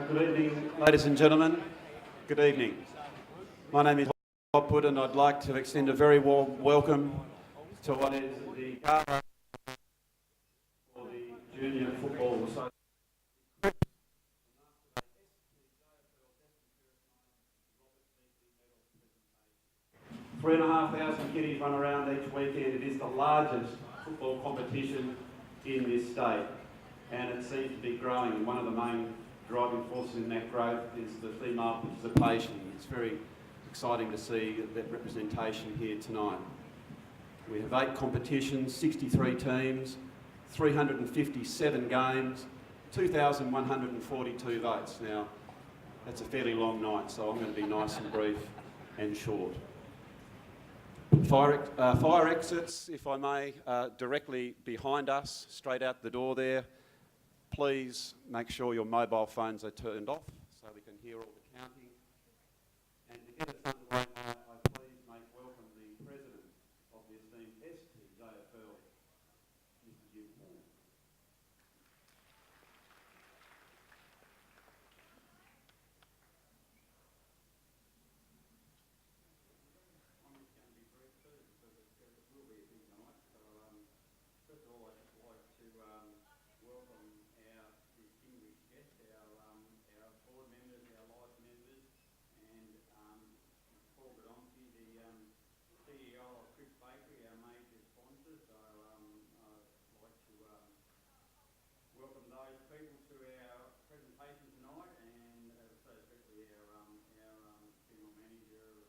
Good evening, ladies and gentlemen. Good evening. My name is Bob Wood, and I'd like to extend a very warm welcome to what is the gala for the Junior Football Association. 3,500 kiddies run around each weekend. It is the largest football competition in this state, and it seems to be growing. One of the main driving forces in that growth is the female participation. It's very exciting to see that representation here tonight. We have 8 competitions, 63 teams, 357 games, 2,142 votes. Now, that's a fairly long night, so I'm going to be nice and brief and short. Fire exits, if I may, directly behind us, straight out the door there. Please make sure your mobile phones are turned off so we can hear all the counting. And to get us underway, I please make welcome the President of the esteemed STJFL, Mr. Jim Horn. I'm just going to be brief too, because it will be a big night. So, first of all, I'd just like to welcome our distinguished guests, our board members, our life members, and Paul Godonsky, the CEO of Cripps Bakery, our major sponsor. So I'd like to welcome those people to our presentation tonight, and so especially our general manager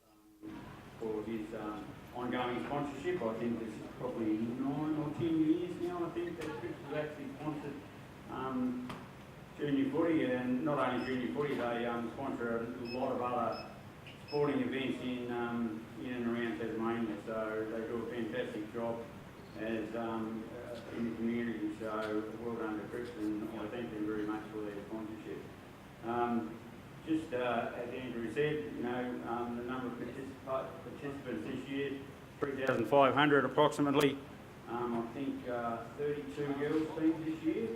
for his ongoing sponsorship. I think this is probably 9 or 10 years now, I think, that Cripps has actually sponsored junior footy, and not only junior footy, they sponsor a lot of other sporting events in and around Tasmania, so they do a fantastic job as in the community, so well done to Cripps, and I thank them very much for their sponsorship. Just as Andrew said, you know, the number of participants this year, 3,500 approximately. I think 32 girls teams this year,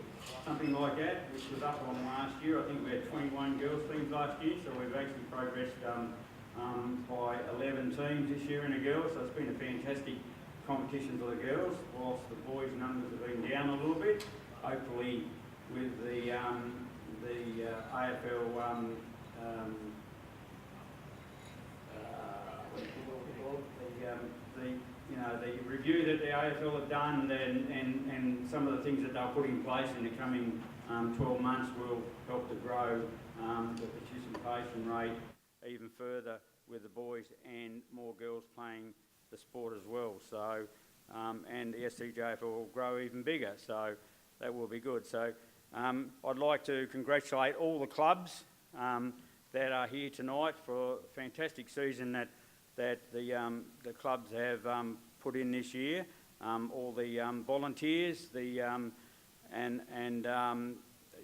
something like that, which was up on last year. I think we had 21 girls teams last year, so we've actually progressed by 11 teams this year in the girls, so it's been a fantastic competition for the girls, whilst the boys' numbers have been down a little bit. Hopefully with the AFL the review that the AFL have done, and some of the things that they'll put in place in the coming 12 months will help to grow the participation rate even further with the boys and more girls playing the sport as well. So, and the STJFL will grow even bigger, so that will be good. So I'd like to congratulate all the clubs that are here tonight for a fantastic season that the clubs have put in this year. All the volunteers, the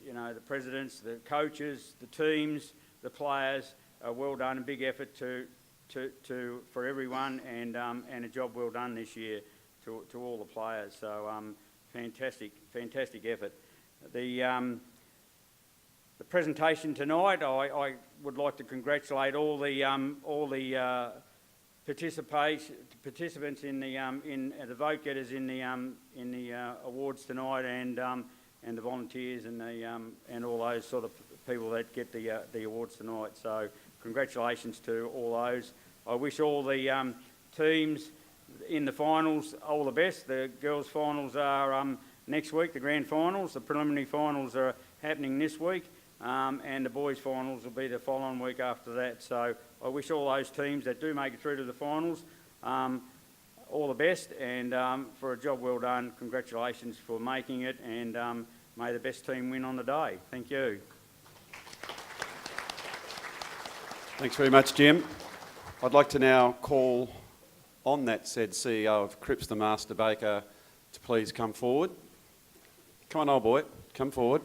the presidents, the coaches, the teams, the players. Well done, a big effort for everyone, and a job well done this year to all the players. So fantastic effort. The presentation tonight, I would like to congratulate all the participants in the vote getters in the awards tonight, and the volunteers and all those sort of people that get the awards tonight. So congratulations to all those. I wish all the teams in the finals all the best. The girls' finals are next week, the grand finals. The preliminary finals are happening this week, and the boys' finals will be the following week after that. So I wish all those teams that do make it through to the finals all the best, and for a job well done, congratulations for making it, and may the best team win on the day. Thank you. Thanks very much, Jim. I'd like to now call on that said CEO of Cripps, the Master Baker, to please come forward. Come on, old boy, come forward.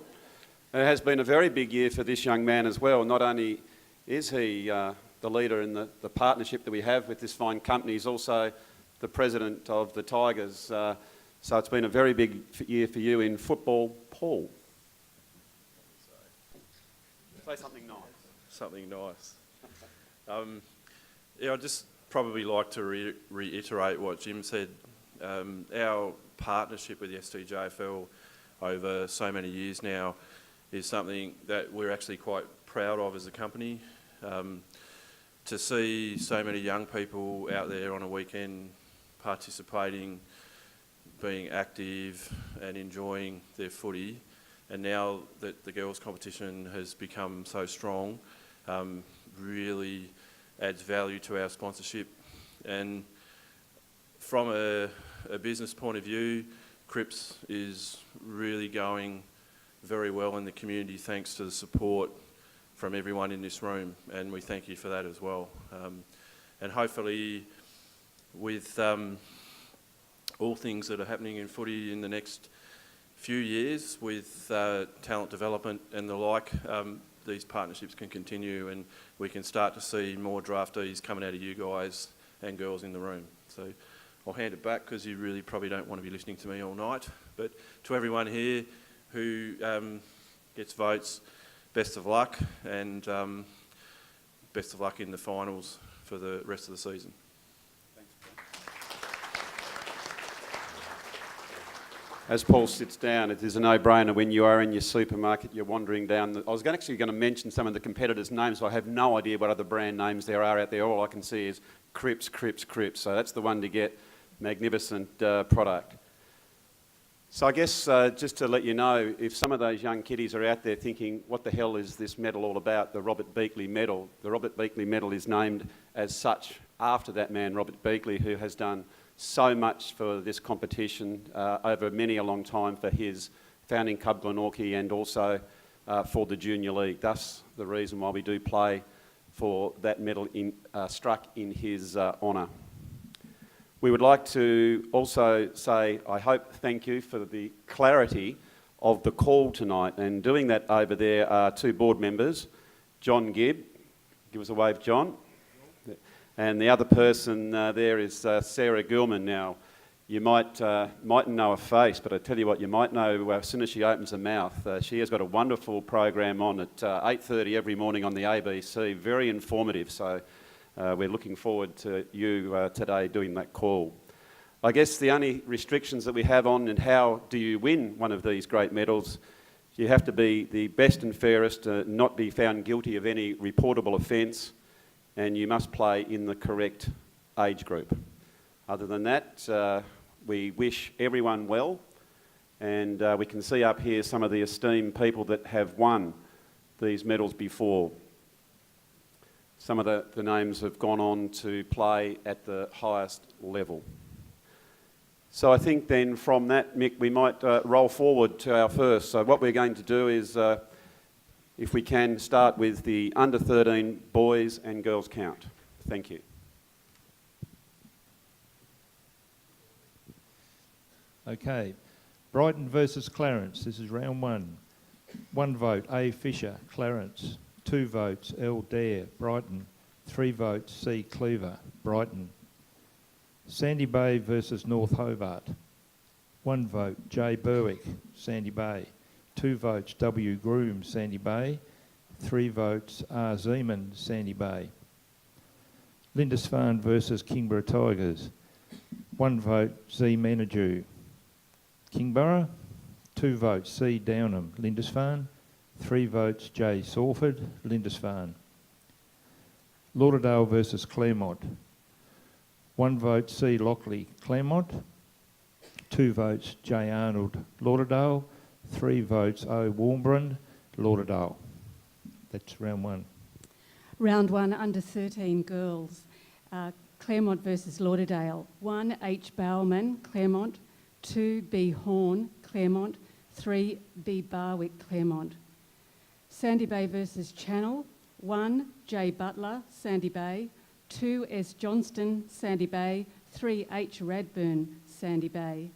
It has been a very big year for this young man as well. Not only is he the leader in the partnership that we have with this fine company, he's also the president of the Tigers. So it's been a very big year for you in football. Paul. Say something nice. Something nice. I'd just probably like to reiterate what Jim said. Our partnership with the STJFL over so many years now is something that we're actually quite proud of as a company. To see so many young people out there on a weekend participating, being active and enjoying their footy, and now that the girls' competition has become so strong, really adds value to our sponsorship. And from a business point of view, Cripps is really going very well in the community thanks to the support from everyone in this room, and we thank you for that as well. And hopefully with all things that are happening in footy in the next few years with talent development and the like, these partnerships can continue and we can start to see more draftees coming out of you guys and girls in the room. So I'll hand it back because you really probably don't want to be listening to me all night. But to everyone here who gets votes, best of luck, and best of luck in the finals for the rest of the season. As Paul sits down, it is a no-brainer when you are in your supermarket, you're wandering down. I was actually going to mention some of the competitors' names, but I have no idea what other brand names there are out there. All I can see is Cripps, Cripps, Cripps. So that's the one to get. Magnificent product. So I guess just to let you know, if some of those young kiddies are out there thinking, what the hell is this medal all about, the Robert Beakley medal? The Robert Beakley medal is named as such after that man, Robert Beakley, who has done so much for this competition over many a long time for his founding Cub Glenorchy and also for the Junior League. Thus the reason why we do play for that medal struck in his honour. We would like to also say, thank you for the clarity of the call tonight. And doing that over there are two board members, John Gibb. Give us a wave, John. And the other person there is Sarah Gilman. Now, you mightn't know her face, but I tell you what, you might know as soon as she opens her mouth. She has got a wonderful program on at 8:30 every morning on the ABC, very informative. So we're looking forward to you today doing that call. I guess the only restrictions that we have on and how do you win one of these great medals, you have to be the best and fairest, not be found guilty of any reportable offence, and you must play in the correct age group. Other than that, we wish everyone well, and we can see up here some of the esteemed people that have won these medals before. Some of the names have gone on to play at the highest level. So I think then from that, Mick, we might roll forward to our first. So what we're going to do is, if we can, start with the under 13 boys and girls count. Thank you. Okay, Brighton versus Clarence. This is round one. 1 vote, A. Fisher, Clarence. 2 votes, L. Dare, Brighton. 3 votes, C. Cleaver, Brighton. Sandy Bay versus North Hobart. 1 vote, J. Berwick, Sandy Bay. 2 votes, W. Groom, Sandy Bay. 3 votes, R. Zeeman, Sandy Bay. Lindisfarne versus Kingborough Tigers. 1 vote, Z. Menadue, Kingborough. 2 votes, C. Downham, Lindisfarne. 3 votes, J. Salford, Lindisfarne. Lauderdale versus Claremont. 1 vote, C. Lockley, Claremont. 2 votes, J. Arnold, Lauderdale. 3 votes, O. Warnbron, Lauderdale. That's round one. Round one, under 13 girls. Claremont versus Lauderdale. 1, H. Bowman, Claremont. 2, B. Horn, Claremont. 3, B. Barwick, Claremont. Sandy Bay versus Channel. 1, J. Butler, Sandy Bay. 2, S. Johnston, Sandy Bay. 3, H. Radburn, Sandy Bay.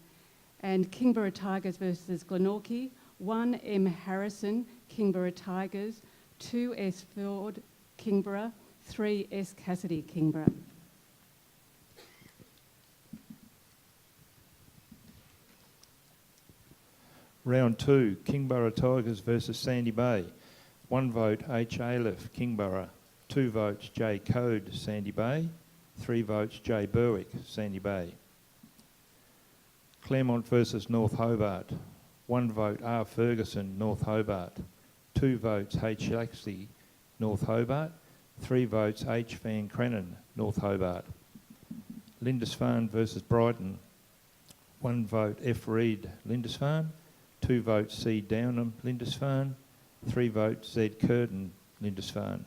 And Kingborough Tigers versus Glenorchy. 1, M. Harrison, Kingborough Tigers. 2, S. Ford, Kingborough. 3, S. Cassidy, Kingborough. Round two, Kingborough Tigers versus Sandy Bay. 1 vote H. Aleph, Kingborough. 2 votes J. Code, Sandy Bay. 3 votes J. Berwick, Sandy Bay. Claremont versus North Hobart. 1 vote R. Ferguson, North Hobart. 2 votes H. Laxey, North Hobart. 3 votes H. Van Crennan, North Hobart. Lindisfarne versus Brighton. 1 vote F. Reid, Lindisfarne. 2 votes C. Downham, Lindisfarne. 3 votes Z. Curtin, Lindisfarne.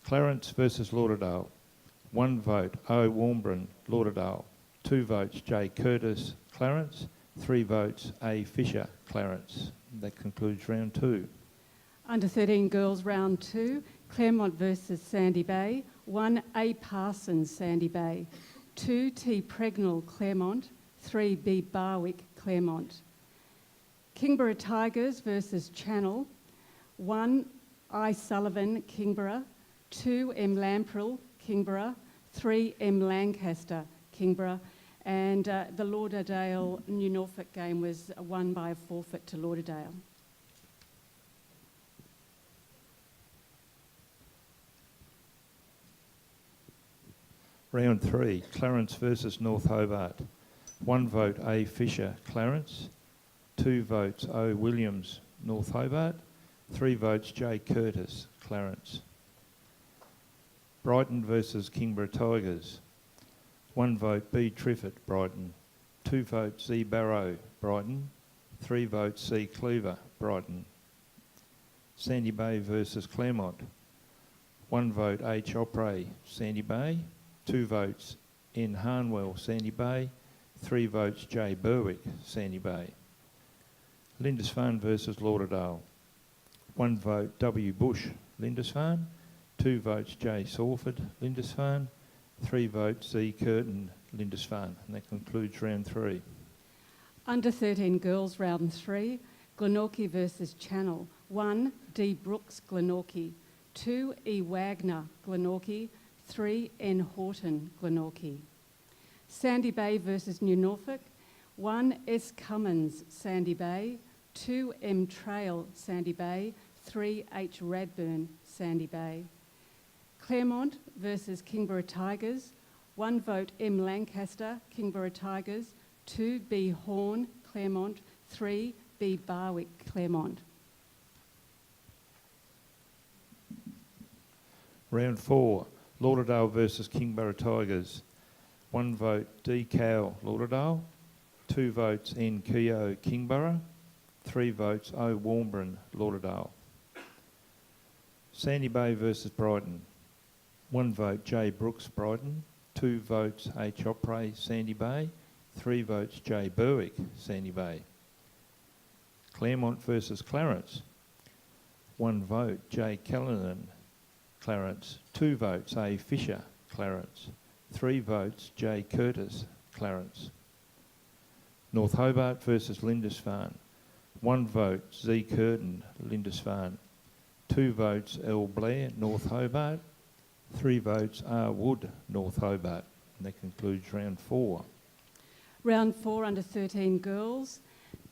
Clarence versus Lauderdale. 1 vote O. Warnbron, Lauderdale. 2 votes J. Curtis, Clarence. 3 votes A. Fisher, Clarence. That concludes round 2. Under 13 girls, round 2. Claremont versus Sandy Bay. 1 A. Parsons, Sandy Bay. 2 T. Pregnell, Claremont. 3 B. Barwick, Claremont. Kingborough Tigers versus Channel. 1 I. Sullivan, Kingborough. 2 M. Lamprell, Kingborough. 3 M. Lancaster, Kingborough. And the Lauderdale-New Norfolk game was won by a forfeit to Lauderdale. Round 3, Clarence versus North Hobart. 1 vote A. Fisher, Clarence. 2 votes O. Williams, North Hobart. 3 votes J. Curtis, Clarence. Brighton versus Kingborough Tigers. 1 vote B. Triffett, Brighton. 2 votes Z. Barrow, Brighton. 3 votes C. Cleaver, Brighton. Sandy Bay versus Claremont. 1 vote H. Opray, Sandy Bay. 2 votes N. Harnwell, Sandy Bay. 3 votes J. Berwick, Sandy Bay. Lindisfarne versus Lauderdale. 1 vote W. Bush, Lindisfarne. 2 votes J. Salford, Lindisfarne. 3 votes Z. Curtin, Lindisfarne. And that concludes round 3. Under 13 girls, round 3. Glenorchy versus Channel. 1 D. Brooks, Glenorchy. 2 E. Wagner, Glenorchy. 3 N. Horton, Glenorchy. Sandy Bay versus New Norfolk. 1 S. Cummins, Sandy Bay. 2 M. Trail, Sandy Bay. 3 H. Radburn, Sandy Bay. Claremont versus Kingborough Tigers. 1 vote M. Lancaster, Kingborough Tigers. 2 B. Horn, Claremont. 3 B. Barwick, Claremont. Round 4, Lauderdale versus Kingborough Tigers. 1 vote D. Cow, Lauderdale. 2 votes N. Keogh, Kingborough. 3 votes O. Warnbron, Lauderdale. Sandy Bay versus Brighton. 1 vote J. Brooks, Brighton. 2 votes H. Opray, Sandy Bay. 3 votes J. Berwick, Sandy Bay. Claremont versus Clarence. 1 vote J. Callanan, Clarence. 2 votes A. Fisher, Clarence. 3 votes J. Curtis, Clarence. North Hobart versus Lindisfarne. 1 vote Z. Curtin, Lindisfarne. 2 votes L. Blair, North Hobart. 3 votes R. Wood, North Hobart. And that concludes round 4. Round 4, under 13 girls.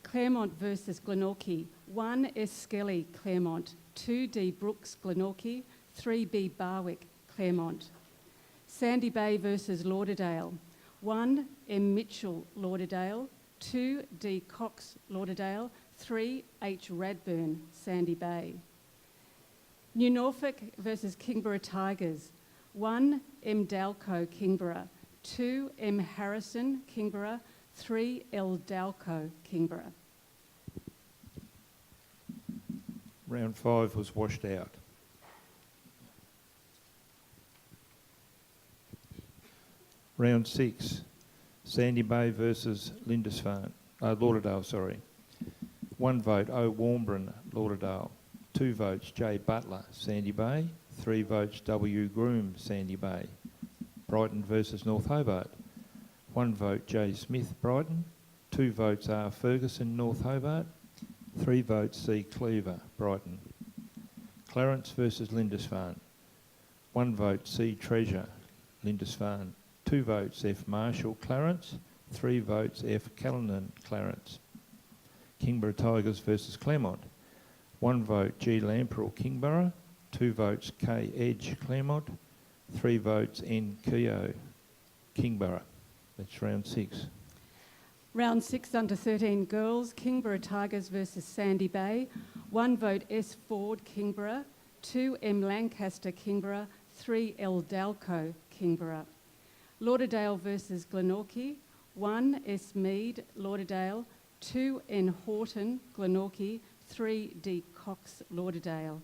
Claremont versus Glenorchy. 1 S. Skelly, Claremont. 2 D. Brooks, Glenorchy. 3 B. Barwick, Claremont. Sandy Bay versus Lauderdale. 1 M. Mitchell, Lauderdale. 2 D. Cox, Lauderdale. 3 H. Radburn, Sandy Bay. New Norfolk versus Kingborough Tigers. 1 M. Dalco, Kingborough. 2 M. Harrison, Kingborough. 3 L. Dalco, Kingborough. Round 5 was washed out. Round 6, Sandy Bay versus Lauderdale, sorry. 1 vote O. Warnbron, Lauderdale. 2 votes J. Butler, Sandy Bay. 3 votes W. Groom, Sandy Bay. Brighton versus North Hobart. 1 vote J. Smith, Brighton. 2 votes R. Ferguson, North Hobart. 3 votes C. Cleaver, Brighton. Clarence versus Lindisfarne. 1 vote C. Treasure, Lindisfarne. 2 votes F. Marshall, Clarence. 3 votes F. Callanan, Clarence. Kingborough Tigers versus Claremont. 1 vote G Lamprell Kingborough, 2 votes K Edge Claremont, 3 votes N Keogh Kingborough. That's round 6. Round 6 under 13 girls, Kingborough Tigers versus Sandy Bay. 1 vote S Ford Kingborough, 2 M Lancaster Kingborough, 3 L Dalco Kingborough. Lauderdale versus Glenorchy. 1 S Mead Lauderdale, 2 N Horton Glenorchy, 3 D Cox Lauderdale.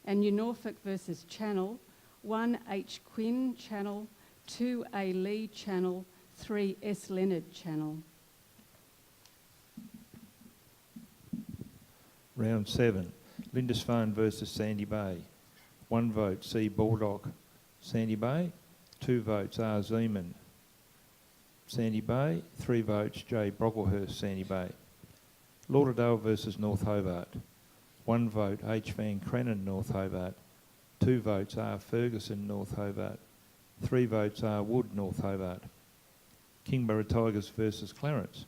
And New Norfolk versus Channel. 1 H Quinn Channel, 2 A Lee Channel, 3 S Leonard Channel. Round 7, Lindisfarne versus Sandy Bay. 1 vote C Baldock Sandy Bay, 2 votes R Zeeman Sandy Bay, 3 votes J Brocklehurst Sandy Bay. Lauderdale versus North Hobart. 1 vote H Van Crennan North Hobart, 2 votes R Ferguson North Hobart, 3 votes R Wood North Hobart. Kingborough Tigers versus Clarence.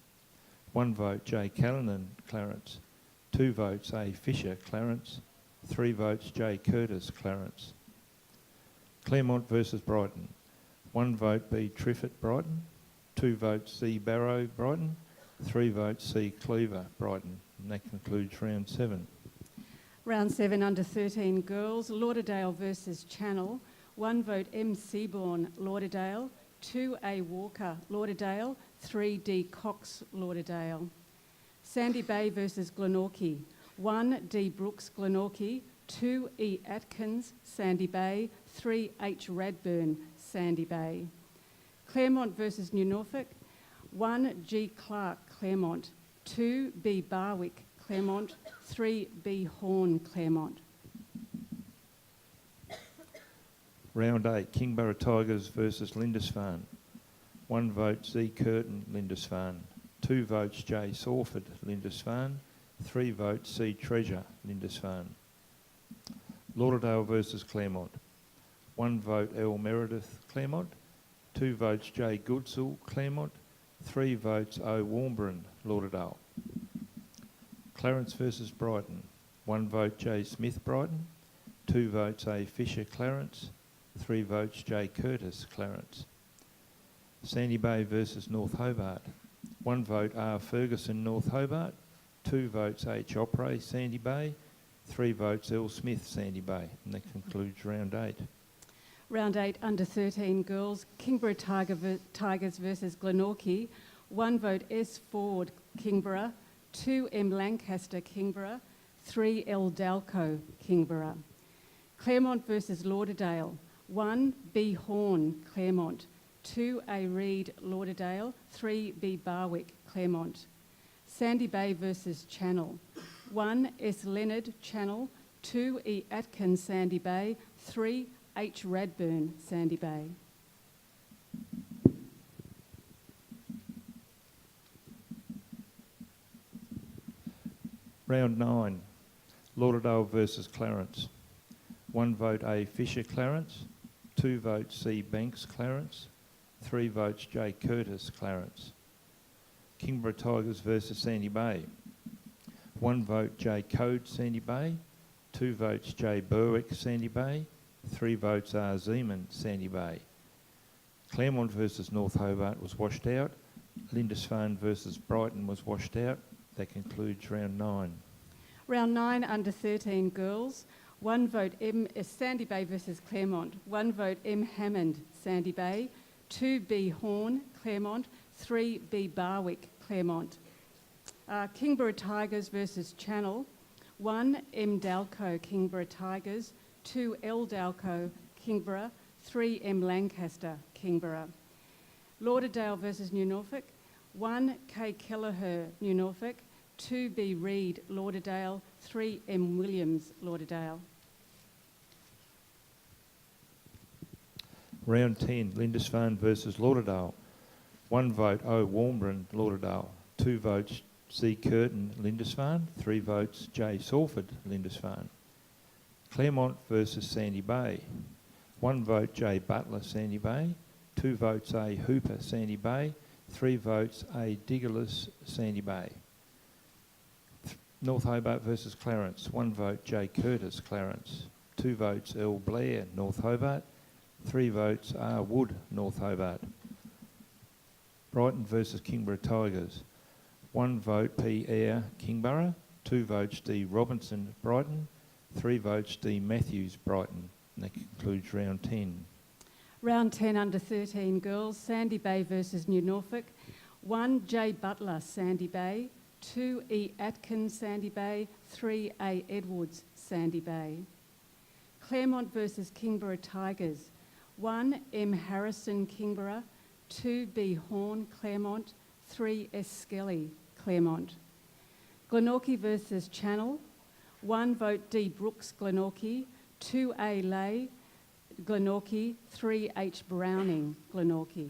1 vote J Callanan Clarence, 2 votes A Fisher Clarence, 3 votes J Curtis Clarence. Claremont versus Brighton. 1 vote B Triffett Brighton, 2 votes C Barrow Brighton, 3 votes C Cleaver Brighton. And that concludes round 7. Round 7 under 13 girls, Lauderdale versus Channel. 1 vote M Seaborn Lauderdale, 2 A Walker Lauderdale, 3 D Cox Lauderdale. Sandy Bay versus Glenorchy. 1 D Brooks Glenorchy, 2 E Atkins Sandy Bay, 3 H Radburn Sandy Bay. Claremont versus New Norfolk. 1 G Clark Claremont, 2 B Barwick Claremont, 3 B Horn Claremont. Round 8, Kingborough Tigers versus Lindisfarne. 1 vote Z Curtin Lindisfarne, 2 votes J Sawford Lindisfarne, 3 votes C Treasure Lindisfarne. Lauderdale versus Claremont. 1 vote L Meredith Claremont, 2 votes J Goodsall Claremont, 3 votes O Warnbron Lauderdale. Clarence versus Brighton. 1 vote J Smith Brighton, 2 votes A Fisher Clarence, 3 votes J Curtis Clarence. Sandy Bay versus North Hobart. 1 vote R Ferguson North Hobart, 2 votes H Opry Sandy Bay, 3 votes L Smith Sandy Bay. And that concludes round 8. Round 8 under 13 girls, Kingborough Tigers versus Glenorchy. 1 vote S Ford Kingborough, 2 M Lancaster Kingborough, 3 L Dalco Kingborough. Claremont versus Lauderdale. 1 B Horn Claremont, 2 A Reed Lauderdale, 3 B Barwick Claremont. Sandy Bay versus Channel. 1 S Leonard Channel, 2 E Atkins Sandy Bay, 3 H Radburn Sandy Bay. Round 9, Lauderdale versus Clarence. 1 vote A Fisher Clarence, 2 votes C Banks Clarence, 3 votes J Curtis Clarence. Kingborough Tigers versus Sandy Bay. 1 vote J Code Sandy Bay, 2 votes J Berwick Sandy Bay, 3 votes R Zeeman Sandy Bay. Claremont versus North Hobart was washed out. Lindisfarne versus Brighton was washed out. That concludes round 9. Round 9 under 13 girls. 1 vote M Sandy Bay versus Claremont. 1 vote M Hammond Sandy Bay, 2 B Horn Claremont, 3 B Barwick Claremont. Kingborough Tigers versus Channel. 1 M Dalco Kingborough Tigers, 2 L Dalco Kingborough, 3 M Lancaster Kingborough. Lauderdale versus New Norfolk. 1 K Kelleher New Norfolk, 2 B Reed Lauderdale, 3 M Williams Lauderdale. Round 10, Lindisfarne versus Lauderdale. 1 vote O Warnbron Lauderdale, 2 votes C Curtin Lindisfarne, 3 votes J Sawford Lindisfarne. Claremont versus Sandy Bay. 1 vote J Butler Sandy Bay, 2 votes A Hooper Sandy Bay, 3 votes A Diggerless Sandy Bay. North Hobart versus Clarence. 1 vote, J. Curtis, Clarence. 2 votes, L. Blair, North Hobart. 3 votes, R. Wood, North Hobart. Brighton versus Kingborough Tigers. 1 vote, P. Eyre, Kingborough. 2 votes, D. Robinson, Brighton. 3 votes, D. Matthews, Brighton. And that concludes round 10. Round 10 under 13 girls, Sandy Bay versus New Norfolk. 1 J Butler, Sandy Bay. 2 E Atkins, Sandy Bay. 3 A Edwards, Sandy Bay. Claremont versus Kingborough Tigers. 1 M Harrison, Kingborough. 2 B Horn, Claremont. 3 S Skelly, Claremont. Glenorchy versus Channel. 1 vote D Brooks, Glenorchy. 2 A Lay, Glenorchy. 3 H Browning, Glenorchy.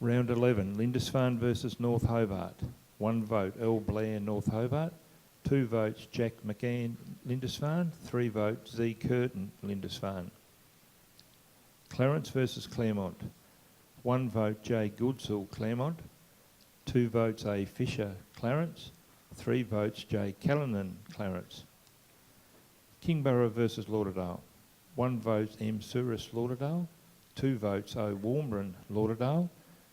Round 11, Lindisfarne versus North Hobart. 1 vote, L. Blair, North Hobart. 2 votes, Jack McGann, Lindisfarne. 3 votes, Z. Curtin, Lindisfarne. Clarence versus Claremont. 1 vote, J. Goodsall, Claremont. 2 votes, A. Fisher, Clarence. 3 votes, J. Callanan, Clarence. Kingborough versus Lauderdale. 1 vote, M. Souris, Lauderdale. 2 votes, O. Warmbrun, Lauderdale.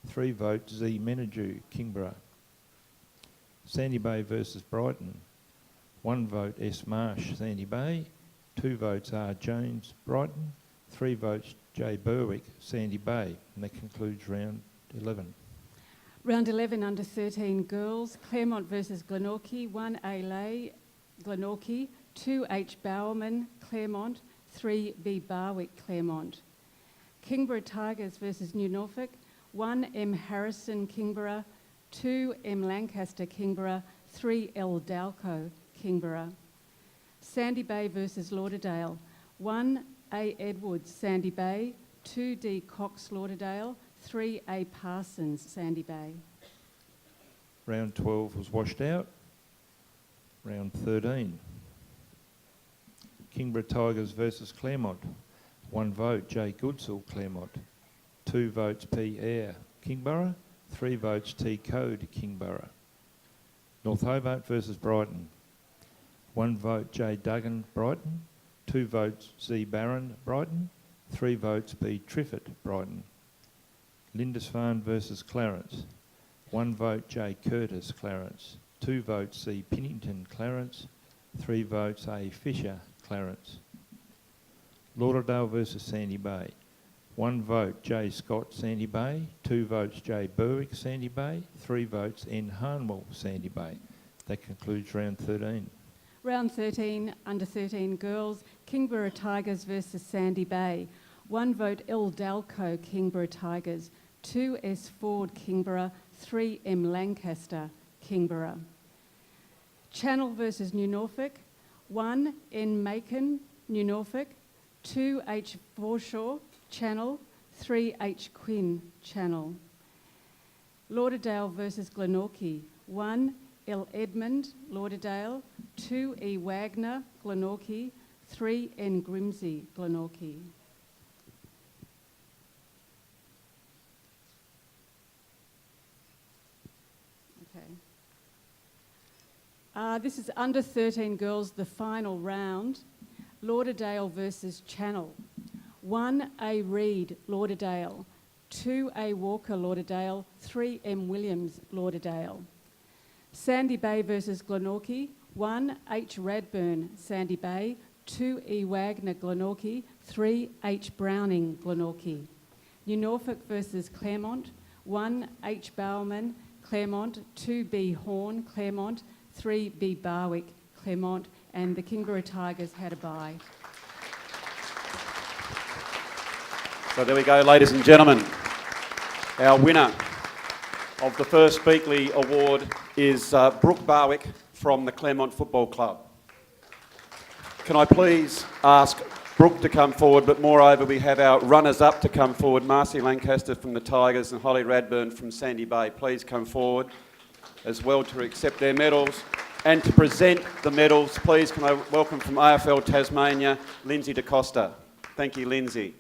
3 votes, Z. Menadue, Kingborough. Sandy Bay versus Brighton. 1 vote, S. Marsh, Sandy Bay. 2 votes, R. Jones, Brighton. 3 votes, J. Berwick, Sandy Bay. And that concludes round 11. Round 11 under 13 girls, Claremont versus Glenorchy. 1 A Lay, Glenorchy. 2 H Bowerman, Claremont. 3 B Barwick, Claremont. Kingborough Tigers versus New Norfolk. 1 M Harrison, Kingborough. 2 M Lancaster, Kingborough. 3 L Dalco, Kingborough. Sandy Bay versus Lauderdale. 1 A Edwards, Sandy Bay. 2 D Cox, Lauderdale. 3 A Parsons, Sandy Bay. Round 12 was washed out. Round 13. Kingborough Tigers versus Claremont. 1 vote, J. Goodsall, Claremont. 2 votes, P. Eyre, Kingborough. 3 votes, T. Code, Kingborough. North Hobart versus Brighton. 1 vote, J. Duggan, Brighton. 2 votes, Z. Barron, Brighton. 3 votes, B. Triffett, Brighton. Lindisfarne versus Clarence. 1 vote, J. Curtis, Clarence. 2 votes, C. Pinnington, Clarence. 3 votes, A. Fisher, Clarence. Lauderdale versus Sandy Bay. 1 vote, J. Scott, Sandy Bay. 2 votes, J. Berwick, Sandy Bay. 3 votes, N. Harnwell, Sandy Bay. That concludes round 13. Round 13, under 13 girls, Kingborough Tigers versus Sandy Bay. 1 vote, L. Dalco, Kingborough Tigers. 2 S. Ford, Kingborough. 3 M. Lancaster, Kingborough. Channel versus New Norfolk. 1 N. Macon, New Norfolk. 2 H. Forshaw, Channel. 3 H. Quinn, Channel. Lauderdale versus Glenorchy. 1 L. Edmund, Lauderdale. 2 E. Wagner, Glenorchy. 3 N. Grimsey, Glenorchy. This is under 13 girls, the final round. Lauderdale versus Channel. 1 A. Reid, Lauderdale. 2 A. Walker, Lauderdale. 3 M. Williams, Lauderdale. Sandy Bay versus Glenorchy. 1 H. Radburn, Sandy Bay. 2 E. Wagner, Glenorchy. 3 H. Browning, Glenorchy. New Norfolk versus Claremont. 1 H. Bowerman, Claremont. 2 B. Horn, Claremont. 3 B. Barwick, Claremont. And the Kingborough Tigers had a bye. So there we go, ladies and gentlemen. Our winner of the first Beakley Award is Brooke Barwick from the Claremont Football Club. Can I please ask Brooke to come forward, but moreover we have our runners-up to come forward, Marcy Lancaster from the Tigers and Holly Radburn from Sandy Bay. Please come forward as well to accept their medals. And to present the medals, please can I welcome from AFL Tasmania, Lindsay DaCosta. Thank you, Lindsay.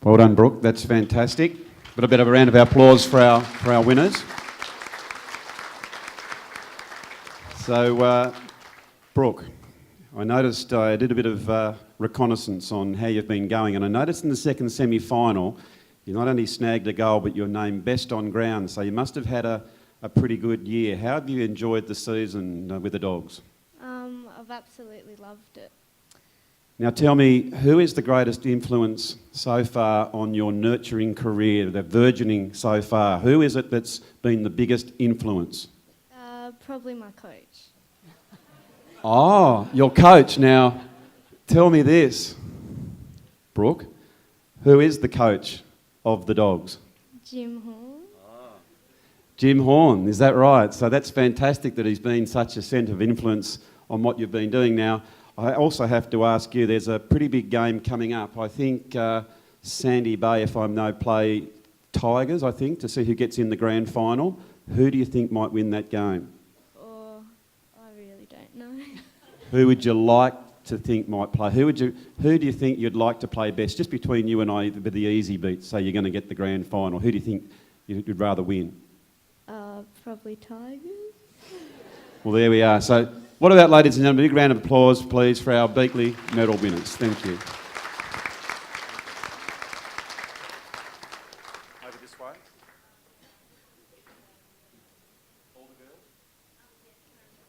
Well done, Brooke. That's fantastic. But a bit of a round of applause for our winners. So, Brooke, I noticed I did a bit of reconnaissance on how you've been going, and I noticed in the second semi-final you not only snagged a goal, but you're named best on ground. So you must have had a pretty good year. How have you enjoyed the season with the Dogs? I've absolutely loved it. Now tell me, who is the greatest influence so far on your nurturing career, the burgeoning so far? Who is it that's been the biggest influence? Probably my coach. Oh, your coach. Now, tell me this, Brooke. Who is the coach of the Dogs? Jim Horn. Jim Horn, is that right? So that's fantastic that he's been such a centre of influence on what you've been doing. Now, I also have to ask you, there's a pretty big game coming up. I think Sandy Bay, if I'm no play Tigers, I think, to see who gets in the grand final. Who do you think might win that game? Or I really don't know. Who would you like to think might play? Who do you think you'd like to play best? Just between you and I, with the easy beats, say you're going to get the grand final. Who do you think you'd rather win? Probably Tigers. Well, there we are. So what about, ladies and gentlemen, a big round of applause, please, for our Beakley medal winners. Thank you. Over this way. All the girls?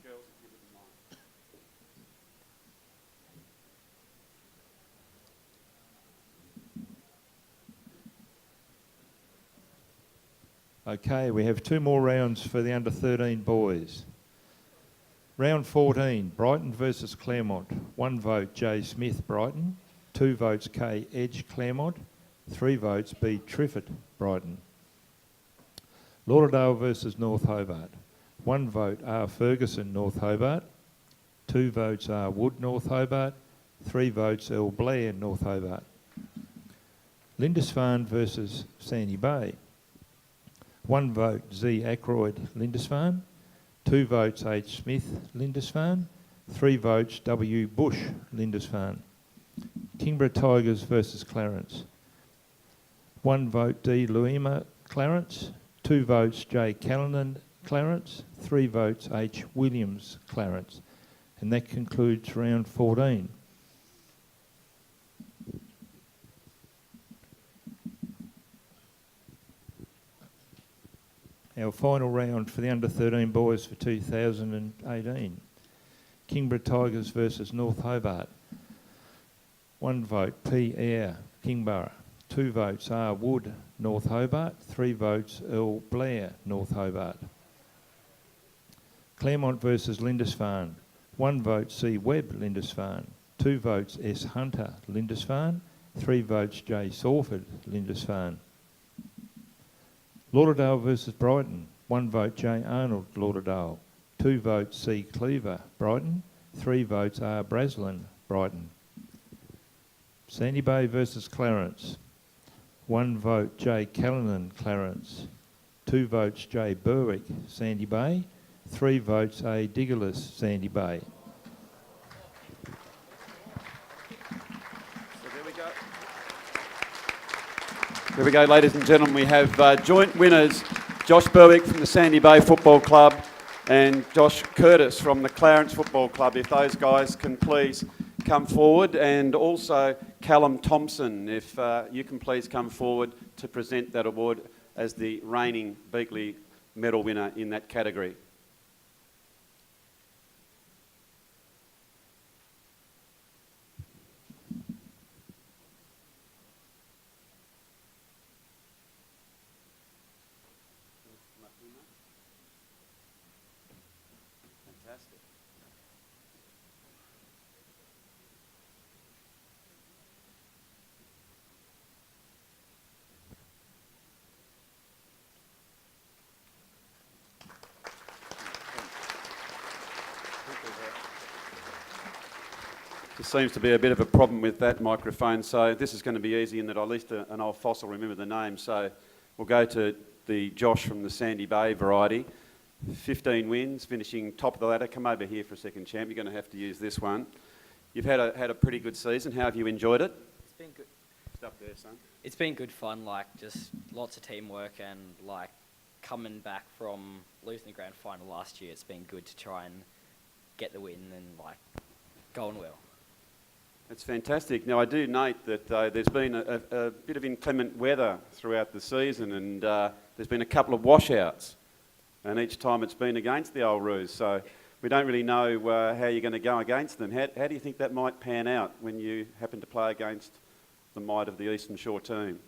Girls, if you wouldn't mind. Okay, we have 2 more rounds for the under-13 boys. Round 14, Brighton versus Claremont. 1 vote, J. Smith, Brighton. 2 votes, K. Edge, Claremont. 3 votes, B. Triffett, Brighton. Lauderdale versus North Hobart. 1 vote, R. Ferguson, North Hobart. 2 votes, R. Wood, North Hobart. 3 votes, L. Blair, North Hobart. Lindisfarne versus Sandy Bay. 1 vote, Z. Ackroyd, Lindisfarne. 2 votes, H. Smith, Lindisfarne. 3 votes, W. Bush, Lindisfarne. Kingborough Tigers versus Clarence. 1 vote, D. Luima, Clarence. 2 votes, J. Callanan, Clarence. 3 votes, H. Williams, Clarence. And that concludes round 14. Our final round for the under-13 boys for 2018. Kingborough Tigers versus North Hobart. 1 vote, P. Eyre, Kingborough. 2 votes, R. Wood, North Hobart. 3 votes, L. Blair, North Hobart. Claremont versus Lindisfarne. 1 vote, C. Webb, Lindisfarne. 2 votes, S. Hunter, Lindisfarne. 3 votes, J. Sawford, Lindisfarne. Lauderdale versus Brighton. 1 vote, J. Arnold, Lauderdale. 2 votes, C. Cleaver, Brighton. 3 votes, R. Braslin, Brighton. Sandy Bay versus Clarence. 1 vote, J. Callanan, Clarence. 2 votes, J. Berwick, Sandy Bay. 3 votes, A. Diggerless, Sandy Bay. There we go, ladies and gentlemen. We have joint winners, Josh Berwick from the Sandy Bay Football Club and Josh Curtis from the Clarence Football Club. If those guys can please come forward, and also Callum Thompson, if you can please come forward to present that award as the reigning Beakley medal winner in that category. Fantastic. There seems to be a bit of a problem with that microphone, so this is going to be easy in that at least an old fossil remember the name. So we'll go to the Josh from the Sandy Bay variety. 15 wins, finishing top of the ladder. Come over here for a second, champ. You're going to have to use this one. You've had a pretty good season. How have you enjoyed it? It's been good. Stop there, son. It's been good fun, like just lots of teamwork and like coming back from losing the grand final last year. It's been good to try and get the win and like going well. It's fantastic. Now, I do note that there's been a bit of inclement weather throughout the season, and there's been a couple of washouts, and each time it's been against the old Roos. So we don't really know how you're going to go against them. How do you think that might pan out when you happen to play against the might of the Eastern Shore team?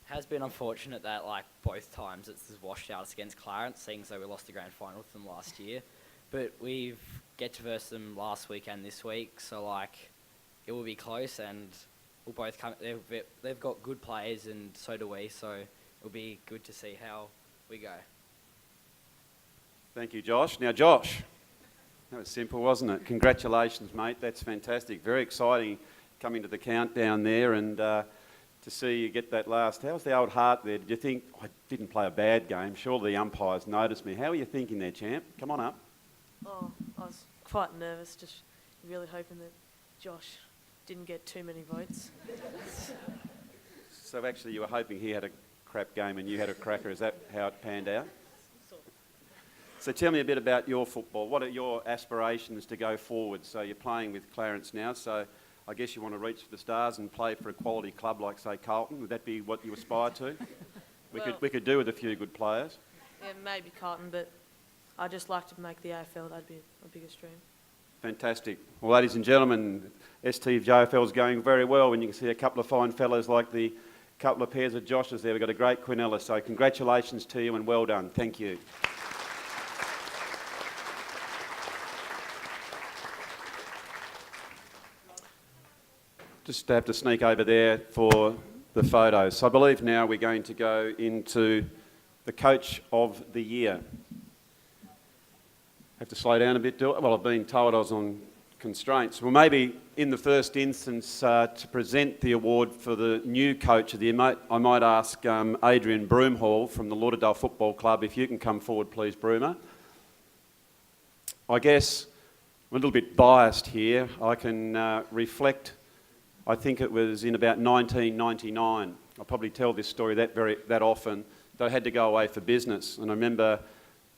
Has been unfortunate that like both times it's washed out against Clarence, seeing as though we lost the grand final with them last year. But we've get to verse them last week and this week, so like it will be close, and we'll both come. They've got good players, and so do we. So it'll be good to see how we go. Thank you, Josh. Now, Josh, that was simple, wasn't it? Congratulations, mate. That's fantastic. Very exciting coming to the countdown there, and to see you get that last. How's the old heart there? Did you think, I didn't play a bad game? Surely the umpires noticed me. How are you thinking there, champ? Come on up. Oh, I was quite nervous, just really hoping that Josh didn't get too many votes. So actually you were hoping he had a crap game and you had a cracker. Is that how it panned out? So tell me a bit about your football. What are your aspirations to go forward? So you're playing with Clarence now, so I guess you want to reach for the stars and play for a quality club like, say, Carlton. Would that be what you aspire to? We could do with a few good players. Yeah, maybe Carlton, but I'd just like to make the AFL. That'd be my biggest dream. Fantastic. Well, ladies and gentlemen, STJFL is going very well when you can see a couple of fine fellows like the couple of pairs of Joshes there. We've got a great Quinella, so congratulations to you and well done. Thank you. Just have to sneak over there for the photos. So I believe now we're going to go into the Coach of the Year. Have to slow down a bit, do it? Well, I've been told I was on constraints. Well, maybe in the first instance to present the award for the new Coach of the Year, I might ask Adrian Broomhall from the Lauderdale Football Club, if you can come forward, please, Broomer. I guess I'm a little bit biased here. I can reflect. I think it was in about 1999. I probably tell this story that often, that I had to go away for business. And I remember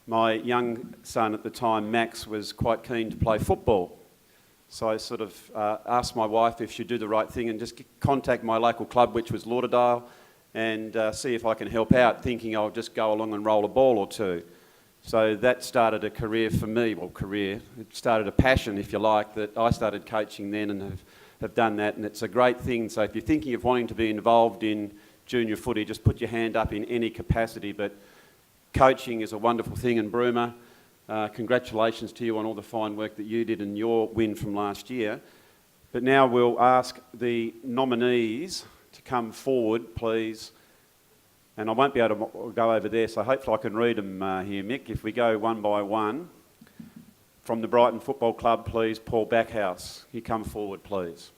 my young son at the time, Max, was quite keen to play football. So I sort of asked my wife if she'd do the right thing and just contact my local club, which was Lauderdale, and see if I can help out, thinking I'll just go along and roll a ball or two. So that started a career for me. Well, it started a passion, if you like, that I started coaching then and have done that, and it's a great thing. So if you're thinking of wanting to be involved in junior footy, just put your hand up in any capacity. But coaching is a wonderful thing, and Broomer, congratulations to you on all the fine work that you did in your win from last year. But now we'll ask the nominees to come forward, please. And I won't be able to go over there, so hopefully I can read them here, Mick. If we go one by one. From the Brighton Football Club, please, Paul Backhouse. You come forward, please.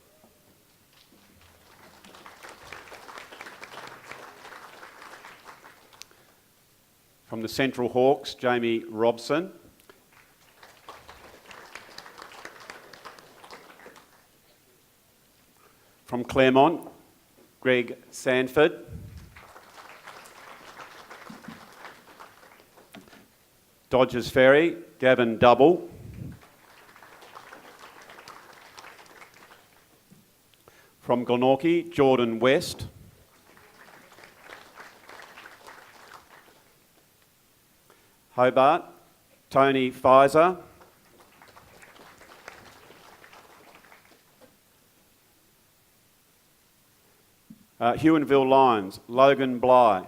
From the Central Hawks, Jamie Robson. From Claremont, Greg Sanford. Dodgers Ferry, Gavin Double. From Glenorchy, Jordan West. Hobart, Tony Pfizer. Huonville Lions, Logan Bly.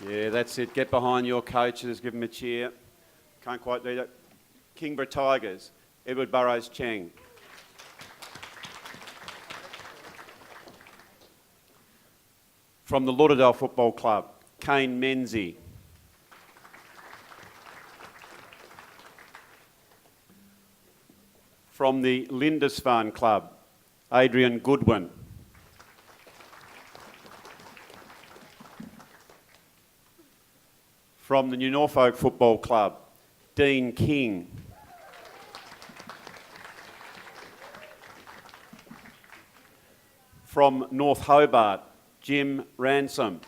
Yeah, that's it. Get behind your coaches, give them a cheer. Can't quite do that. Kingborough Tigers, Edward Burrows Cheng. From the Lauderdale Football Club, Kane Menzie. From the Lindisfarne Club, Adrian Goodwin. From the New Norfolk Football Club, Dean King. From North Hobart, Jim Ransom.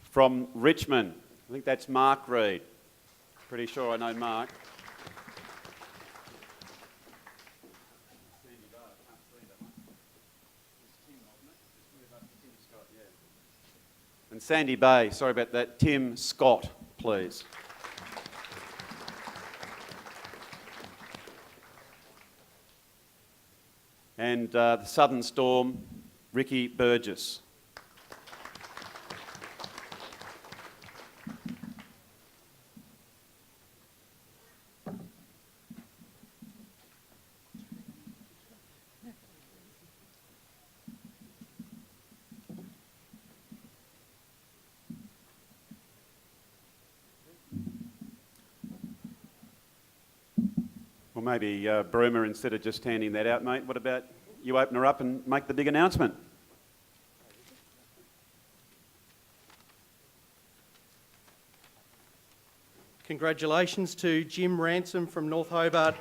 From Richmond, I think that's Mark Reid. Pretty sure I know Mark. And Sandy Bay, sorry about that, Tim Scott, please. And the Southern Storm, Ricky Burgess. Well, maybe Broomer, instead of just handing that out, mate, what about you open her up and make the big announcement? Congratulations to Jim Ransom from North Hobart.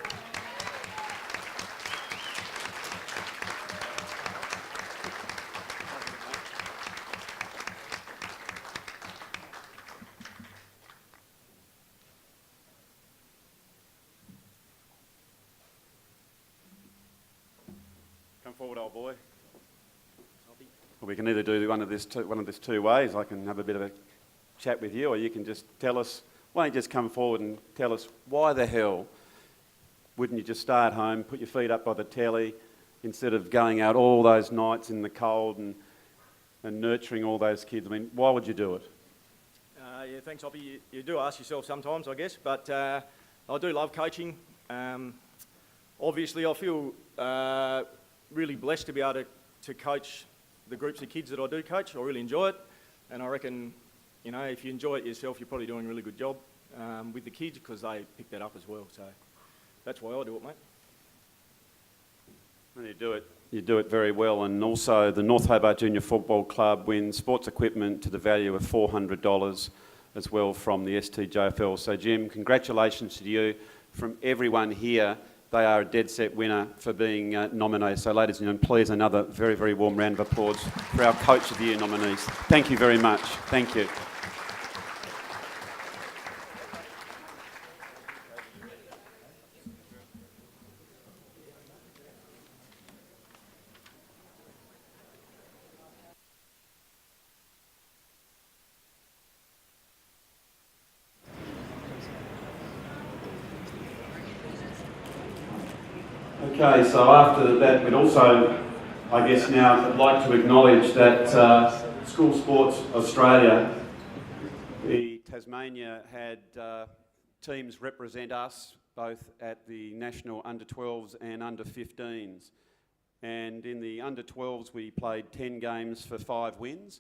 Come forward, old boy. Well, we can either do one of this two ways. I can have a bit of a chat with you, or you can just tell us. Why don't you just come forward and tell us why the hell wouldn't you just stay at home, put your feet up by the telly, instead of going out all those nights in the cold and nurturing all those kids? I mean, why would you do it? Yeah, thanks, Hoppy. You do ask yourself sometimes, I guess, but I do love coaching. Obviously, I feel really blessed to be able to coach the groups of kids that I do coach. I really enjoy it, and I reckon, you know, if you enjoy it yourself, you're probably doing a really good job with the kids, because they pick that up as well. So that's why I do it, mate. And you do it very well. And also the North Hobart Junior Football Club wins sports equipment to the value of $400 as well from the STJFL. So Jim, congratulations to you. From everyone here, they are a dead set winner for being nominated. So ladies and gentlemen, please another very, very warm round of applause for our Coach of the Year nominees. Thank you very much. Thank you. Okay, so after that, we'd also, I guess now, I'd like to acknowledge that School Sports Australia, the Tasmania had teams represent us both at the national under-12s and under-15s. And in the under-12s, we played 10 games for 5 wins.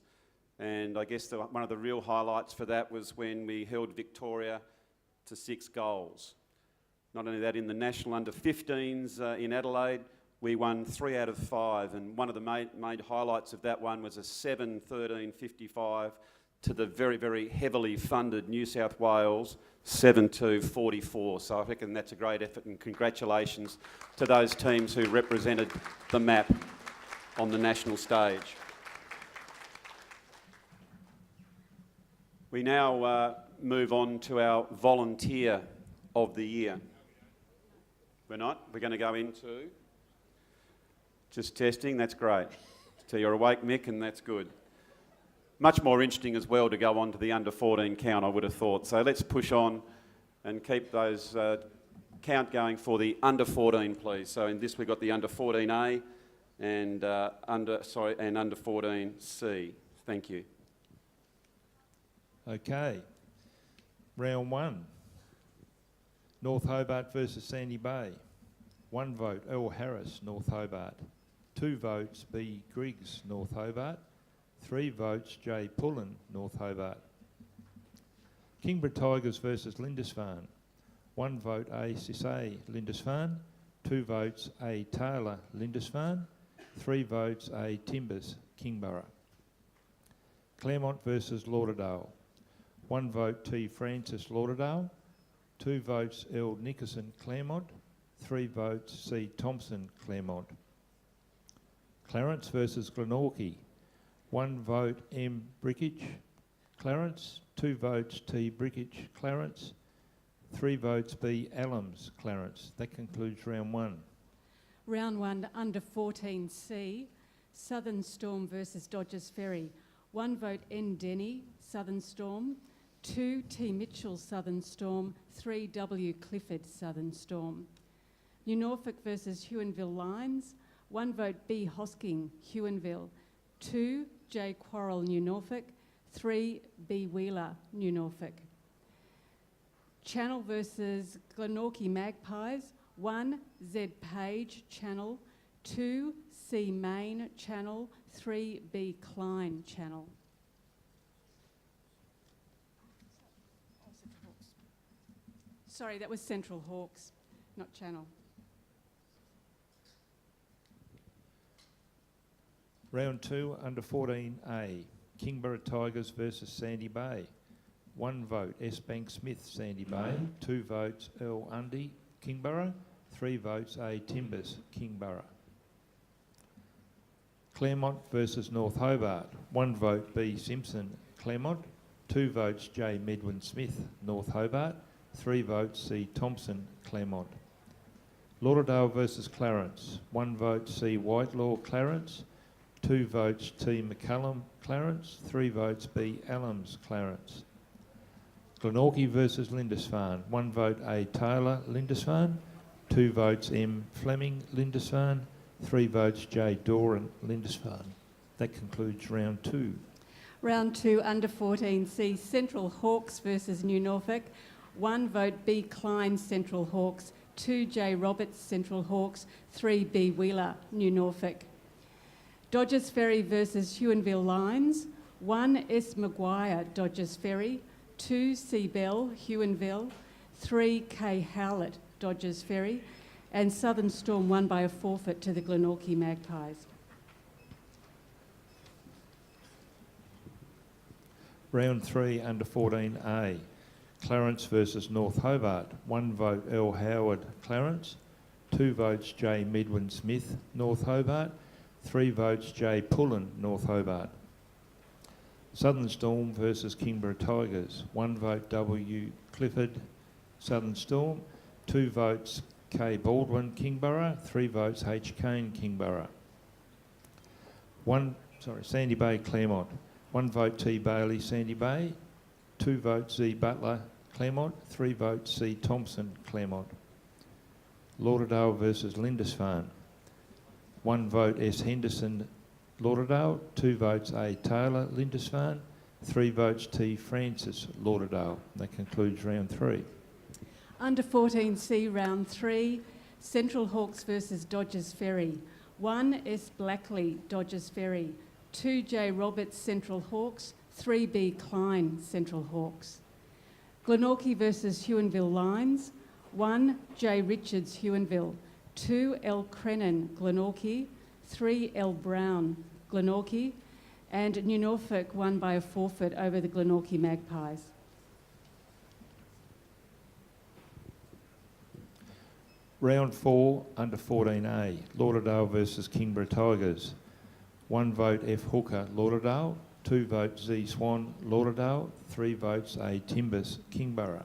And I guess one of the real highlights for that was when we held Victoria to 6 goals. Not only that, in the national under-15s in Adelaide, we won 3 out of 5, and one of the main highlights of that one was a 7-13-55 to the very, very heavily funded New South Wales 7-2-44. So I reckon that's a great effort, and congratulations to those teams who represented the map on the national stage. We now move on to our Volunteer of the Year. We're not? We're going to go into just testing. That's great. So you're awake, Mick, and that's good. Much more interesting as well to go on to the under-14 count, I would have thought. So let's push on and keep those count going for the under-14, please. So in this we've got the under-14A and under-14C. Thank you. Okay. Round 1. North Hobart versus Sandy Bay. 1 vote, Earl Harris, North Hobart. 2 votes B. Griggs, North Hobart. 3 votes J. Pullen, North Hobart. Kingborough Tigers versus Lindisfarne. 1 vote A. Cissay, Lindisfarne. 2 votes A. Taylor, Lindisfarne. 3 votes A. Timbers, Kingborough. Claremont versus Lauderdale. 1 vote T. Francis, Lauderdale. 2 votes L. Nickerson, Claremont. 3 votes C. Thompson, Claremont. Clarence versus Glenorchy. 1 vote M. Brickage, Clarence. 2 votes T. Brickage, Clarence. 3 votes B. Allams, Clarence. That concludes round 1. Round 1, under 14C, Southern Storm versus Dodgers Ferry. 1 vote N. Denny, Southern Storm. 2 T. Mitchell, Southern Storm. 3 W. Clifford, Southern Storm. New Norfolk versus Huonville Lions. 1 vote B. Hosking, Huonville. 2 J. Quarrell, New Norfolk. 3 B. Wheeler, New Norfolk. Channel versus Glenorchy Magpies. 1 Z. Page, Channel. 2 C. Main, Channel. 3 B. Klein, Channel. Sorry, that was Central Hawks, not Channel. Round 2, under 14A, Kingborough Tigers versus Sandy Bay. 1 vote S. Bank Smith, Sandy Bay. 2 votes L. Undy, Kingborough. 3 votes A. Timbers, Kingborough. Claremont versus North Hobart. 1 vote B. Simpson, Claremont. 2 votes J. Medwin Smith, North Hobart. 3 votes C. Thompson, Claremont. Lauderdale versus Clarence. 1 vote C. Whitelaw, Clarence. 2 votes T. McCallum, Clarence. 3 votes B. Allams, Clarence. Glenorchy versus Lindisfarne. 1 vote A. Taylor, Lindisfarne. 2 votes M. Fleming, Lindisfarne. 3 votes J. Doran, Lindisfarne. That concludes round 2. Round 2, under 14C, Central Hawks versus New Norfolk. 1 vote B. Klein, Central Hawks. 2 J. Roberts, Central Hawks. 3 B. Wheeler, New Norfolk. Dodgers Ferry versus Huonville Lions. 1 S. Maguire, Dodgers Ferry. 2 C. Bell, Huonville. 3 K. Howlett, Dodgers Ferry. And Southern Storm won by a forfeit to the Glenorchy Magpies. Round 3, under 14A, Clarence versus North Hobart. 1 vote L. Howard, Clarence. 2 votes J. Medwin Smith, North Hobart. 3 votes J. Pullen, North Hobart. Southern Storm versus Kingborough Tigers. 1 vote W. Clifford, Southern Storm. 2 votes K. Baldwin, Kingborough. 3 votes H. Kane, Kingborough. Sandy Bay, Claremont. 1 vote T. Bailey, Sandy Bay. 2 votes Z. Butler, Claremont. 3 votes C. Thompson, Claremont. Lauderdale versus Lindisfarne. 1 vote S. Henderson, Lauderdale. 2 votes A. Taylor, Lindisfarne. 3 votes T. Francis, Lauderdale. That concludes round 3. Under 14C, round 3, Central Hawks versus Dodgers Ferry. 1 S. Blackley, Dodgers Ferry. 2 J. Roberts, Central Hawks. 3 B. Klein, Central Hawks. Glenorchy versus Huonville Lions. 1 J. Richards, Huonville. 2 L. Crennan, Glenorchy. 3 L. Brown, Glenorchy. And New Norfolk won by a forfeit over the Glenorchy Magpies. Round 4, under 14A, Lauderdale versus Kingborough Tigers. 1 vote F. Hooker, Lauderdale. 2 votes Z. Swan, Lauderdale. 3 votes A. Timbers, Kingborough.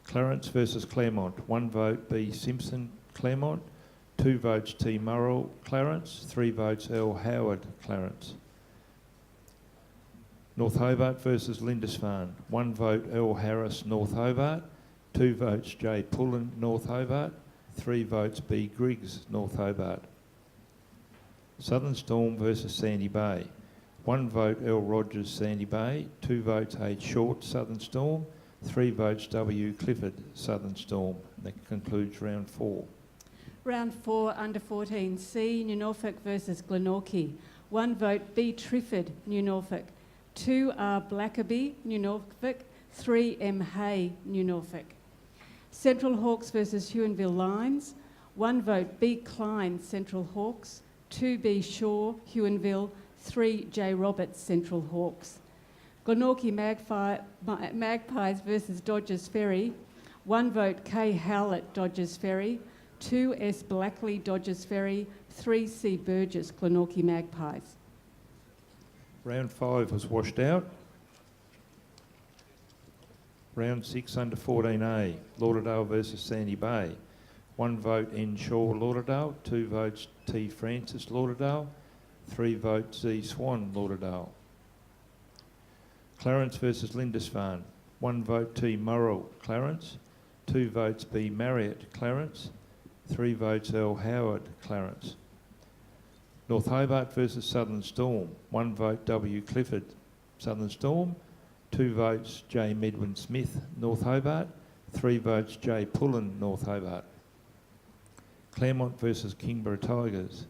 Clarence versus Claremont. 1 vote B. Simpson, Claremont. 2 votes T. Murrell, Clarence. 3 votes L. Howard, Clarence. North Hobart versus Lindisfarne. 1 vote L. Harris, North Hobart. 2 votes J. Pullen, North Hobart. 3 votes B. Griggs, North Hobart. Southern Storm versus Sandy Bay. 1 vote L. Rogers, Sandy Bay. 2 votes H. Short, Southern Storm. 3 votes W. Clifford, Southern Storm. That concludes round 4. Round 4, under 14C, New Norfolk versus Glenorchy. 1 vote B. Trifford, New Norfolk. 2 R. Blackerby, New Norfolk. 3 M. Hay, New Norfolk. Central Hawks versus Huonville Lions. 1 vote B. Klein, Central Hawks. 2 B. Shaw, Huonville. 3 J. Roberts, Central Hawks. Glenorchy Magpies versus Dodgers Ferry. 1 vote K. Howlett, Dodgers Ferry. 2 S. Blackley, Dodgers Ferry. 3 C. Burgess, Glenorchy Magpies. Round 5 was washed out. Round 6 under 14A, Lauderdale versus Sandy Bay. 1 vote N. Shaw, Lauderdale. 2 votes T. Francis, Lauderdale. 3 votes Z. Swan, Lauderdale. Clarence versus Lindisfarne. 1 vote T. Murrell, Clarence. 2 votes B. Marriott, Clarence. 3 votes L. Howard, Clarence. North Hobart versus Southern Storm. 1 vote W. Clifford, Southern Storm. 2 votes J. Medwin Smith, North Hobart. 3 votes J. Pullen, North Hobart. Claremont versus Kingborough Tigers.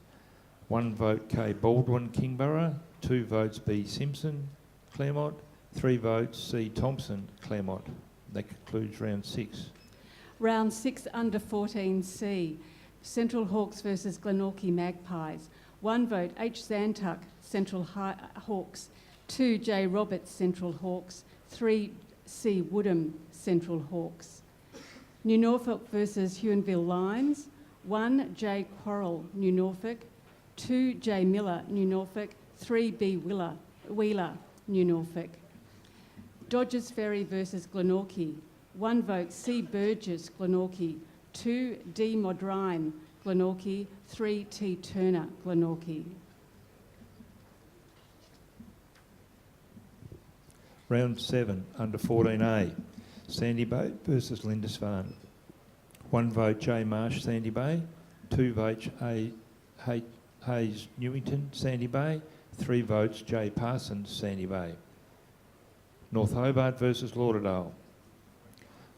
1 vote K. Baldwin, Kingborough. 2 votes B. Simpson, Claremont. 3 votes C. Thompson, Claremont. That concludes round 6. Round 6 under 14C, Central Hawks versus Glenorchy Magpies. 1 vote H. Zantuck, Central Hawks. 2 J. Roberts, Central Hawks. 3 C. Woodham, Central Hawks. New Norfolk versus Huonville Lions. 1 J. Quarrell, New Norfolk. 2 J. Miller, New Norfolk. 3 B. Wheeler, New Norfolk. Dodgers Ferry versus Glenorchy. 1 vote C. Burgess, Glenorchy. 2 D. Modrine, Glenorchy. 3 T. Turner, Glenorchy. Round 7 under 14A, Sandy Bay versus Lindisfarne. 1 vote J. Marsh, Sandy Bay. 2 votes A. Hayes Newington, Sandy Bay. 3 votes J. Parsons, Sandy Bay. North Hobart versus Lauderdale.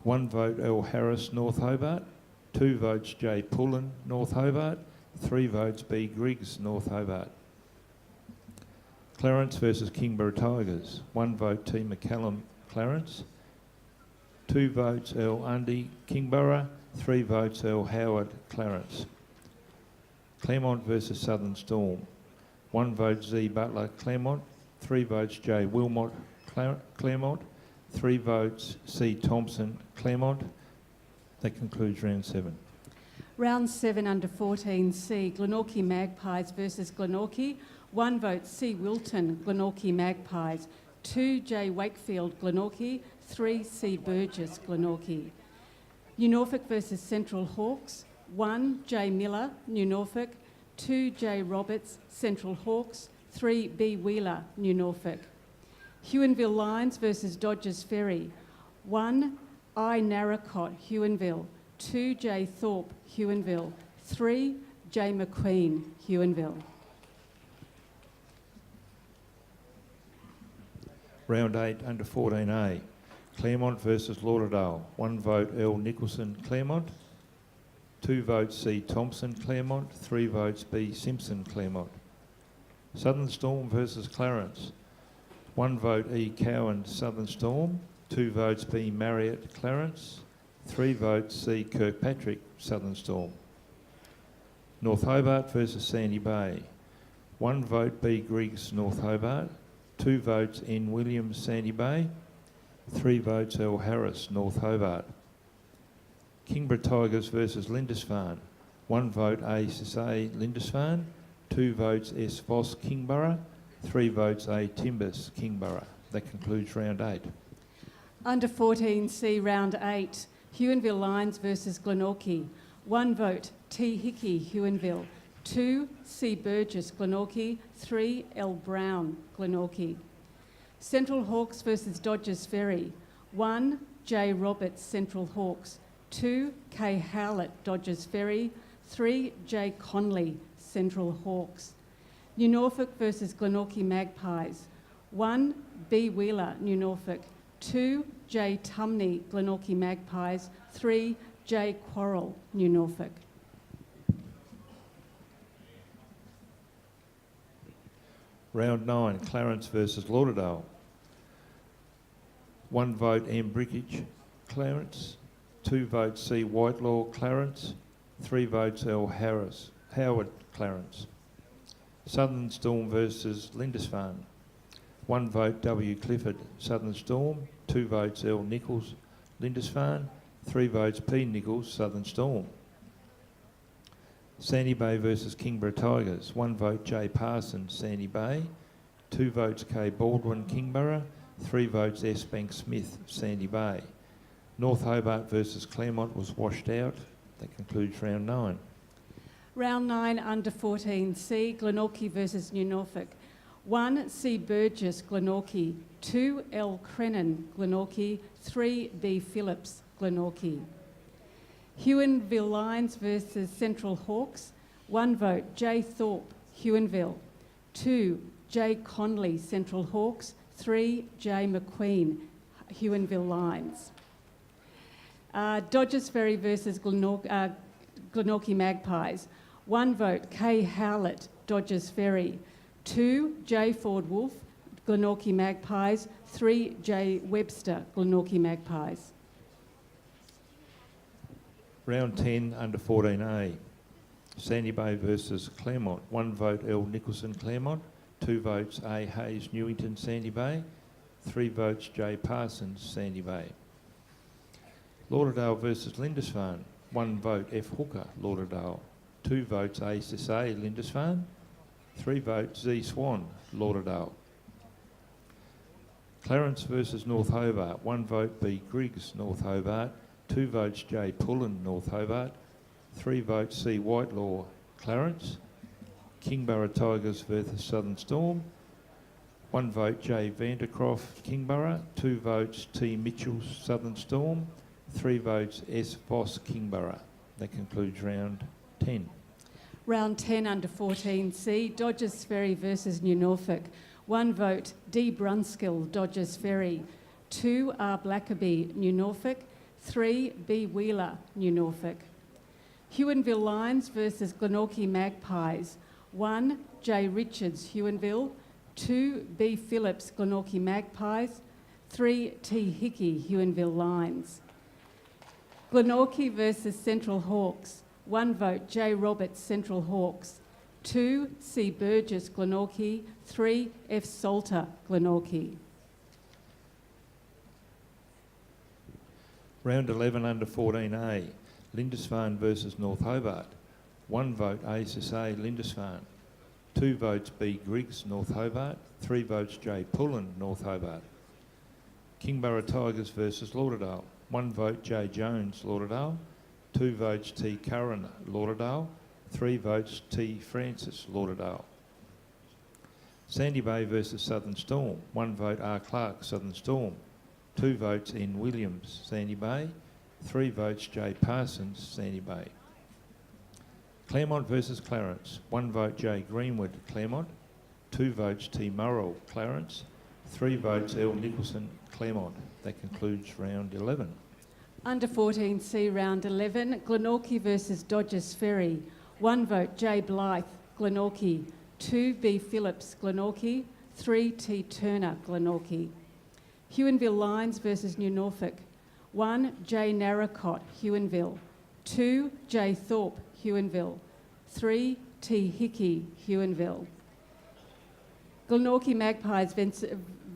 1 vote L. Harris, North Hobart. 2 votes J. Pullen, North Hobart. 3 votes B. Griggs, North Hobart. Clarence versus Kingborough Tigers. 1 vote T. McCallum, Clarence. 2 votes L. Undy, Kingborough. 3 votes L. Howard, Clarence. Claremont versus Southern Storm. 1 vote Z. Butler, Claremont. 3 votes J. Wilmot, Claremont. 3 votes C. Thompson, Claremont. That concludes round 7. Round 7 under 14C, Glenorchy Magpies versus Glenorchy. 1 vote C. Wilton, Glenorchy Magpies. 2 J. Wakefield, Glenorchy. 3 C. Burgess, Glenorchy. New Norfolk versus Central Hawks. 1 J. Miller, New Norfolk. 2 J. Roberts, Central Hawks. 3 B. Wheeler, New Norfolk. Huonville Lions versus Dodgers Ferry. 1 I. Narracott, Huonville. 2 J. Thorpe, Huonville. 3 J. McQueen, Huonville. Round 8 under 14A, Claremont versus Lauderdale. 1 vote L. Nicholson, Claremont. 2 votes C. Thompson, Claremont. 3 votes B. Simpson, Claremont. Southern Storm versus Clarence. 1 vote E. Cowan, Southern Storm. 2 votes B. Marriott, Clarence. 3 votes C. Kirkpatrick, Southern Storm. North Hobart versus Sandy Bay. 1 vote B. Griggs, North Hobart. 2 votes N. Williams, Sandy Bay. 3 votes L. Harris, North Hobart. Kingborough Tigers versus Lindisfarne. 1 vote A. Sisay, Lindisfarne. 2 votes S. Voss, Kingborough. 3 votes A. Timbers, Kingborough. That concludes round 8. Under 14C, round 8, Huonville Lions versus Glenorchy. 1 vote T. Hickey, Huonville. 2 C. Burgess, Glenorchy. 3 L. Brown, Glenorchy. Central Hawks versus Dodgers Ferry. 1 J. Roberts, Central Hawks. 2 K. Howlett, Dodgers Ferry. 3 J. Conley, Central Hawks. New Norfolk versus Glenorchy Magpies. 1 B. Wheeler, New Norfolk. 2 J. Tumney, Glenorchy Magpies. 3 J. Quarrell, New Norfolk. Round 9, Clarence versus Lauderdale. 1 vote M. Brickage, Clarence. 2 votes C. Whitelaw, Clarence. 3 votes L. Howard, Clarence. Southern Storm versus Lindisfarne. 1 vote W. Clifford, Southern Storm. 2 votes L. Nichols, Lindisfarne. 3 votes P. Nichols, Southern Storm. Sandy Bay versus Kingborough Tigers. 1 vote J. Parsons, Sandy Bay. 2 votes K. Baldwin, Kingborough. 3 votes S. Bank Smith, Sandy Bay. North Hobart versus Claremont was washed out. That concludes round 9. Round 9, under 14C, Glenorchy versus New Norfolk. 1 C. Burgess, Glenorchy. 2 L. Crennan, Glenorchy. 3 B. Phillips, Glenorchy. Huonville Lions versus Central Hawks. 1 vote J. Thorpe, Huonville. 2 J. Conley, Central Hawks. 3 J. McQueen, Huonville Lions. Dodgers Ferry versus Glenorchy Magpies. 1 vote K. Howlett, Dodgers Ferry. 2 J. Ford Wolf, Glenorchy Magpies. 3 J. Webster, Glenorchy Magpies. Round 10, under 14A. Sandy Bay versus Claremont. 1 vote L. Nicholson, Claremont. 2 votes A. Hayes, Newington, Sandy Bay. 3 votes J. Parsons, Sandy Bay. Lauderdale versus Lindisfarne. 1 vote F. Hooker, Lauderdale. 2 votes A. Sissay, Lindisfarne. 3 votes Z. Swan, Lauderdale. Clarence versus North Hobart. 1 vote B. Griggs, North Hobart. 2 votes J. Pullen, North Hobart. 3 votes C. Whitelaw, Clarence. Kingborough Tigers versus Southern Storm. 1 vote J. Vandercroft, Kingborough. 2 votes T. Mitchell, Southern Storm. 3 votes S. Voss, Kingborough. That concludes round 10. Round 10, under 14C, Dodgers Ferry versus New Norfolk. 1 vote D. Brunskill, Dodgers Ferry. 2 R. Blackaby, New Norfolk. 3 B. Wheeler, New Norfolk. Huonville Lions versus Glenorchy Magpies. 1 J. Richards, Huonville. 2 B. Phillips, Glenorchy Magpies. 3 T. Hickey, Huonville Lions. Glenorchy versus Central Hawks. 1 vote J. Roberts, Central Hawks. 2 C. Burgess, Glenorchy. 3 F. Salter, Glenorchy. Round 11, under 14A. Lindisfarne versus North Hobart. 1 vote A. Sissay, Lindisfarne. 2 votes B. Griggs, North Hobart. 3 votes J. Pullen, North Hobart. Kingborough Tigers versus Lauderdale. 1 vote J. Jones, Lauderdale. 2 votes T. Curran, Lauderdale. 3 votes T. Francis, Lauderdale. Sandy Bay versus Southern Storm. 1 vote R. Clark, Southern Storm. 2 votes N. Williams, Sandy Bay. 3 votes J. Parsons, Sandy Bay. Claremont versus Clarence. 1 vote J. Greenwood, Claremont. 2 votes T. Murrell, Clarence. 3 votes L. Nicholson, Claremont. That concludes round 11. Under 14C, round 11, Glenorchy versus Dodgers Ferry. 1 vote J. Blythe, Glenorchy. 2 B. Phillips, Glenorchy. 3 T. Turner, Glenorchy. Huonville Lions versus New Norfolk. 1 J. Narracott, Huonville. 2 J. Thorpe, Huonville. 3 T. Hickey, Huonville. Glenorchy Magpies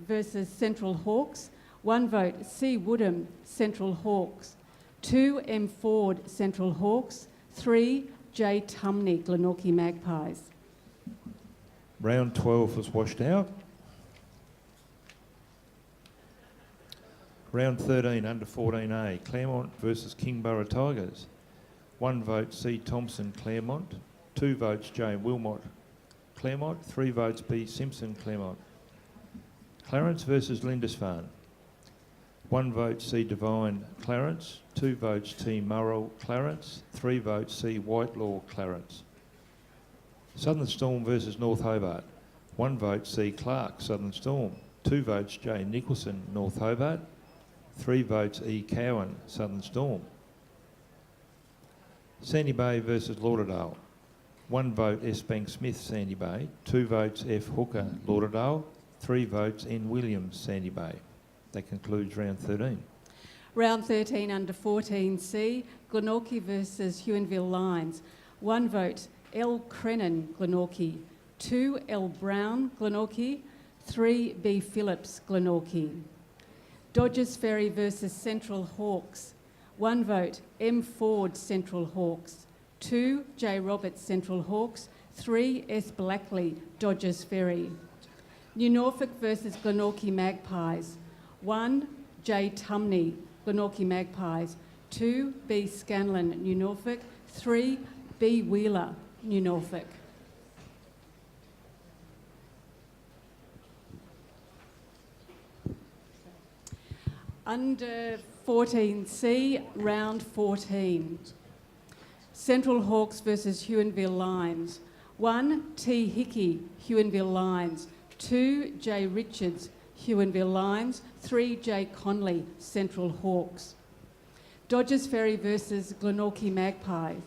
versus Central Hawks. 1 vote C. Woodham, Central Hawks. 2 M. Ford, Central Hawks. 3 J. Tumney, Glenorchy Magpies. Round 12 was washed out. Round 13, under 14A, Claremont versus Kingborough Tigers. 1 vote C. Thompson, Claremont. 2 votes J. Wilmot, Claremont. 3 votes B. Simpson, Claremont. Clarence versus Lindisfarne. 1 vote C. Devine, Clarence. 2 votes T. Murrell, Clarence. 3 votes C. Whitelaw, Clarence. Southern Storm versus North Hobart. 1 vote C. Clark, Southern Storm. 2 votes J. Nicholson, North Hobart. 3 votes E. Cowan, Southern Storm. Sandy Bay versus Lauderdale. 1 vote S. Bank Smith, Sandy Bay. 2 votes F. Hooker, Lauderdale. 3 votes N. Williams, Sandy Bay. That concludes round 13. Round 13 under 14C, Glenorchy versus Huonville Lions. 1 vote L. Crennan, Glenorchy. 2 L. Brown, Glenorchy. 3 B. Phillips, Glenorchy. Dodgers Ferry versus Central Hawks. 1 vote M. Ford, Central Hawks. 2 J. Roberts, Central Hawks. 3 S. Blackley, Dodgers Ferry. New Norfolk versus Glenorchy Magpies. 1 J. Tumney, Glenorchy Magpies. 2 B. Scanlon, New Norfolk. 3 B. Wheeler, New Norfolk. Under 14C, round 14. Central Hawks versus Huonville Lions. 1 T. Hickey, Huonville Lions. 2 J. Richards, Huonville Lions. 3 J. Conley, Central Hawks. Dodgers Ferry versus Glenorchy Magpies.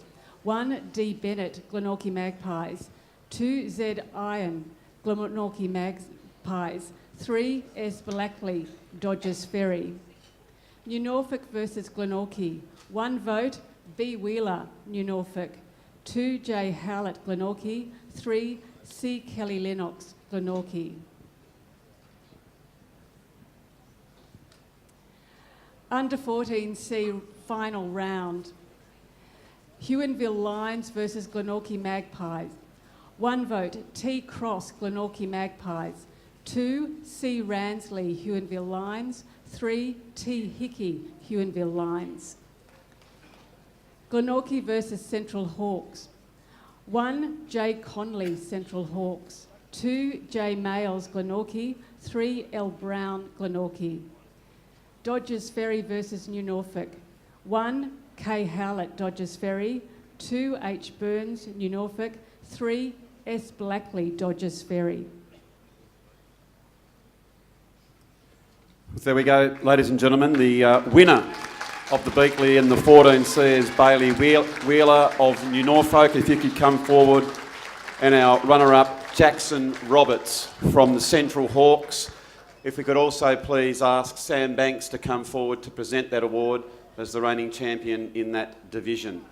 1 D. Bennett, Glenorchy Magpies. 2 Z. Iron, Glenorchy Magpies. 3 S. Blackley, Dodgers Ferry. New Norfolk versus Glenorchy. 1 vote B. Wheeler, New Norfolk. 2 J. Howlett, Glenorchy. 3 C. Kelly Lennox, Glenorchy. Under 14C, final round. Huonville Lions versus Glenorchy Magpies. 1 vote T. Cross, Glenorchy Magpies. 2 C. Ransley, Huonville Lions. 3 T. Hickey, Huonville Lions. Glenorchy versus Central Hawks. 1 J. Conley, Central Hawks. 2 J. Males, Glenorchy. 3 L. Brown, Glenorchy. Dodgers Ferry versus New Norfolk. 1 K. Howlett, Dodgers Ferry. 2 H. Burns, New Norfolk. 3 S. Blackley, Dodgers Ferry. There we go, ladies and gentlemen. The winner of the Beakley in the 14C is Bailey Wheeler of New Norfolk. If you could come forward. And our runner-up, Jackson Roberts from the Central Hawks. If we could also please ask Sam Banks to come forward to present that award as the reigning champion in that division.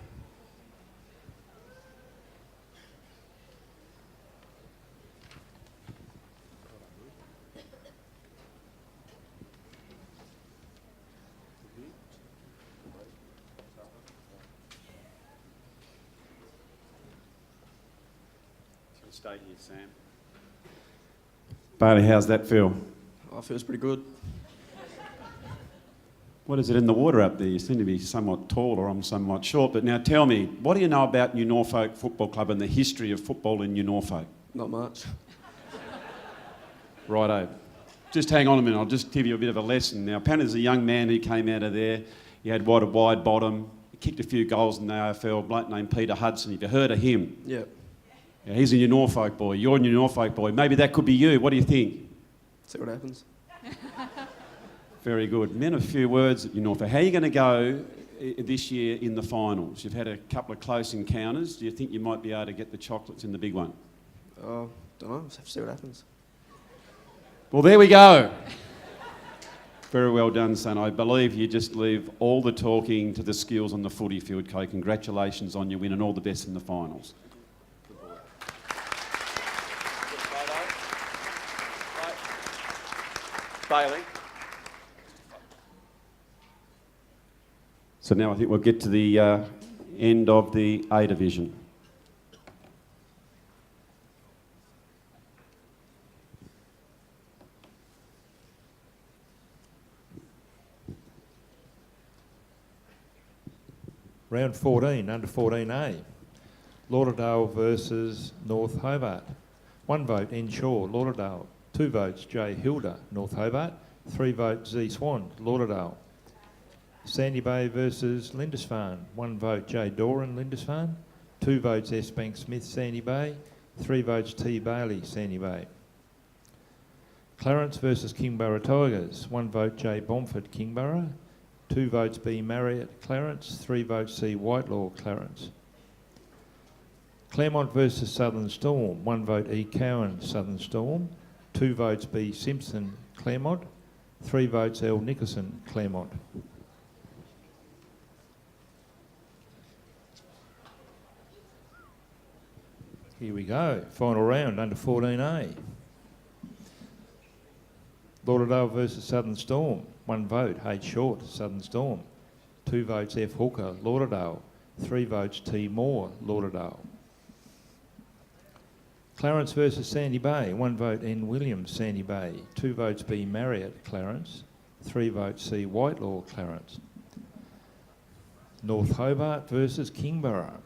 Stay here, Sam. Bailey, how's that feel? Oh, it feels pretty good. What is it in the water up there? You seem to be somewhat tall, or I'm somewhat short. But now tell me, what do you know about New Norfolk Football Club and the history of football in New Norfolk? Not much. Righto. Just hang on a minute, I'll just give you a bit of a lesson. Now, Panner's a young man who came out of there. He had a wide bottom. He kicked a few goals in the AFL. A bloke named Peter Hudson. Have you heard of him? Yeah. Yeah, he's a New Norfolk boy. You're a New Norfolk boy. Maybe that could be you. What do you think? See what happens. Very good. Men, a few words at New Norfolk. How are you going to go this year in the finals? You've had a couple of close encounters. Do you think you might be able to get the chocolates in the big one? Oh, don't know. Just have to see what happens. Well, there we go. Very well done, son. I believe you just leave all the talking to the skills on the footy field, Coe. Congratulations on your win and all the best in the finals. Bailey. So now I think we'll get to the end of the A division. Round 14, under 14A. Lauderdale versus North Hobart. 1 vote, N. Shaw, Lauderdale. 2 votes, J. Hilda, North Hobart. 3 votes, Z. Swan, Lauderdale. Sandy Bay versus Lindisfarne. 1 vote, J. Doran, Lindisfarne. 2 votes, S. Bank Smith, Sandy Bay. 3 votes, T. Bailey, Sandy Bay. Clarence versus Kingborough Tigers. 1 vote, J. Bomford, Kingborough. 2 votes, B. Marriott, Clarence. 3 votes, C. Whitelaw, Clarence. Claremont versus Southern Storm. 1 vote E. Cowan, Southern Storm. 2 votes B. Simpson, Claremont. 3 votes L. Nicholson, Claremont. Here we go. Final round, under 14A. Lauderdale versus Southern Storm. 1 vote H. Short, Southern Storm. 2 votes F. Hooker, Lauderdale. 3 votes T. Moore, Lauderdale. Clarence versus Sandy Bay. 1 vote N. Williams, Sandy Bay. 2 votes B. Marriott, Clarence. 3 votes C. Whitelaw, Clarence. North Hobart versus Kingborough.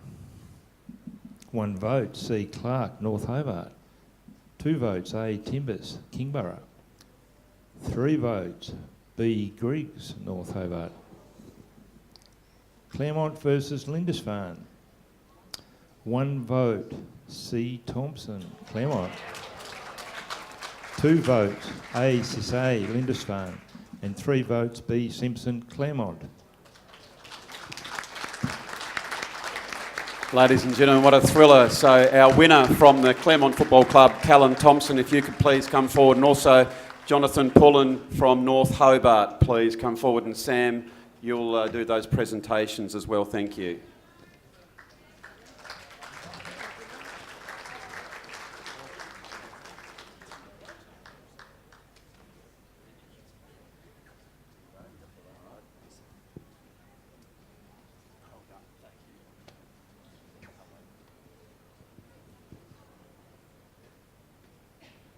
1 vote C. Clark, North Hobart. 2 votes A. Timbers, Kingborough. 3 votes B. Griggs, North Hobart. Claremont versus Lindisfarne. 1 vote C. Thompson, Claremont. 2 votes A. Sissay, Lindisfarne. And 3 votes B. Simpson, Claremont. Ladies and gentlemen, what a thriller. So our winner from the Claremont Football Club, Callan Thompson, if you could please come forward. And also Jonathan Pullen from North Hobart, please come forward. And Sam, you'll do those presentations as well. Thank you.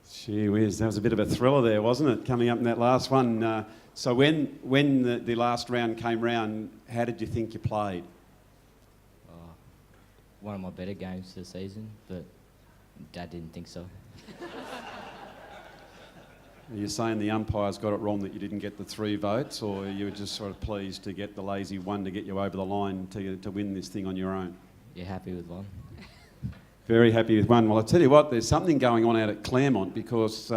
Gee whiz, that was a bit of a thriller there, wasn't it, coming up in that last one. So when the last round came round, how did you think you played? One of my better games this season, but Dad didn't think so. Are you saying the umpires got it wrong that you didn't get the 3 votes, or you were just sort of pleased to get the lazy 1 to get you over the line to win this thing on your own? You're happy with 1? Very happy with 1. Well, I'll tell you what, there's something going on out at Claremont because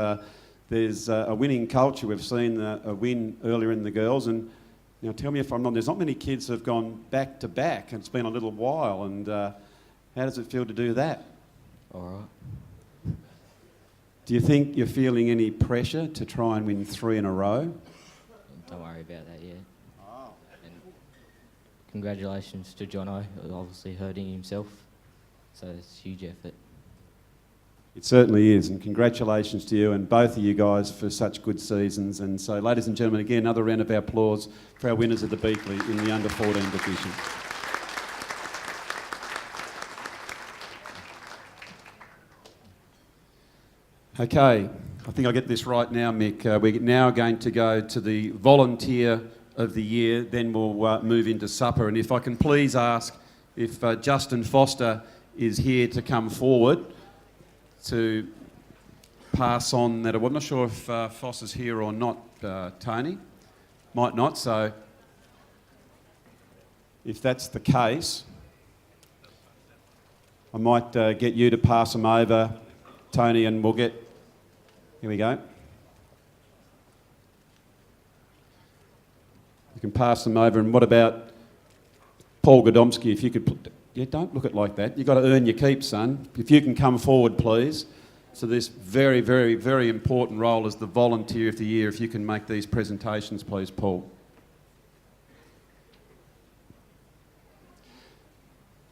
there's a winning culture. We've seen a win earlier in the girls, and tell me if I'm wrong, there's not many kids that have gone back to back, and it's been a little while, and how does it feel to do that? All right. Do you think you're feeling any pressure to try and win 3 in a row? Don't worry about that yet. Oh. And congratulations to Jono, obviously hurting himself. So it's a huge effort. It certainly is, and congratulations to you and both of you guys for such good seasons. And so, ladies and gentlemen, again, another round of applause for our winners of the Beakley in the under-14 division. Okay, I think I'll get this right now, Mick. We're now going to go to the Volunteer of the Year, then we'll move into supper. And if I can please ask if Justin Foster is here to come forward to pass on that award. I'm not sure if Foster's here or not, Tony. Might not, so if that's the case, I might get you to pass them over, Tony, and we'll get... Here we go. You can pass them over, and what about Paul Godomsky, if you could... Yeah, don't look at it like that. You've got to earn your keep, son. If you can come forward, please. So this very, very, very important role as the Volunteer of the Year. If you can make these presentations, please, Paul.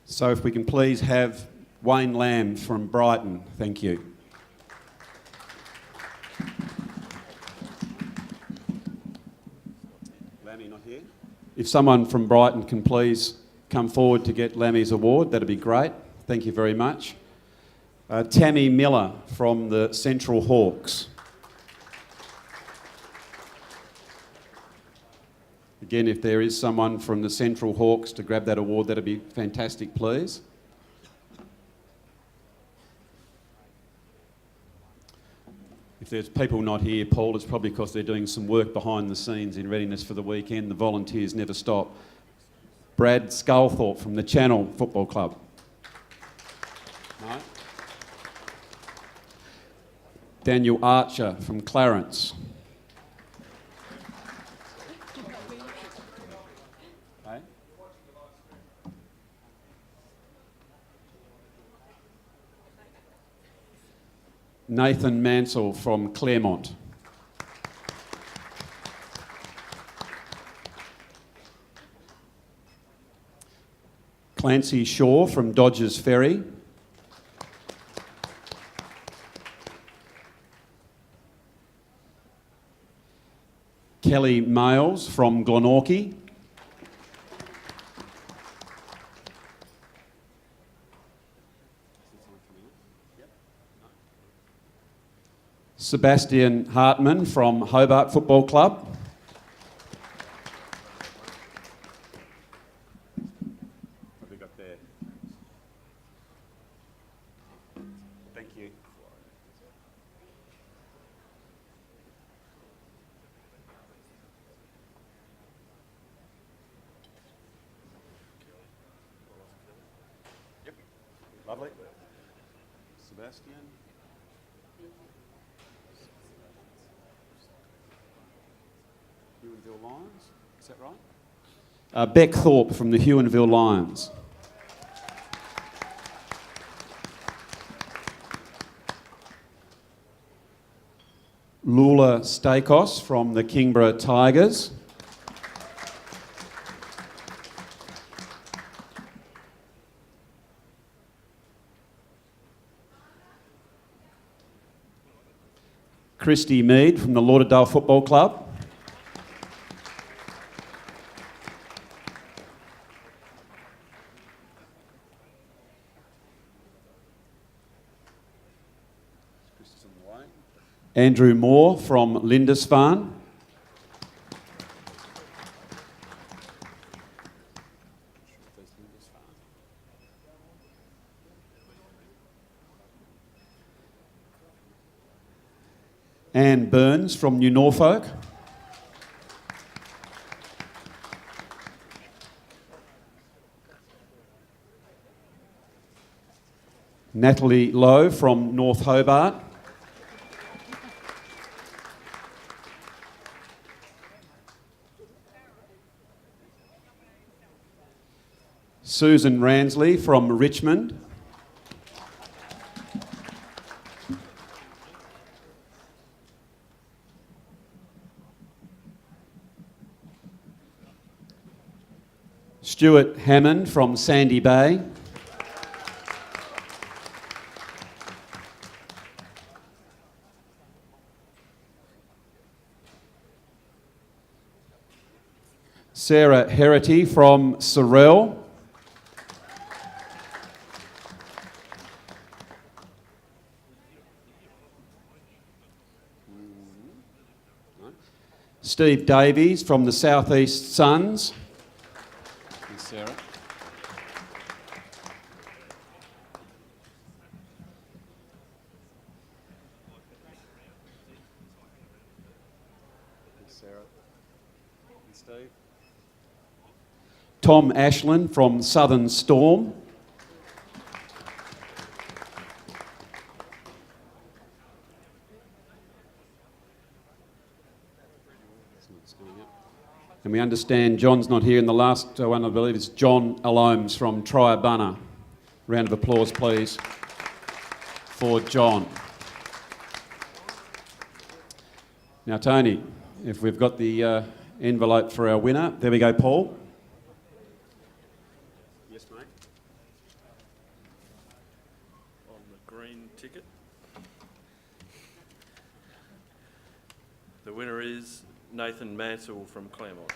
So if we can please have Wayne Lamb from Brighton. Thank you. Lammy not here? If someone from Brighton can please come forward to get Lammy's award, that'd be great. Thank you very much. Tammy Miller from the Central Hawks. Again, if there is someone from the Central Hawks to grab that award, that'd be fantastic, please. If there's people not here, Paul, it's probably because they're doing some work behind the scenes in readiness for the weekend. The volunteers never stop. Brad Sculthorpe from the Channel Football Club. No. Daniel Archer from Clarence. Okay. Nathan Mansell from Claremont. Clancy Shaw from Dodgers Ferry. Kelly Males from Glenorchy. Sebastian Hartman from Hobart Football Club. What have we got there? Thank you. Yep, lovely. Sebastian. Huonville Lions, is that right? Beck Thorpe from the Huonville Lions. Lula Stakos from the Kingborough Tigers. Christy Mead from the Lauderdale Football Club. Andrew Moore from Lindisfarne. Anne Burns from New Norfolk. Natalie Lowe from North Hobart. Susan Ransley from Richmond. Stuart Hammond from Sandy Bay. Sarah Herity from Sorrel. Steve Davies from the South East Suns. And Sarah. And Sarah. And Steve. Tom Ashland from Southern Storm. And we understand John's not here, and the last one I believe is John Alomes from Triabunna. Round of applause, please, for John. Now, Tony, if we've got the envelope for our winner, there we go, Paul. Yes, mate. On the green ticket. The winner is Nathan Mansell from Claremont.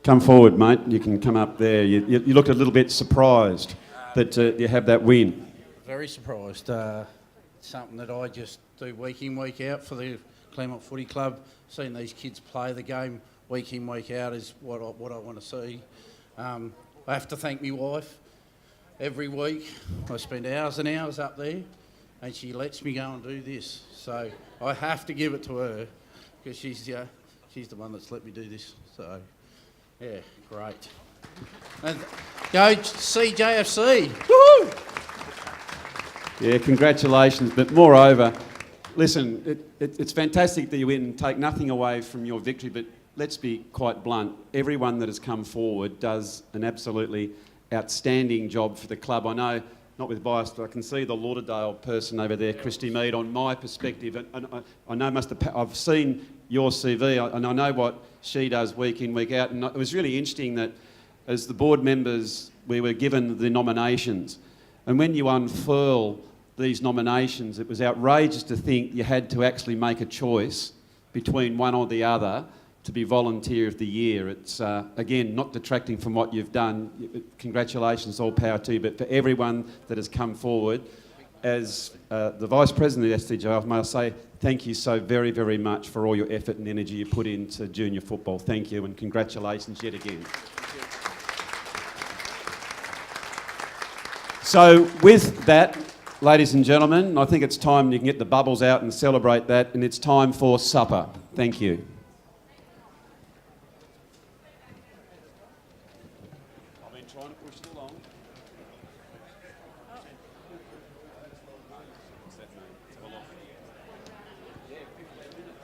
Come forward, mate. You can come up there. You looked a little bit surprised that you have that win. Very surprised. Something that I just do week in, week out for the Claremont Footy Club. Seeing these kids play the game week in, week out is what I want to see. I have to thank my wife. Every week I spend hours and hours up there and she lets me go and do this. So I have to give it to her because she's the one that's let me do this. So, yeah, great. And go CJFC. Woo! Yeah, congratulations. But moreover, listen, it's fantastic that you win and take nothing away from your victory, but let's be quite blunt, everyone that has come forward does an absolutely outstanding job for the club. I know, not with bias, but I can see the Lauderdale person over there, Christy Mead, on my perspective. And I know I've seen your CV and I know what she does week in, week out. And it was really interesting that as the board members, we were given the nominations. And when you unfurl these nominations, it was outrageous to think you had to actually make a choice between one or the other to be Volunteer of the Year. It's, again, not detracting from what you've done. Congratulations, all power to you. But for everyone that has come forward, as the Vice President of the STJFL, may I say thank you so very, very much for all your effort and energy you put into junior football. Thank you and congratulations yet again. So with that, ladies and gentlemen, I think it's time you can get the bubbles out and celebrate that, and it's time for supper. Thank you. I've been trying to push it along. What's that mean? It's velocity. Yeah, 15 minutes.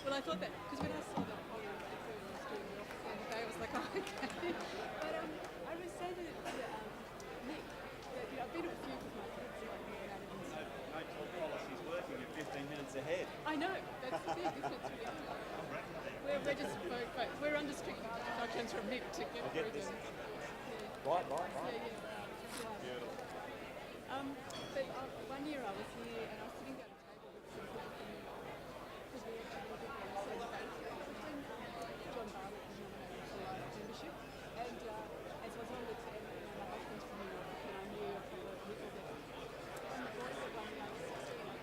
Well, I thought that, because when I saw that Holly was doing the office the other day, I was like, oh, okay. But I was saying to Nick that, you know, I've been to a few with my kids, like, No talk policy's working, you're 15 minutes ahead. I know, that's the thing, isn't it? It's really we're just, we're under strict instructions from Nick to get through them. Right. Yeah. But one year I was here and I was sitting down at a table with some people because we had to do John Barlett was nominated for membership, and so I was on the table and my husband's from New York and I knew a couple of people there. And the boys that won the under 16,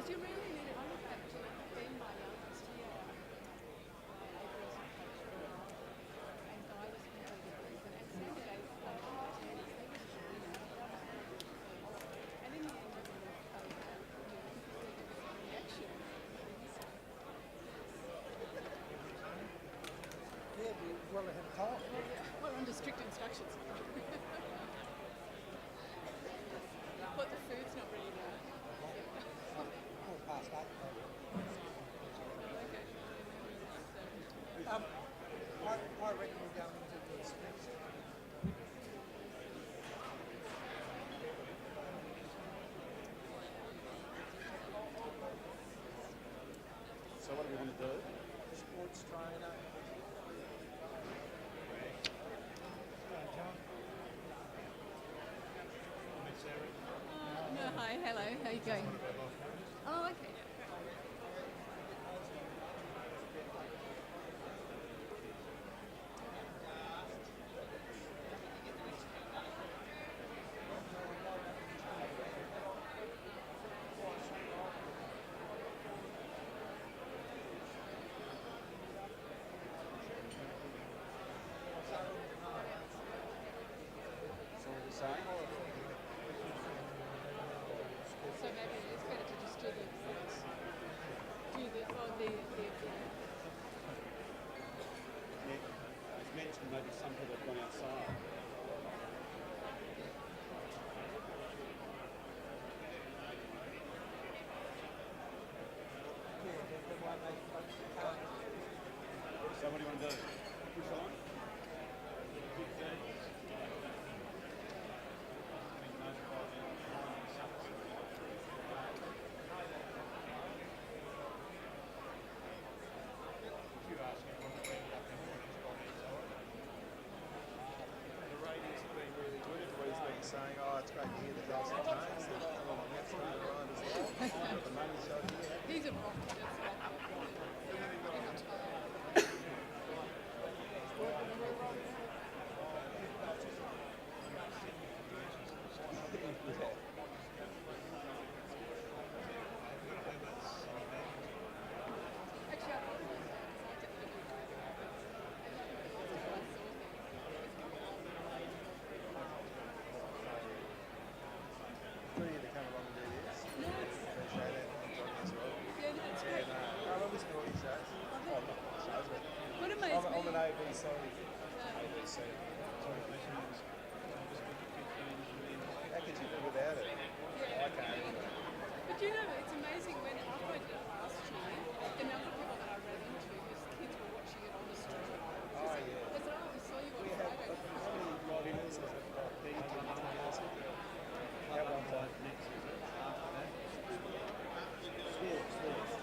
you really need it. I look back to Ben, my youngest here, April was a coach for a while, and Guy was completely different. And Sandy Day was like, oh, tennis, they were just, you know, and in the end, I think reaction. Yeah, well ahead of time. Well, under strict instructions. But the food's not really there. Past that. Okay. I reckon we're going into the specs. So what do we want to do? Sports trainer. No, hi, hello, how are you going? Oh, okay. So what we're saying? So maybe it's better to just do the Yeah, as mentioned, maybe some people have gone outside. So what do you want to do? Push on? The ratings have been really good. Everybody's been saying, oh, it's great to hear the Dulce and Tones. They've come on the Mets on the ride as well. Got the money shot here. He's a rock. Good to hear they come along and do this. Appreciate it. As well. Yeah, that's great. I love listening to all these shows. Oh, not all shows, but What amazed me? I'm an ABC. ABC. How could you live without it? I can't anyway. But you know, it's amazing when after I did it last year, the number of people that I ran into because kids were watching it on the street. Oh, yeah. They said, oh, we saw you on We had, Friday. how many live innings was it? About 30, 20,000? At one point. Sports, right?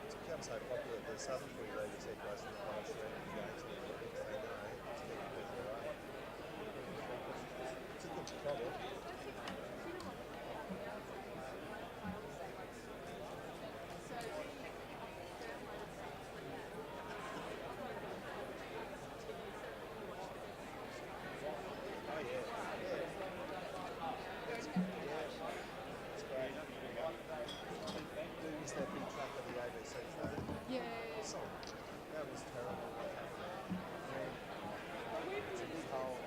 It's become so popular that the Southern Footy League has said most of the players are going to the Olympics. They know it's getting people away. It's a good problem. Oh yeah, yeah. That's great. Do you miss that big truck of the ABC today? Yeah. So, that was terrible what happened there. It's a big hole.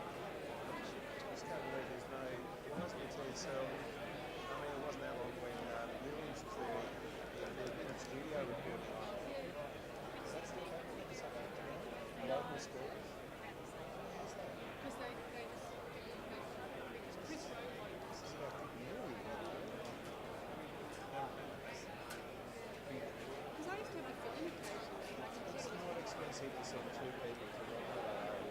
I just can't believe there's no, it must be to yourself. I mean, it wasn't that long when Williams was there, did a bit of studio recording on it. That's the family, local schools. Because they just, because Chris wrote one. This is about the community. Because I used to have a film occasionally. Like It's not expensive to send two people to one hour.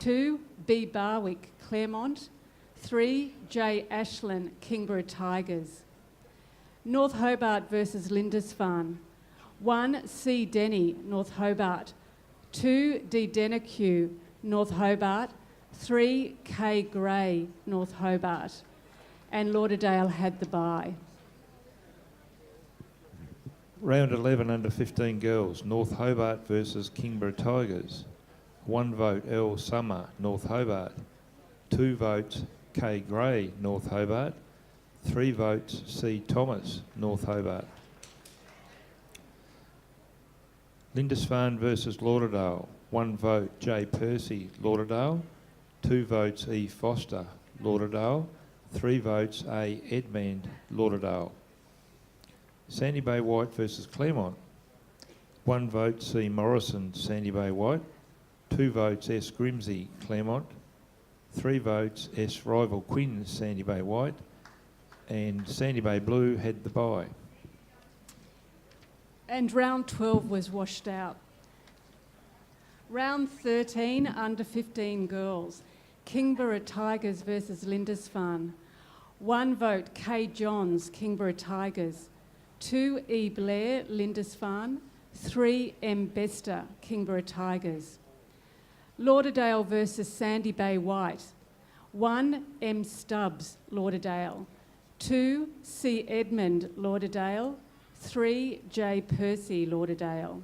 2, B. Barwick, Claremont. 3, J. Ashland, Kingborough Tigers. North Hobart versus Lindisfarne. 1, C. Denny, North Hobart. 2, D. Deneque, North Hobart. 3, K. Gray, North Hobart. And Lauderdale had the bye. Round 11 under 15 girls, North Hobart versus Kingborough Tigers. 1 vote L. Summer, North Hobart. 2 votes K. Gray, North Hobart. 3 votes C. Thomas, North Hobart. Lindisfarne versus Lauderdale. 1 vote J. Percy, Lauderdale. 2 votes E. Foster, Lauderdale. 3 votes A. Edmund, Lauderdale. Sandy Bay White versus Claremont. 1 vote C. Morrison, Sandy Bay White. 2 votes S. Grimsey, Claremont. 3 votes S. Rival Quinn, Sandy Bay White. And Sandy Bay Blue had the bye. And round 12 was washed out. Round 13, under 15 girls. Kingborough Tigers versus Lindisfarne. 1 vote K. Johns, Kingborough Tigers. 2, E. Blair, Lindisfarne. 3, M. Bester, Kingborough Tigers. Lauderdale versus Sandy Bay White. 1, M. Stubbs, Lauderdale. 2, C. Edmund, Lauderdale. 3, J. Percy, Lauderdale.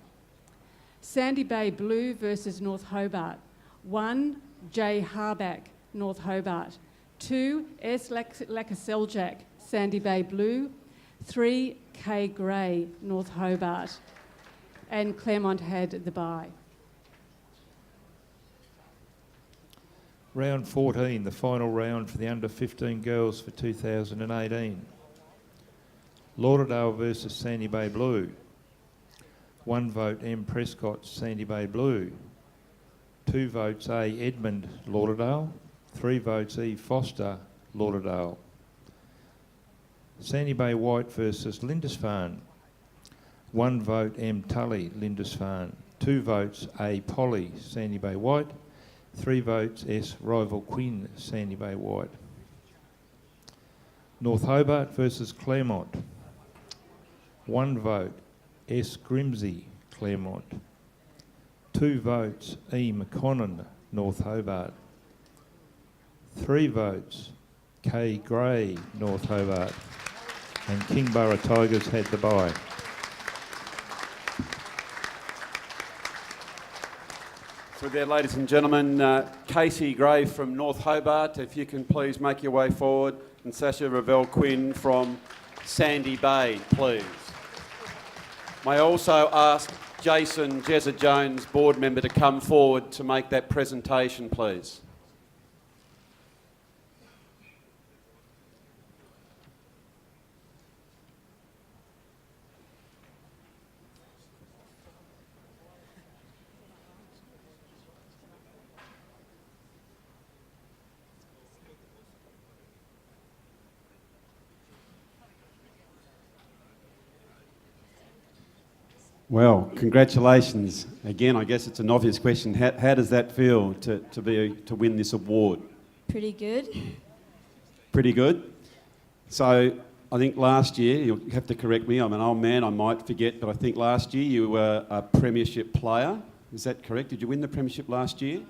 Sandy Bay Blue versus North Hobart. 1, J. Harback, North Hobart. 2, S. Lacaseljak, Sandy Bay Blue. 3, K. Gray, North Hobart. And Claremont had the bye. Round 14, the final round for the under 15 girls for 2018. Lauderdale versus Sandy Bay Blue. 1 vote M. Prescott, Sandy Bay Blue. 2 votes A. Edmund, Lauderdale. 3 votes E. Foster, Lauderdale. Sandy Bay White versus Lindisfarne. 1 vote M. Tully, Lindisfarne. 2 votes A. Polly, Sandy Bay White. 3 votes S. Rival Quinn, Sandy Bay White. North Hobart versus Claremont. 1 vote S. Grimsey, Claremont. 2 votes E. McConnon, North Hobart. 3 votes K. Gray, North Hobart. And Kingborough Tigers had the bye. So there, ladies and gentlemen, Casey Gray from North Hobart, if you can please make your way forward, and Sasha Ravel Quinn from Sandy Bay, please. May I also ask Jason Jezza Jones, board member, to come forward to make that presentation, please. Well, congratulations. Again, I guess it's an obvious question. How does that feel to win this award? Pretty good. Pretty good. So I think last year, you'll have to correct me, I'm an old man, I might forget, but I think last year you were a premiership player. Is that correct? Did you win the premiership last year?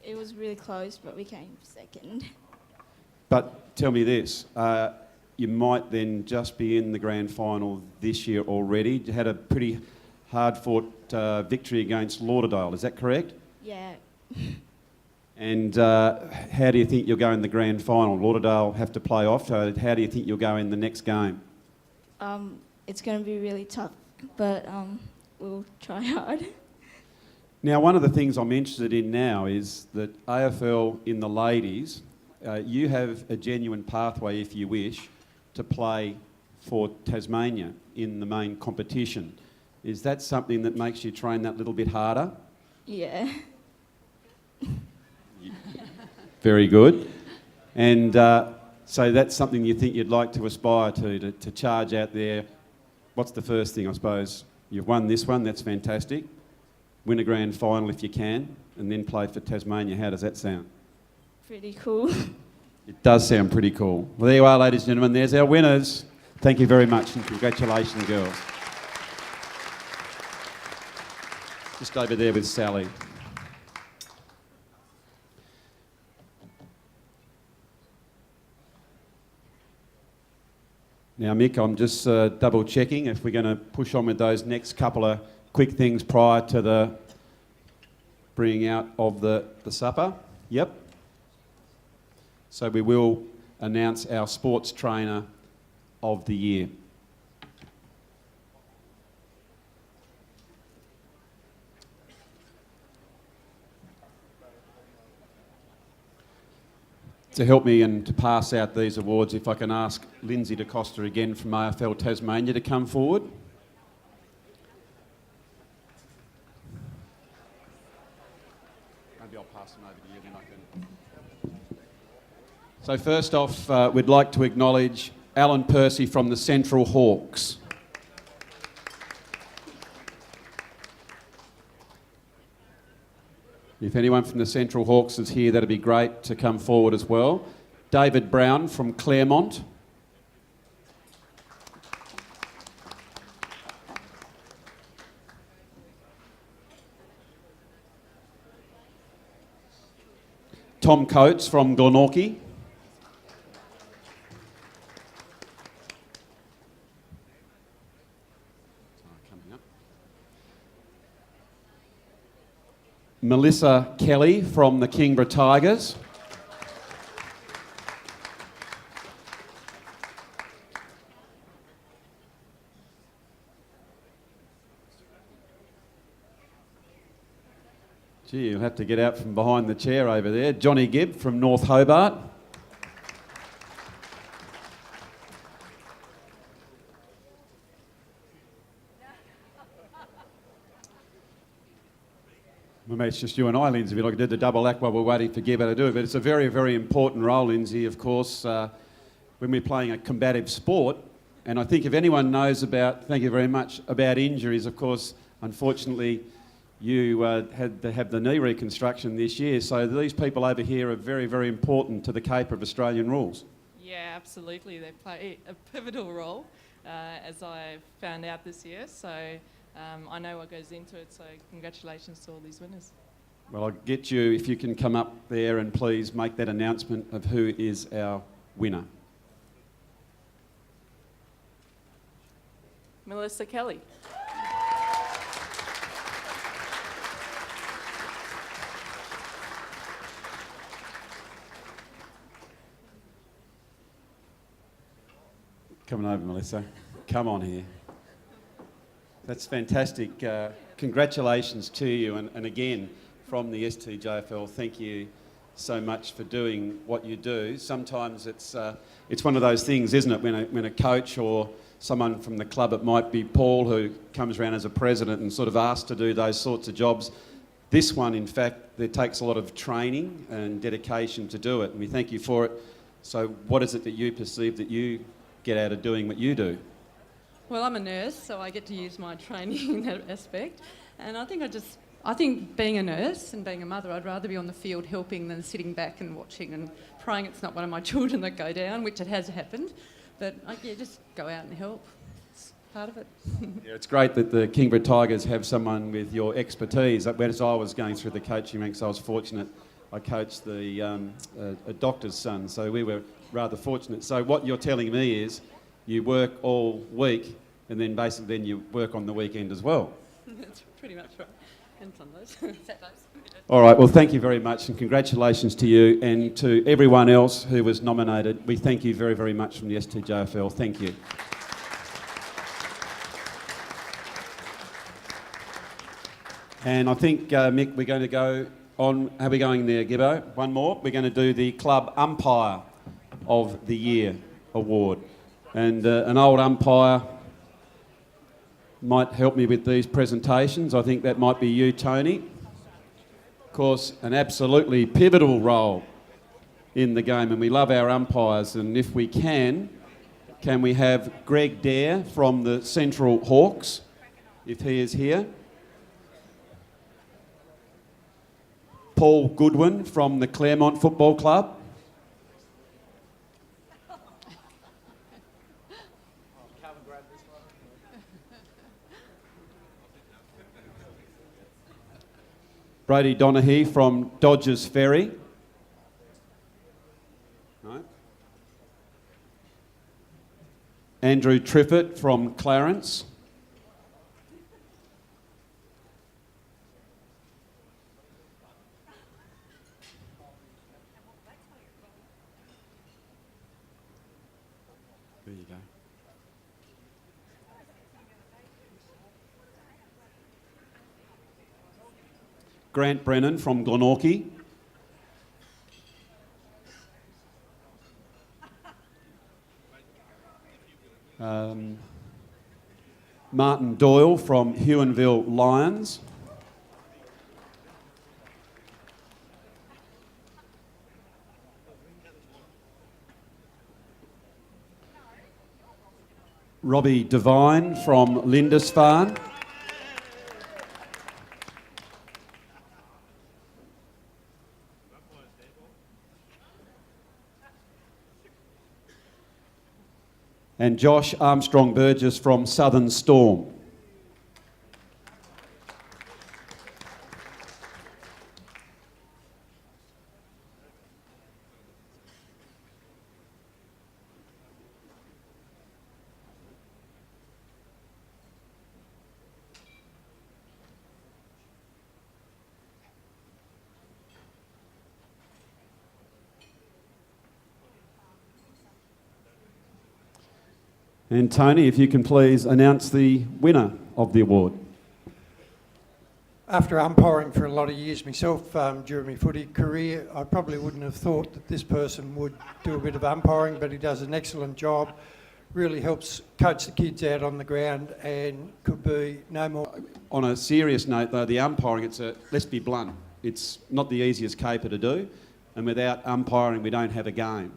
It was really close, but we came second. But tell me this, you might then just be in the grand final this year already. You had a pretty hard-fought victory against Lauderdale, is that correct? Yeah. And how do you think you'll go in the grand final? Lauderdale have to play off, so how do you think you'll go in the next game? It's going to be really tough, but we'll try hard. Now, one of the things I'm interested in now is that AFL in the ladies, you have a genuine pathway, if you wish, to play for Tasmania in the main competition. Is that something that makes you train that little bit harder? Yeah. Very good. And so that's something you think you'd like to aspire to charge out there. What's the first thing, I suppose? You've won this one, that's fantastic. win a grand final if you can, and then play for Tasmania. How does that sound? Pretty cool. It does sound pretty cool. Well, there you are, ladies and gentlemen. There's our winners. Thank you very much, and congratulations, girls. Just over there with Sally. Now, Mick, I'm just double checking if we're going to push on with those next couple of quick things prior to the bringing out of the supper. Yep. So we will announce our sports trainer of the year. To help me and to pass out these awards, if I can ask Lindsay DeCosta again from AFL Tasmania to come forward. Maybe I'll pass them over to you, then I can... So first off, we'd like to acknowledge Alan Percy from the Central Hawks. If anyone from the Central Hawks is here, that'd be great to come forward as well. David Brown from Claremont. Tom Coates from Glenorchy. Melissa Kelly from the Kingborough Tigers. Gee, you'll have to get out from behind the chair over there. Johnny Gibb from North Hobart. Well, mate, it's just you and I, Lindsay. If you like, did the double act while we're waiting for Gibbo to do it. But it's a very, very important role, Lindsay, of course, when we're playing a combative sport. And I think if anyone knows about, thank you very much, about injuries, of course, unfortunately, you had to have the knee reconstruction this year. So these people over here are very, very important to the caper of Australian rules. Yeah, absolutely. They play a pivotal role, as I found out this year. So I know what goes into it, so congratulations to all these winners. Well, I'll get you, if you can come up there and please make that announcement of who is our winner. Melissa Kelly. Coming over, Melissa. Come on here. That's fantastic. Congratulations to you. And again, from the STJFL, thank you so much for doing what you do. Sometimes it's one of those things, isn't it, when a coach or someone from the club, it might be Paul, who comes around as a president and sort of asked to do those sorts of jobs. This one, in fact, it takes a lot of training and dedication to do it, and we thank you for it. So what is it that you perceive that you get out of doing what you do? Well, I'm a nurse, so I get to use my training in that aspect. And I think being a nurse and being a mother, I'd rather be on the field helping than sitting back and watching and praying it's not one of my children that go down, which it has happened. But yeah, just go out and help. It's part of it. Yeah, it's great that the Kingborough Tigers have someone with your expertise. As I was going through the coaching ranks, I was fortunate. I coached a doctor's son, so we were rather fortunate. So what you're telling me is you work all week and then basically you work on the weekend as well. That's pretty much right. And Sundays, Saturdays. All right, well, thank you very much and congratulations to you and to everyone else who was nominated. We thank you very, very much from the STJFL. Thank you. And I think, Mick, we're going to go on. How are we going there, Gibbo? One more. We're going to do the Club Umpire of the Year award. And an old umpire might help me with these presentations. I think that might be you, Tony. Of course, an absolutely pivotal role in the game, and we love our umpires. And if we can we have Greg Dare from the Central Hawks, if he is here? Paul Goodwin from the Claremont Football Club. Brady Donaghy from Dodgers Ferry. Right. Andrew Triffett from Clarence. There you go. Grant Brennan from Glenorchy. Martin Doyle from Huonville Lions. Robbie Devine from Lindisfarne. And Josh Armstrong Burgess from Southern Storm. And Tony, if you can please announce the winner of the award. After umpiring for a lot of years myself during my footy career, I probably wouldn't have thought that this person would do a bit of umpiring, but he does an excellent job, really helps coach the kids out on the ground and could be no more. On a serious note though, the umpiring, let's be blunt, it's not the easiest caper to do, and without umpiring we don't have a game.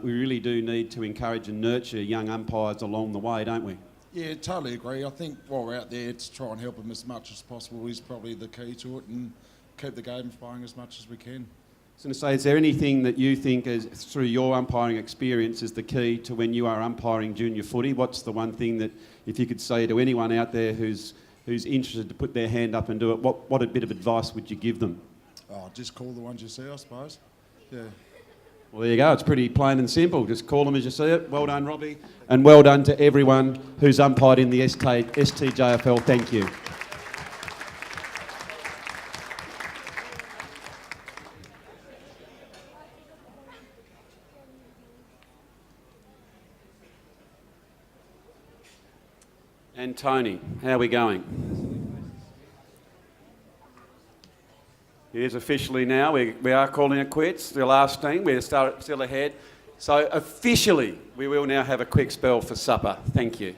We really do need to encourage and nurture young umpires along the way, don't we? Yeah, totally agree. I think while we're out there to try and help them as much as possible is probably the key to it, and keep the game flowing as much as we can. I was going to say, is there anything that you think is, through your umpiring experience, is the key to when you are umpiring junior footy? What's the one thing that, if you could say to anyone out there who's interested to put their hand up and do it, what a bit of advice would you give them? Oh, just call the ones you see, I suppose. Yeah. Well, there you go. It's pretty plain and simple. Just call them as you see it. Well done, Robbie. And well done to everyone who's umpired in the STJFL. Thank you. And Tony, how are we going? It is officially now. We are calling it quits. The last team, we're still ahead. So officially, we will now have a quick spell for supper. Thank you.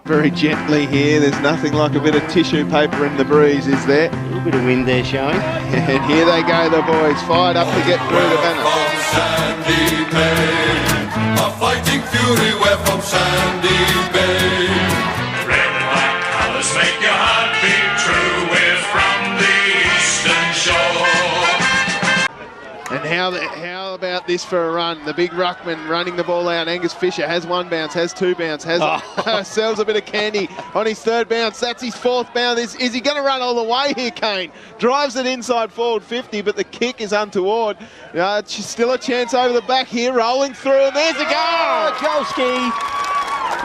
very gently here. There's nothing like a bit of tissue paper in the breeze, is there? A little bit of wind there showing. And here they go, the boys, fired up to get through the banner. Sandy Bay, a fighting fury, we're from Sandy Bay. Red and black colours make your heart beat true, we're from the eastern shore. And how about this for a run? The big ruckman running the ball out. Angus Fisher has one bounce, has two bounce, has sells a bit of candy on his third bounce. That's his fourth bounce. Is he going to run all the way here, Kane? Drives it inside forward 50, but the kick is untoward. Still a chance over the back here, rolling through, and there's a goal! Goalski!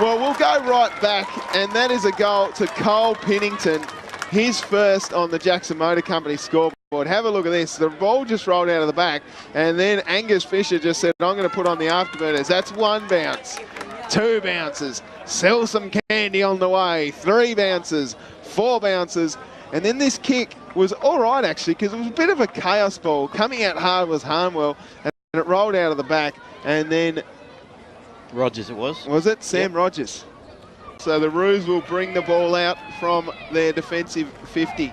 Well, we'll go right back, and that is a goal to Cole Pennington. His first on the Jackson Motor Company scoreboard. Have a look at this. The ball just rolled out of the back, and then Angus Fisher just said, I'm going to put on the afterburners. That's one bounce, two bounces, sell some candy on the way, three bounces, four bounces, and then this kick was all right, actually, because it was a bit of a chaos ball. Coming out hard was Harnwell, and it rolled out of the back, and then... Rogers it was. Was it? Sam Rogers. So the Roos will bring the ball out from their defensive 50.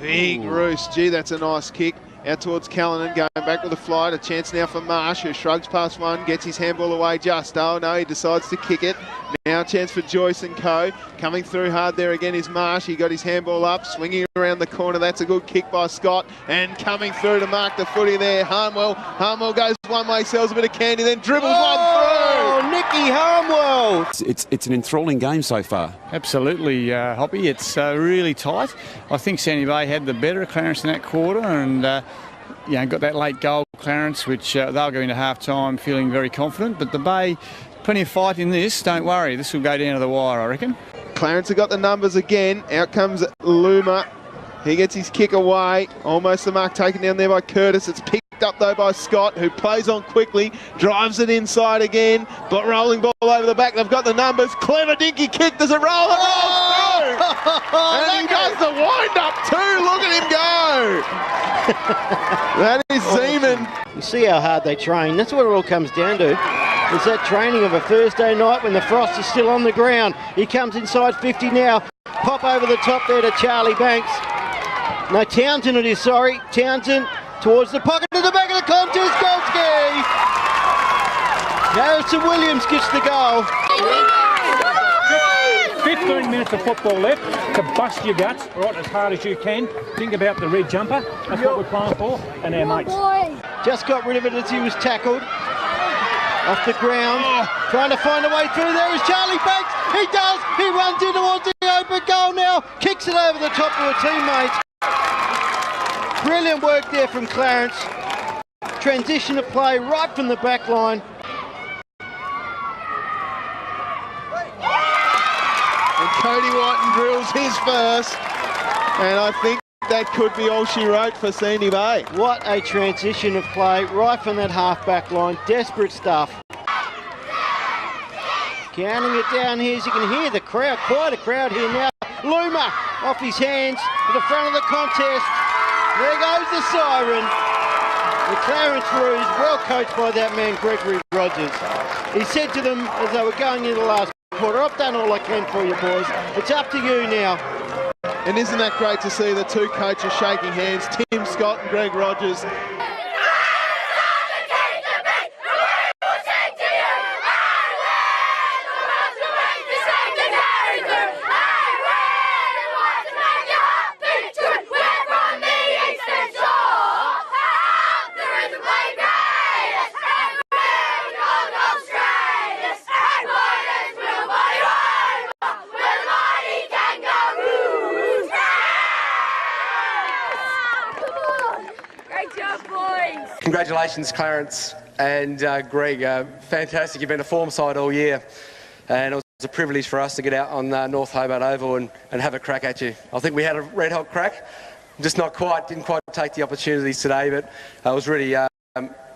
Big Roos. Gee, that's a nice kick. Out towards Callanan, going back with a flight. A chance now for Marsh, who shrugs past one, gets his handball away just. Oh no, he decides to kick it. Now a chance for Joyce and co. Coming through hard there again is Marsh. He got his handball up, swinging around the corner. That's a good kick by Scott. And coming through to mark the footy there, Harnwell. Harnwell goes one way, sells a bit of candy, then dribbles one through. Oh, Nicky Harnwell. It's an enthralling game so far. Absolutely, Hoppy. It's really tight. I think Sandy Bay had the better of Clarence in that quarter, and got that late goal, Clarence, which they'll go into half-time feeling very confident. But the Bay, plenty of fight in this. Don't worry, this will go down to the wire, I reckon. Clarence have got the numbers again. Out comes Luma. He gets his kick away. Almost the mark taken down there by Curtis. It's picked up though by Scott, who plays on quickly, drives it inside again, but rolling ball over the back. They've got the numbers. Clever dinky kick. Does it roll? It rolls through. And he does the wind up too. Look at him go. That is Zeman. You see how hard they train. That's what it all comes down to. It's that training of a Thursday night when the frost is still on the ground. He comes inside 50 now. Pop over the top there to Charlie Banks. No, Townsend it is, sorry. Townsend towards the pocket to the back of the contest. Golski! Harrison Williams gets the goal. 15 minutes of football left to bust your guts right as hard as you can. Think about the red jumper. That's what we're playing for, and our mates. Just got rid of it as he was tackled. Off the ground, trying to find a way through. There is Charlie Banks. He does. He runs in towards the open goal now. Kicks it over the top of a teammate. Brilliant work there from Clarence. Transition of play right from the back line. And Cody Whiten drills his first. And I think that could be all she wrote for Sandy Bay. What a transition of play right from that half-back line. Desperate stuff. Counting it down here as you can hear the crowd. Quite a crowd here now. Luma off his hands to the front of the contest. There goes the siren. The Clarence Roos, well coached by that man Gregory Rogers. He said to them as they were going into the last quarter, I've done all I can for you boys. It's up to you now. And isn't that great to see the two coaches shaking hands, Tim Scott and Greg Rogers. Congratulations, Clarence and Greg. Fantastic. You've been a form side all year, and it was a privilege for us to get out on North Hobart Oval and have a crack at you. I think we had a red hot crack, just didn't quite take the opportunities today, but it was really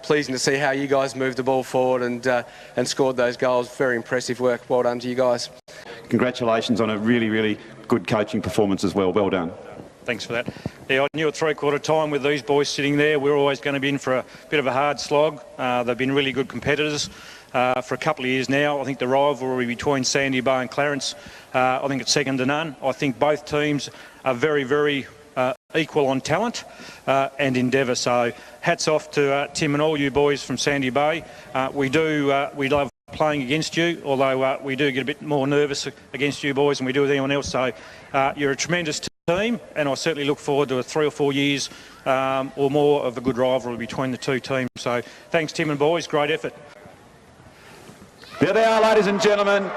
pleasing to see how you guys moved the ball forward and scored those goals. Very impressive work. Well done to you guys. Congratulations on a really, really good coaching performance as well. Well done. Thanks for that. Yeah, I knew at three-quarter time with these boys sitting there, we're always going to be in for a bit of a hard slog. They've been really good competitors. for a couple of years now. I think the rivalry between Sandy Bay and Clarence, I think it's second to none. I think both teams are very, very equal on talent and endeavour. So hats off to Tim and all you boys from Sandy Bay. We love playing against you, although we do get a bit more nervous against you boys than we do with anyone else. So you're a tremendous team, and I certainly look forward to 3 or 4 years or more of a good rivalry between the two teams. So thanks, Tim and boys, great effort. There they are, ladies and gentlemen,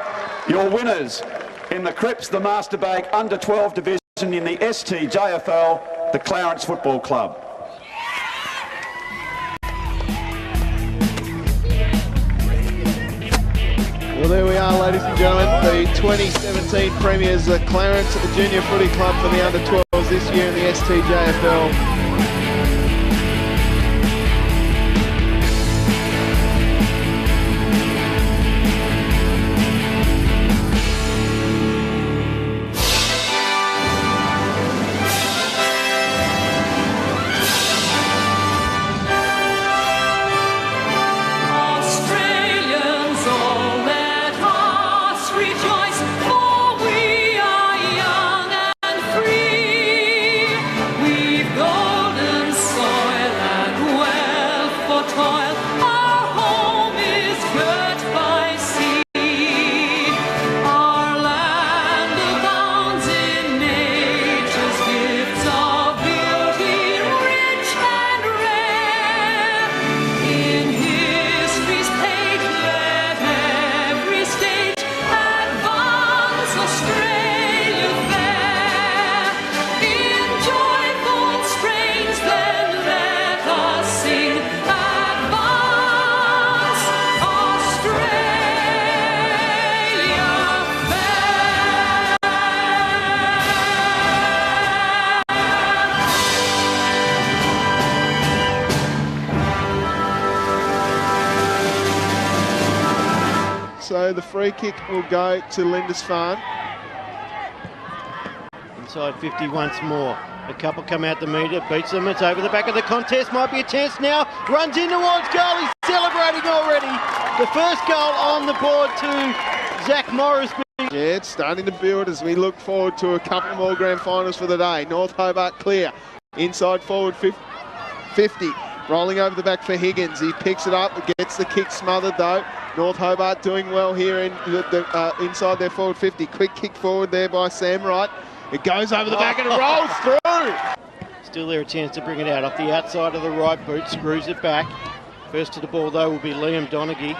your winners in the Cripps, the Master Bake Under 12 division in the STJFL, the Clarence Football Club. Well, there we are, ladies and gentlemen, the 2017 Premiers, the Clarence Junior Footy Club for the Under 12s this year in the STJFL. So the free kick will go to Lindisfarne. Inside 50 once more. A couple come out the metre, beats them, it's over the back of the contest, might be a chance now, runs in towards goal, he's celebrating already. The first goal on the board to Zach Morris. Yeah, it's starting to build as we look forward to a couple more grand finals for the day. North Hobart clear, inside forward 50, rolling over the back for Higgins. He picks it up, gets the kick smothered though. North Hobart doing well here in inside their forward 50. Quick kick forward there by Sam Wright. It goes over the back and it rolls through. Still there a chance to bring it out off the outside of the right boot, screws it back. First to the ball though will be Liam Donaghy.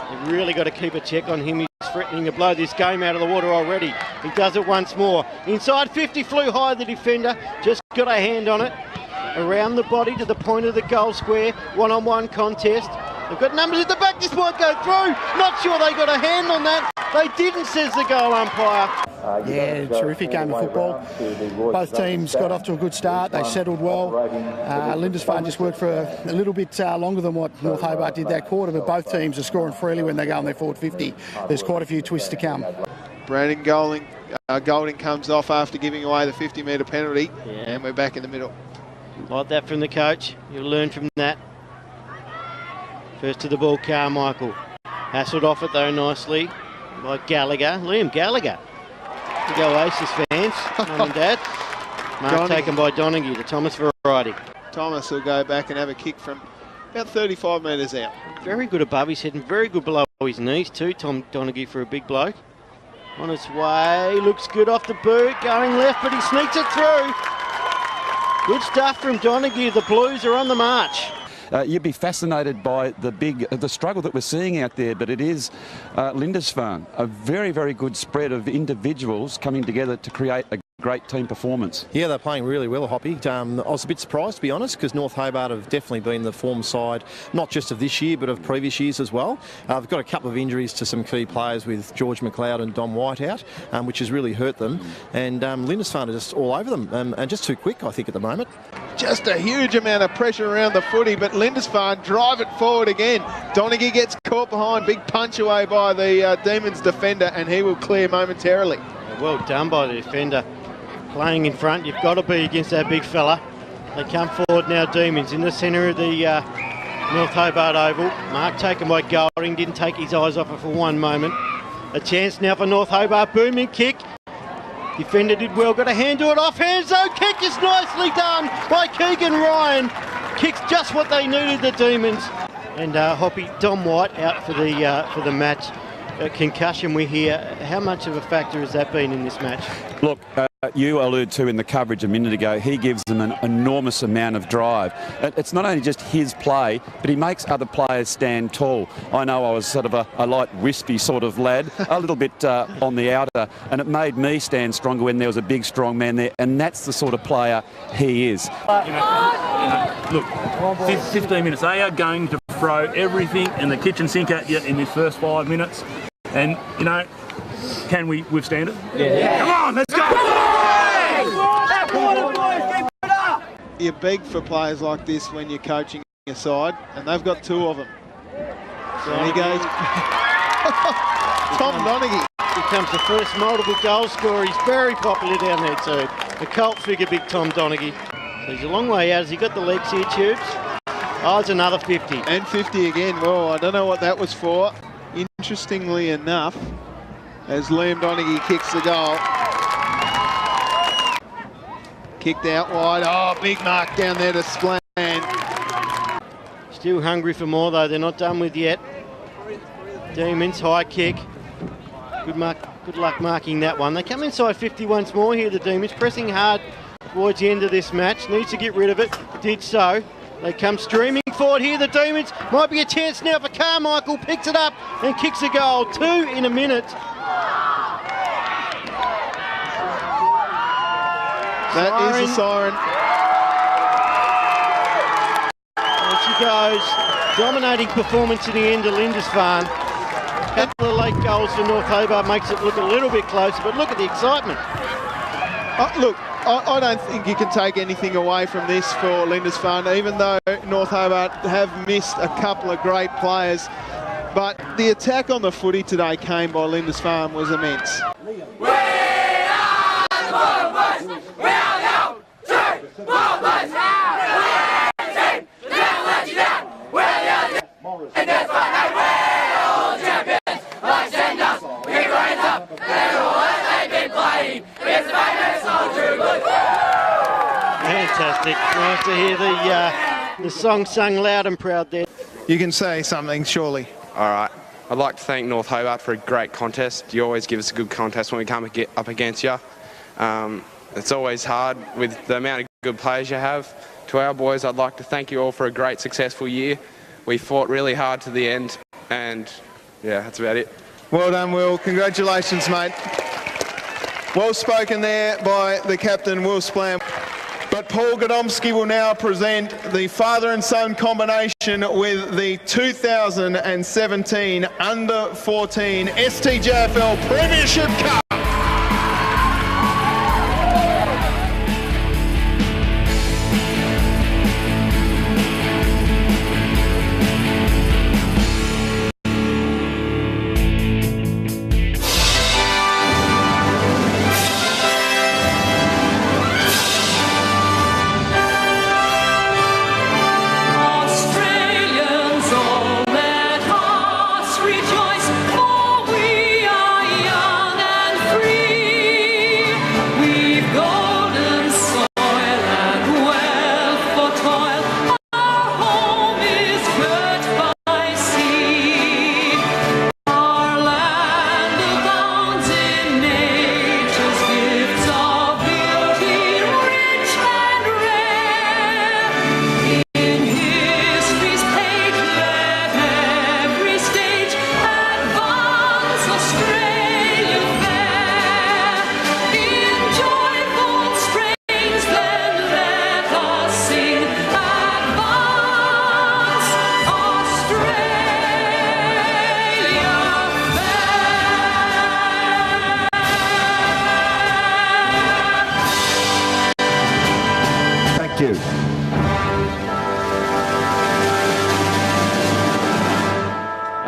They've really got to keep a check on him. He's threatening to blow this game out of the water already. He does it once more. Inside 50, flew high the defender, just got a hand on it. Around the body to the point of the goal square, one-on-one contest. They've got numbers at the back, this might go through. Not sure they got a hand on that. They didn't, says the goal umpire. Yeah, terrific game of football. Both teams got off to a good start. They settled well. Lindisfarne just worked for a little bit longer than what North Hobart did that quarter, but both teams are scoring freely when they go on their forward 50. There's quite a few twists to come. Brandon Golding comes off after giving away the 50-metre penalty, and we're back in the middle. Like that from the coach. You'll learn from that. First to the ball, Carmichael. Hassled off it though nicely by Gallagher. Liam Gallagher. To go Oasis fans, Mum and Dad. Mark taken by Donaghy, the Thomas variety. Thomas will go back and have a kick from about 35 metres out. Very good above his head and very good below his knees too, Tom Donaghy, for a big bloke. On its way, looks good off the boot, going left, but he sneaks it through. Good stuff from Donaghy. The Blues are on the march. You'd be fascinated by the struggle that we're seeing out there, but it is Lindisfarne, a very, very good spread of individuals coming together to create a great team performance. Yeah, they're playing really well, Hoppy. I was a bit surprised, to be honest, because North Hobart have definitely been the form side, not just of this year, but of previous years as well. They've got a couple of injuries to some key players with George McLeod and Dom White out, which has really hurt them. And Lindisfarne are just all over them, and just too quick, I think, at the moment. Just a huge amount of pressure around the footy, but Lindisfarne drive it forward again. Donaghy gets caught behind, big punch away by the Demons defender, and he will clear momentarily. Well done by the defender. Playing in front, you've got to be against that big fella. They come forward now, Demons, in the centre of the North Hobart Oval. Mark taken by Golding, didn't take his eyes off it for one moment. A chance now for North Hobart, booming kick. Defender did well, got a hand to it, off hands though, kick is nicely done by Keegan Ryan. Kicks just what they needed, the Demons. And Hoppy, Dom White out for the match. Concussion we hear. How much of a factor has that been in this match? Look, you alluded to in the coverage a minute ago, he gives them an enormous amount of drive. It's not only just his play, but he makes other players stand tall. I know I was sort of a light, wispy sort of lad, a little bit on the outer, and it made me stand stronger when there was a big, strong man there, and that's the sort of player he is. Look, 15 minutes, they are going to throw everything in the kitchen sink at you in this first 5 minutes, and, can we withstand it? Yeah. Come on, let's go! You beg for players like this when you're coaching a side, and they've got two of them. So he goes. Tom Donaghy becomes the first multiple goal scorer. He's very popular down there too. A cult figure, big Tom Donaghy. So he's a long way out. Has he got the legs here, Tubes? Oh, it's another 50. And 50 again. Well, I don't know what that was for. Interestingly enough, as Liam Donaghy kicks the goal. Kicked out wide. Oh, big mark down there to Splan. Still hungry for more though. They're not done with yet. Demons, high kick. Good luck marking that one. They come inside 50 once more here, the Demons, pressing hard towards the end of this match. Needs to get rid of it. Did so. They come streaming forward here, the Demons. Might be a chance now for Carmichael. Picks it up and kicks a goal. 2 in a minute. That is a siren. There she goes. Dominating performance in the end of Lindisfarne. A couple of late goals for North Hobart makes it look a little bit closer, but look at the excitement. Look, I don't think you can take anything away from this for Lindisfarne, even though North Hobart have missed a couple of great players. But the attack on the footy today came by Lindisfarne was immense. Fantastic. Nice to hear the song sung loud and proud there. You can say something, surely. All right. I'd like to thank North Hobart for a great contest. You always give us a good contest when we come up against you. It's always hard with the amount of good players you have. To our boys, I'd like to thank you all for a great, successful year. We fought really hard to the end, and yeah, that's about it. Well done, Will. Congratulations, mate. Well spoken there by the captain, Will Splam. But Paul Godomsky will now present the father and son combination with the 2017 Under-14 STJFL Premiership Cup.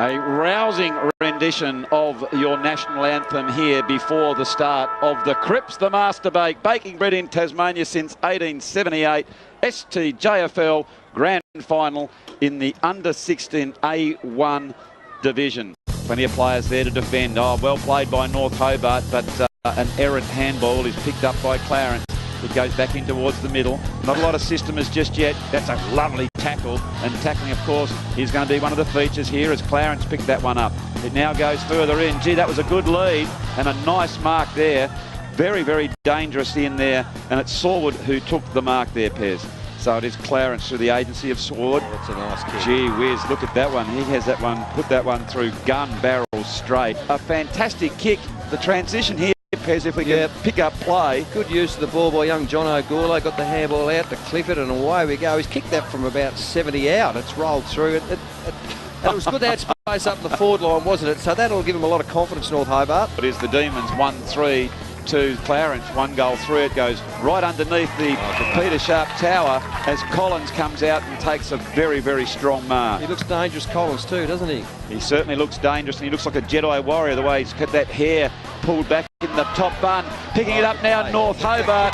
A rousing rendition of your national anthem here before the start of the Cripps the Master Bake, baking bread in Tasmania since 1878, STJFL Grand Final in the under-16 A1 division. Plenty of players there to defend. Oh, well played by North Hobart, but an errant handball is picked up by Clarence. It goes back in towards the middle. Not a lot of systemers just yet. That's a lovely tackle. And tackling, of course, is going to be one of the features here as Clarence picked that one up. It now goes further in. Gee, that was a good lead and a nice mark there. Very, very dangerous in there. And it's Saward who took the mark there, Pez. So it is Clarence through the agency of Saward. That's a nice kick. Gee whiz, look at that one. He has that one, put that one through gun barrel straight. A fantastic kick. The transition here, Pez, if we can pick up play. Good use of the ball by young John O'Gorley. Got the handball out to Clifford and away we go. He's kicked that from about 70 out. It's rolled through. And it was good to have space up the forward line, wasn't it? So that'll give him a lot of confidence, North Hobart. It is the Demons 1-3 to Clarence. 1 goal through. It goes right underneath the Peter Sharp tower as Collins comes out and takes a very, very strong mark. He looks dangerous, Collins, too, doesn't he? He certainly looks dangerous, and he looks like a Jedi warrior the way he's got that hair pulled back in the top bun. Picking it up now, North Hobart.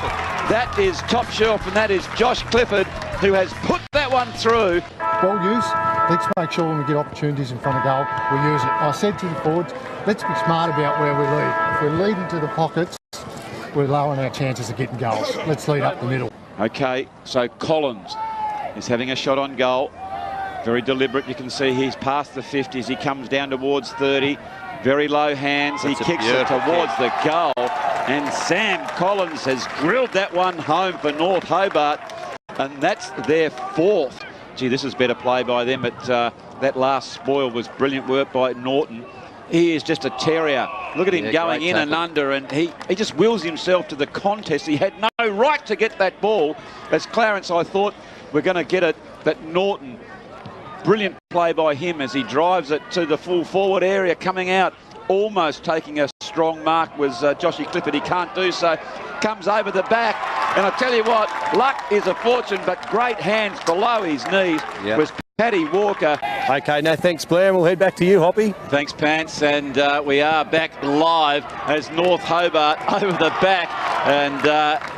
That is top shelf, and that is Josh Clifford, who has put that one through. Ball use. Let's make sure when we get opportunities in front of goal, we use it. I said to the forwards, let's be smart about where we lead. If we're leading to the pockets, we're lowering our chances of getting goals. Let's lead up the middle. Okay, so Collins is having a shot on goal. Very deliberate. You can see he's past the 50s. He comes down towards 30. Very low hands. He kicks it towards the goal. And Sam Collins has grilled that one home for North Hobart. And that's their 4th. Gee, this is better play by them, but that last spoil was brilliant work by Norton. He is just a terrier. Look at him going in and under, and he just wills himself to the contest. He had no right to get that ball. As Clarence, I thought, we're going to get it, but Norton, brilliant play by him as he drives it to the full forward area, coming out, almost taking a strong mark was Joshy Clifford. He can't do so. Comes over the back, and I tell you what, luck is a fortune, but great hands below his knees was Paddy Walker. Okay, no thanks, Blair, and we'll head back to you, Hoppy. Thanks, Pants, and we are back live as North Hobart over the back, and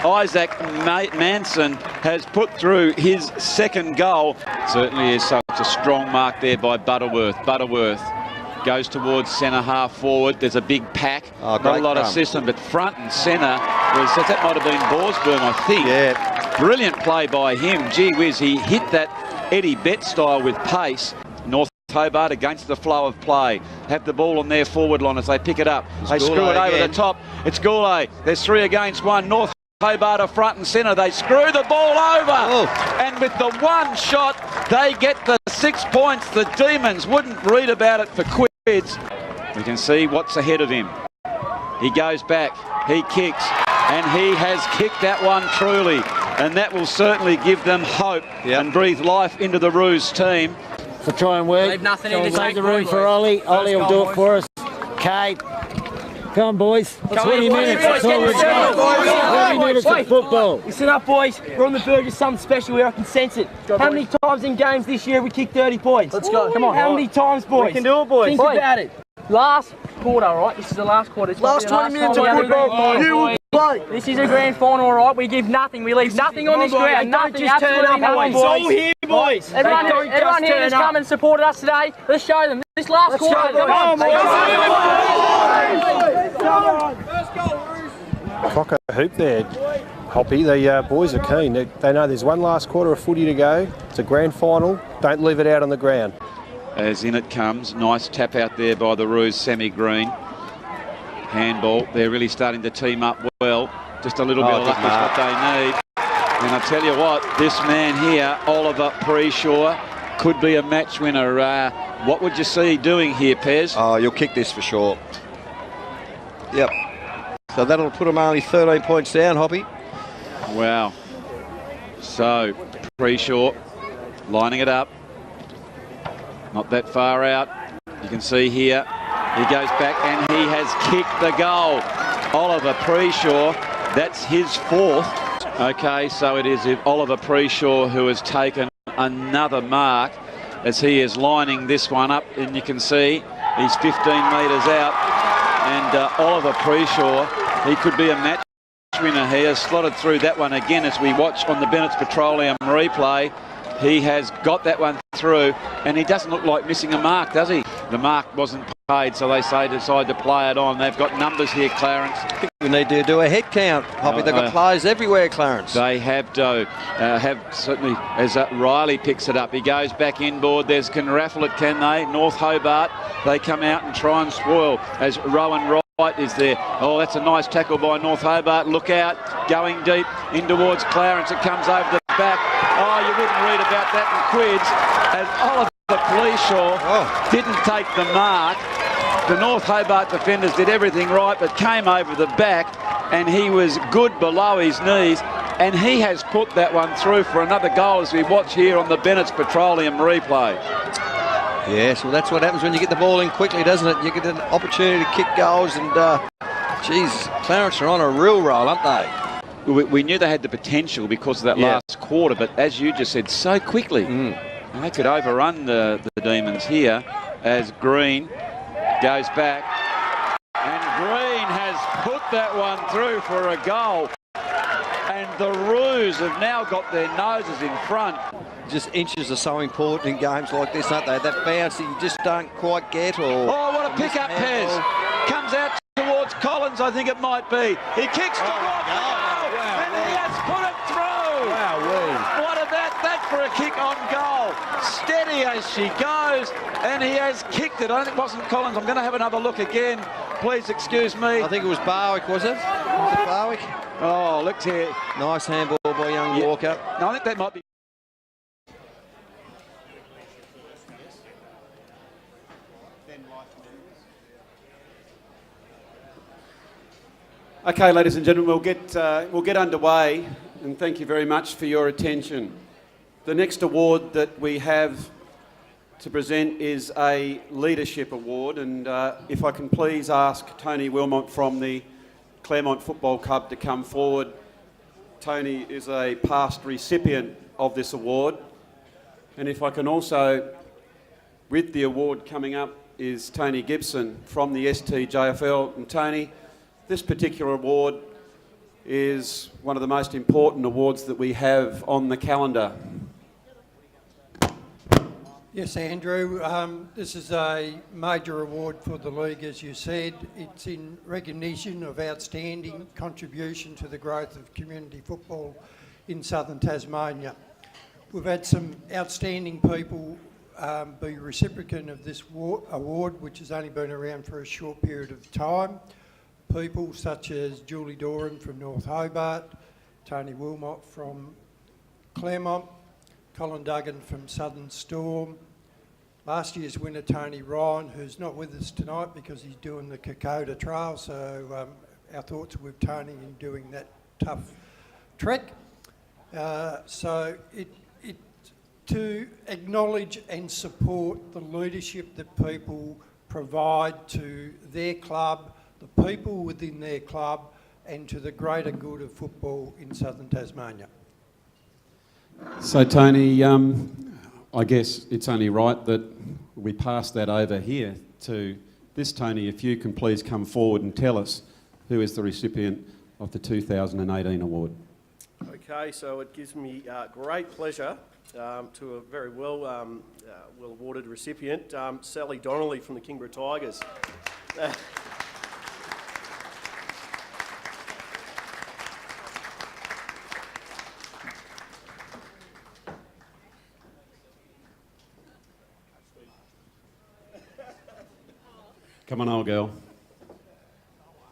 Isaac Manson has put through his 2nd goal. Certainly is such a strong mark there by Butterworth. Butterworth goes towards centre half forward. There's a big pack. Not a lot of system, but front and centre was, that might have been Borsberg, I think. Yeah. Brilliant play by him. Gee whiz, he hit that Eddie Bett style with pace. North Hobart against the flow of play. Have the ball on their forward line as they pick it up. They screw it over the top. It's Gourlay. There's 3 against 1. North Hobart are front and centre. They screw the ball over. And with the one shot, they get the 6 points. The Demons wouldn't read about it for quids. We can see what's ahead of him. He goes back. He kicks. And he has kicked that one truly. And that will certainly give them hope and breathe life into the Roos team. So try and work. Leave nothing in to take the room for Ollie. Ollie will do it for us. Okay. Come on, boys. 20 minutes. That's all we've got. 20 minutes of football. Listen up, boys. We're on the verge of something special here. I can sense it. How many times in games this year we kicked 30 points? Let's go. Come on. How many times, boys? We can do it, boys. Think about it. Last quarter, all right? This is the last quarter. Last 20 minutes of football. You will play. This is a grand final, all right? We give nothing. We leave nothing on this ground. Nothing. Just turn up, boys. It's all here, boys. Everyone here has come and supported us today. Let's show them. This last quarter. Come on, boys. Cocker hoop there, Hoppy. The boys are keen. They know there's one last quarter of footy to go. It's a grand final. Don't leave it out on the ground. As in it comes, nice tap out there by the Roos, Semi-Green. Handball, they're really starting to team up well. Just a little bit of luck is what they need. And I tell you what, this man here, Oliver Preshaw, could be a match winner. What would you see doing here, Pez? Oh, you'll kick this for sure. Yep. So that'll put them only 13 points down, Hoppy. Wow. So, Preshaw lining it up. Not that far out. You can see here, he goes back and he has kicked the goal. Oliver Preshaw, that's his 4th. Okay, so it is Oliver Preshaw who has taken another mark. as he is lining this one up, and you can see he's 15 metres out, and Oliver Preshaw, he could be a match winner here, slotted through that one again as we watch on the Bennett's Petroleum replay. He has got that one through, and he doesn't look like missing a mark, does he? The mark wasn't paid, so they decide to play it on. They've got numbers here, Clarence. I think we need to do a head count, Poppy. They've got players everywhere, Clarence. They have, certainly, as Riley picks it up. He goes back inboard. There's can raffle it, can they? North Hobart, they come out and try and spoil as Rowan Wright is there. Oh, that's a nice tackle by North Hobart. Look out, going deep in towards Clarence. It comes over the back. Oh, you wouldn't read about that in Quids. As Oliver Preshaw didn't take the mark. The North Hobart defenders did everything right, but came over the back, and he was good below his knees, and he has put that one through for another goal as we watch here on the Bennett's Petroleum replay. Yes, well, that's what happens when you get the ball in quickly, doesn't it? You get an opportunity to kick goals, and geez, Clarence are on a real roll, aren't they? We knew they had the potential because of that last quarter, but as you just said, so quickly. They could overrun the Demons here as Green goes back, and Green has put that one through for a goal. And the Roos have now got their noses in front. Just inches are so important in games like this, aren't they? That bounce that you just don't quite get. Or oh, what a pick-up, Pez. Comes out towards Collins, I think it might be. He kicks towards the goal, and he has put it through. What a that for a kick on goal. Steady as she goes, and he has kicked it. I think it wasn't Collins. I'm going to have another look again. Please excuse me. I think it was Barwick, was it? Was it Barwick? Oh, look here. Nice handball by young Walker. No, I think that might be. Okay, ladies and gentlemen, we'll get underway, and thank you very much for your attention. The next award that we have to present is a leadership award, and if I can please ask Tony Wilmot from the Claremont Football Club to come forward. Tony is a past recipient of this award, and if I can also, with the award coming up, is Tony Gibson from the STJFL. And Tony, this particular award is one of the most important awards that we have on the calendar. Yes, Andrew. This is a major award for the league, as you said. It's in recognition of outstanding contribution to the growth of community football in southern Tasmania. We've had some outstanding people be recipient of this award, which has only been around for a short period of time. People such as Julie Doran from North Hobart, Tony Wilmot from Claremont, Colin Duggan from Southern Storm, last year's winner Tony Ryan, who's not with us tonight because he's doing the Kokoda Trail, so our thoughts are with Tony in doing that tough trek. So to acknowledge and support the leadership that people provide to their club, the people within their club, and to the greater good of football in southern Tasmania. So Tony, I guess it's only right that we pass that over here to this Tony. If you can please come forward and tell us who is the recipient of the 2018 award. Okay, so it gives me great pleasure to a very well awarded recipient, Sally Donnelly from the Kingborough Tigers. Come on, old girl.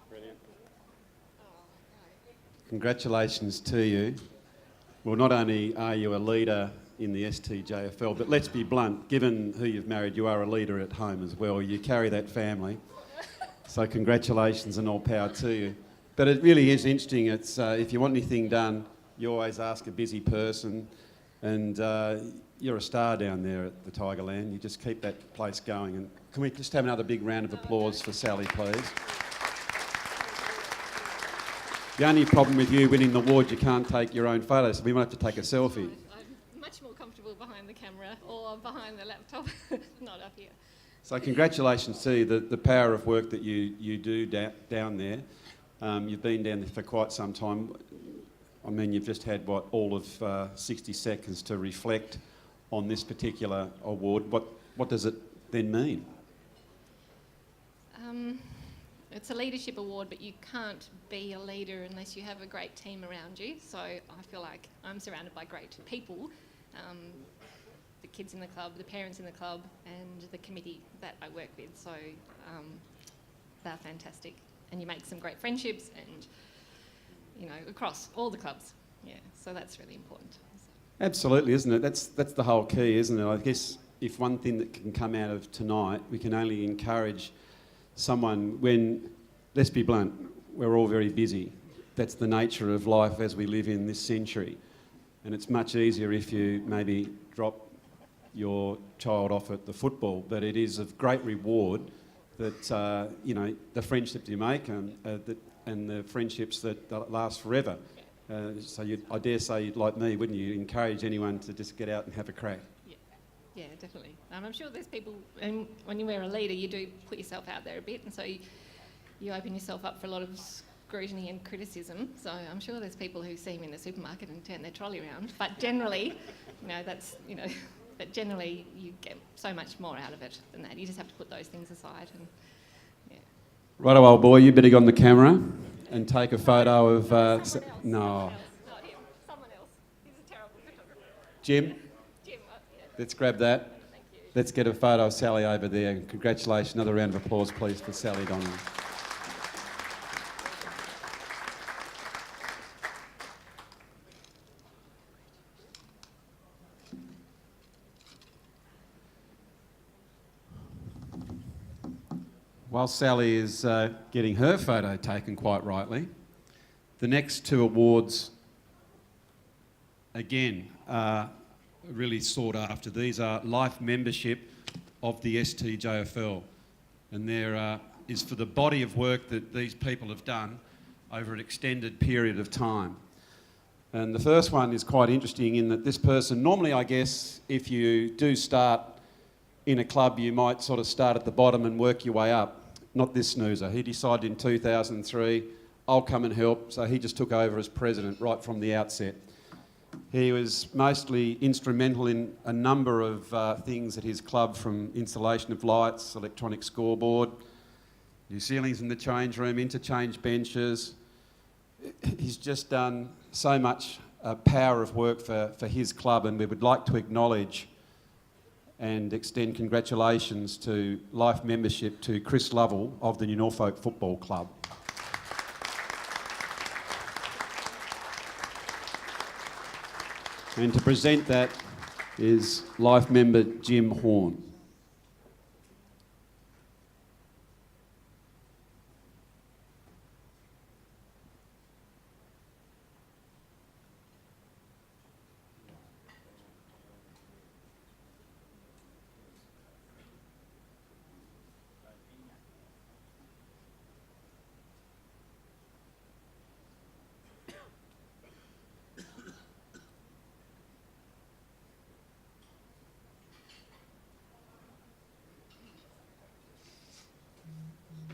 Brilliant. Congratulations to you. Well, not only are you a leader in the STJFL, but let's be blunt, given who you've married, you are a leader at home as well. You carry that family. So congratulations and all power to you. But it really is interesting. It's if you want anything done, you always ask a busy person, and you're a star down there at the Tigerland. You just keep that place going. And can we just have another big round of applause for Sally, please? The only problem with you winning the award, you can't take your own photos, so we might have to take a selfie. I'm much more comfortable behind the camera or behind the laptop, not up here. So congratulations to you, the power of work that you do down there. You've been down there for quite some time. I mean, you've just had, all of 60 seconds to reflect on this particular award. What does it then mean? It's a leadership award, but you can't be a leader unless you have a great team around you. So I feel like I'm surrounded by great people, the kids in the club, the parents in the club, and the committee that I work with. So they're fantastic. And you make some great friendships and, across all the clubs. Yeah, so that's really important. Absolutely, isn't it? That's the whole key, isn't it? I guess if one thing that can come out of tonight, we can only encourage someone when, let's be blunt, we're all very busy. That's the nature of life as we live in this century. And it's much easier if you maybe drop your child off at the football, but it is of great reward that, the friendships you make and the friendships that last forever. So I dare say you'd, like me, wouldn't you, encourage anyone to just get out and have a crack? Yeah, definitely. I'm sure there's people, and when you wear a leader, you do put yourself out there a bit, and so you open yourself up for a lot of scrutiny and criticism. So I'm sure there's people who see me in the supermarket and turn their trolley around. But generally, but generally you get so much more out of it than that. You just have to put those things aside. And Righto, old boy, you better go on the camera and take a photo of... no. Not him. Someone else. He's a terrible photographer. Jim? Let's grab that. Let's get a photo of Sally over there. Congratulations. Another round of applause, please, for Sally Donnelly. While Sally is getting her photo taken, quite rightly, the next two awards, again, are really sought after. These are life membership of the STJFL, and there is for the body of work that these people have done over an extended period of time. And the first one is quite interesting in that this person, normally I guess if you do start in a club you might sort of start at the bottom and work your way up. Not this snoozer. He decided in 2003, I'll come and help, so he just took over as president right from the outset. He was mostly instrumental in a number of things at his club, from installation of lights, electronic scoreboard, new ceilings in the change room, interchange benches. He's just done so much power of work for his club, and we would like to acknowledge and extend congratulations to life membership to Chris Lovell of the New Norfolk Football Club. And to present that is life member Jim Horn.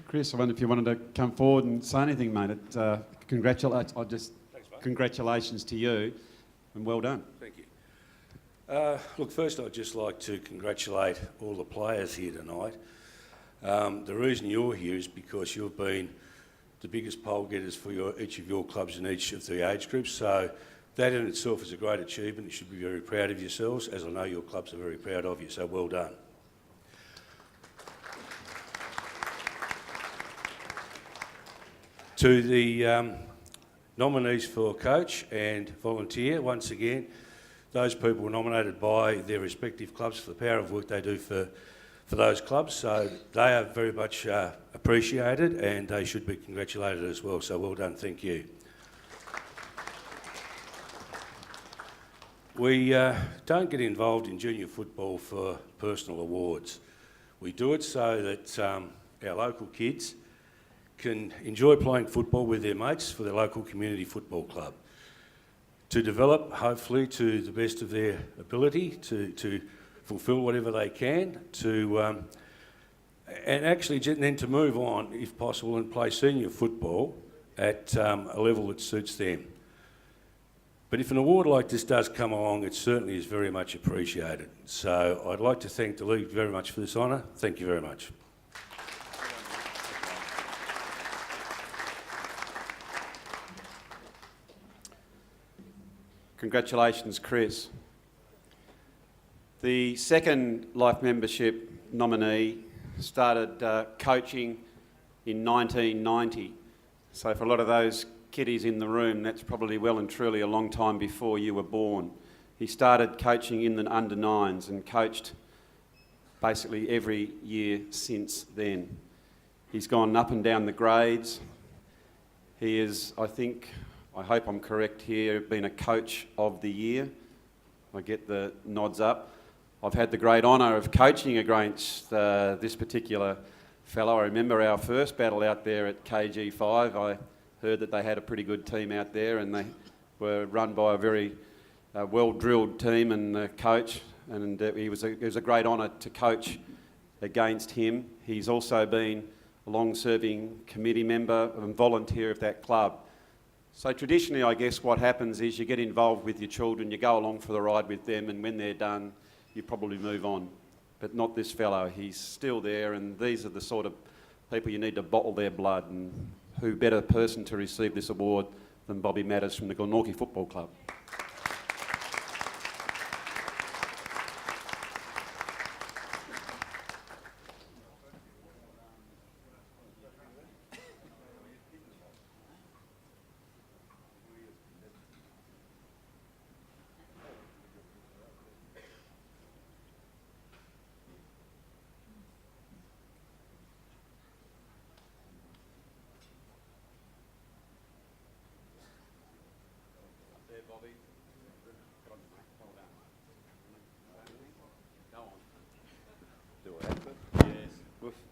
Chris, I wonder if you wanted to come forward and say anything, mate. Congratulations to you, and well done. Thank you. Look, first I'd just like to congratulate all the players here tonight. The reason you're here is because you've been the biggest poll getters for each of your clubs in each of the age groups, so that in itself is a great achievement. You should be very proud of yourselves, as I know your clubs are very proud of you, so well done. To the nominees for coach and volunteer, once again, those people were nominated by their respective clubs for the power of work they do for those clubs, so they are very much appreciated and they should be congratulated as well, so well done, thank you. We don't get involved in junior football for personal awards. We do it so that our local kids can enjoy playing football with their mates for their local community football club. to develop, hopefully to the best of their ability, to fulfil whatever they can, and actually then to move on, if possible, and play senior football at a level that suits them. But if an award like this does come along, it certainly is very much appreciated. So I'd like to thank the League very much for this honour. Thank you very much. Congratulations, Chris. The second Life Membership nominee started coaching in 1990. So for a lot of those kiddies in the room, that's probably well and truly a long time before you were born. He started coaching in the under-9s and coached basically every year since then. He's gone up and down the grades. He is, I hope I'm correct here, been a Coach of the Year. I get the nods up. I've had the great honour of coaching against this particular fellow. I remember our first battle out there at KG5. I heard that they had a pretty good team out there and they were run by a very well-drilled team and coach, and it was a great honour to coach against him. He's also been a long-serving committee member and volunteer of that club. So traditionally, I guess what happens is you get involved with your children, you go along for the ride with them, and when they're done, you probably move on. But not this fellow. He's still there, and these are the sort of people you need to bottle their blood, and who better person to receive this award than Bobby Matters from the Glenorchy Football Club.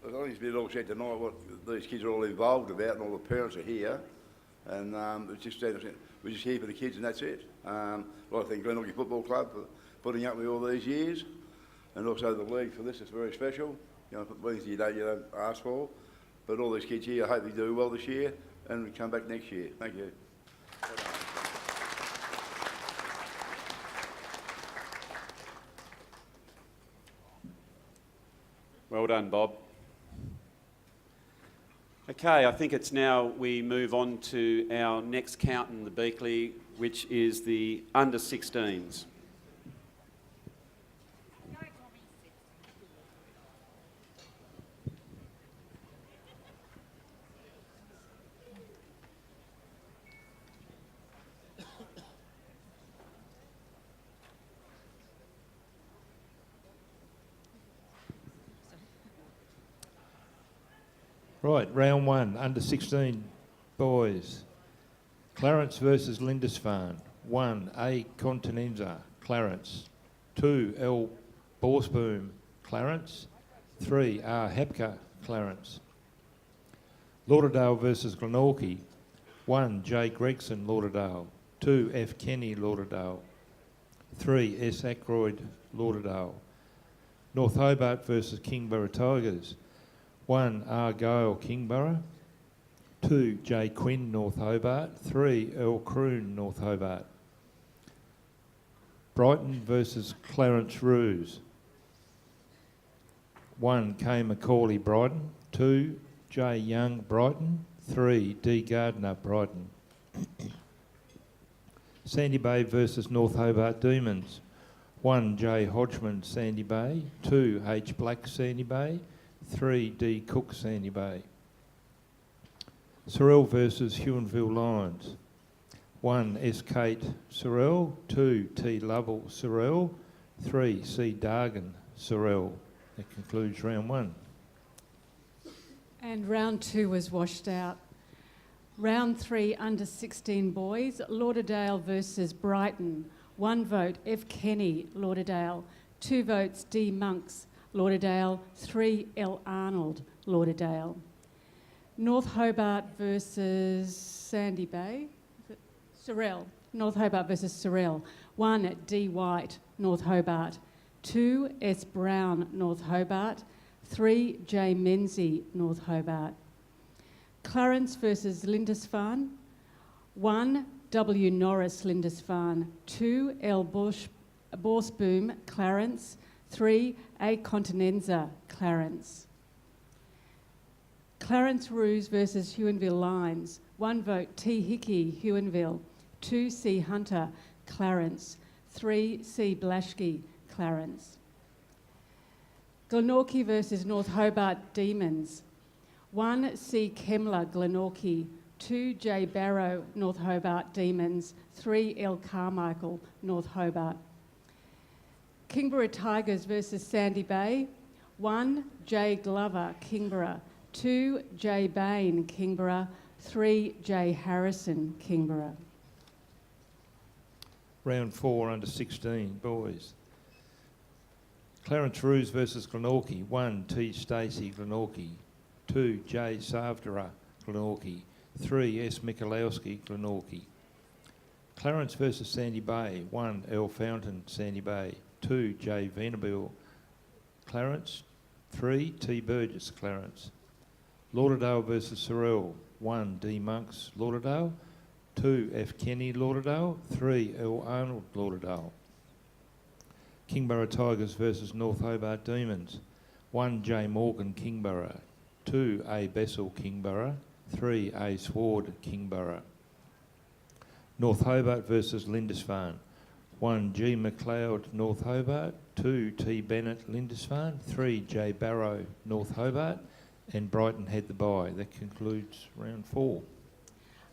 I think it's been all said tonight what these kids are all involved about, and all the parents are here, and it's just we're just here for the kids, and that's it. I'd like to thank Glenorchy Football Club for putting up with all these years, and also the league for this. It's very special. You know, things you don't ask for, but all these kids here, I hope they do well this year, and we come back next year. Thank you. Well done, Bob. Okay, I think it's now we move on to our next count in the Beakley, which is the under-16s. Right, round one, under 16 boys. Clarence versus Lindisfarne. 1, A Continenza, Clarence. 2, L Borsboom, Clarence. 3, R Hapka, Clarence. Lauderdale versus Glenorchy. 1, J Gregson, Lauderdale. 2, F Kenny, Lauderdale. 3, S Ackroyd, Lauderdale. North Hobart versus Kingborough Tigers. 1, R Gale, Kingborough. 2, J Quinn, North Hobart. 3, Earl Croon, North Hobart. Brighton versus Clarence Roos. 1, K Macaulay, Brighton. 2, J Young, Brighton. 3, D Gardner, Brighton. Sandy Bay versus North Hobart Demons. 1, J Hodgman, Sandy Bay. 2, H Black, Sandy Bay. 3, D Cook, Sandy Bay. Sorrel versus Huonville Lions. 1, S Kate, Sorrel. 2, T Lovell, Sorrel. 3, C Dargan, Sorrel. That concludes round one. And round two was washed out. Round three, under 16 boys, Lauderdale versus Brighton. 1 vote, F Kenny, Lauderdale. 2 votes, D Monks, Lauderdale. 3, L Arnold, Lauderdale. North Hobart versus Sandy Bay. Sorrel. North Hobart versus Sorell. 1, D. White, North Hobart. 2, S. Brown, North Hobart. 3, J. Menzies, North Hobart. Clarence versus Lindisfarne. 1, W. Norris, Lindisfarne. 2, L. Borsboom, Clarence. 3, A. Continenza, Clarence. Clarence Roos versus Huonville Lions. 1 vote, T. Hickey, Huonville. 2, C. Hunter, Clarence. 3, C. Blaschke, Clarence. Glenorchy versus North Hobart Demons. 1, C. Kemmler, Glenorchy. 2, J. Barrow, North Hobart Demons. 3, L. Carmichael, North Hobart. Kingborough Tigers versus Sandy Bay. 1, J. Glover, Kingborough. 2, J. Bain, Kingborough. 3, J. Harrison, Kingborough. Round 4, under 16, boys. Clarence Roos versus Glenorchy. 1, T. Stacey, Glenorchy. 2, J. Savdara, Glenorchy. 3, S. Michalowski, Glenorchy. Clarence versus Sandy Bay. 1, L. Fountain, Sandy Bay. 2, J. Vanderbilt, Clarence. 3, T. Burgess, Clarence. Lauderdale versus Sorell. 1, D. Monks, Lauderdale. 2, F. Kenny, Lauderdale. 3, L. Arnold, Lauderdale. Kingborough Tigers versus North Hobart Demons. 1, J. Morgan, Kingborough. 2, A. Bessel, Kingborough. 3, A. Sward, Kingborough. North Hobart versus Lindisfarne. 1, G. McLeod, North Hobart. 2, T. Bennett, Lindisfarne. 3, J. Barrow, North Hobart. And Brighton had the bye. That concludes round 4.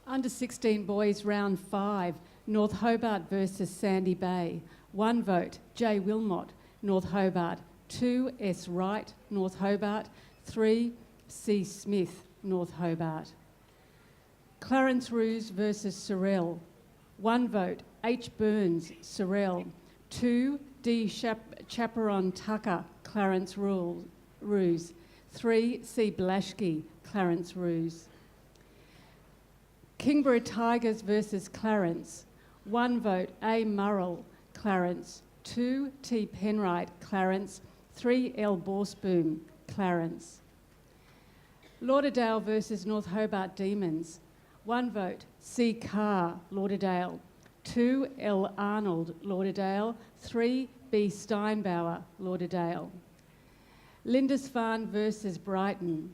Under 16 boys, round 5. North Hobart versus Sandy Bay. 1 vote, J. Wilmot, North Hobart. 2, S. Wright, North Hobart. 3, C. Smith, North Hobart. Clarence Roos versus Sorell. 1 vote, H. Burns, Sorell. 2, D. Chaperon Tucker, Clarence Roos. 3, C. Blaschke, Clarence Roos. Kingborough Tigers versus Clarence. 1 vote, A. Murrell, Clarence. 2, T. Penwright, Clarence. 3, L. Borsboom, Clarence. Lauderdale versus North Hobart Demons. 1 vote, C. Carr, Lauderdale. 2, L. Arnold, Lauderdale. 3, B. Steinbauer, Lauderdale. Lindisfarne versus Brighton.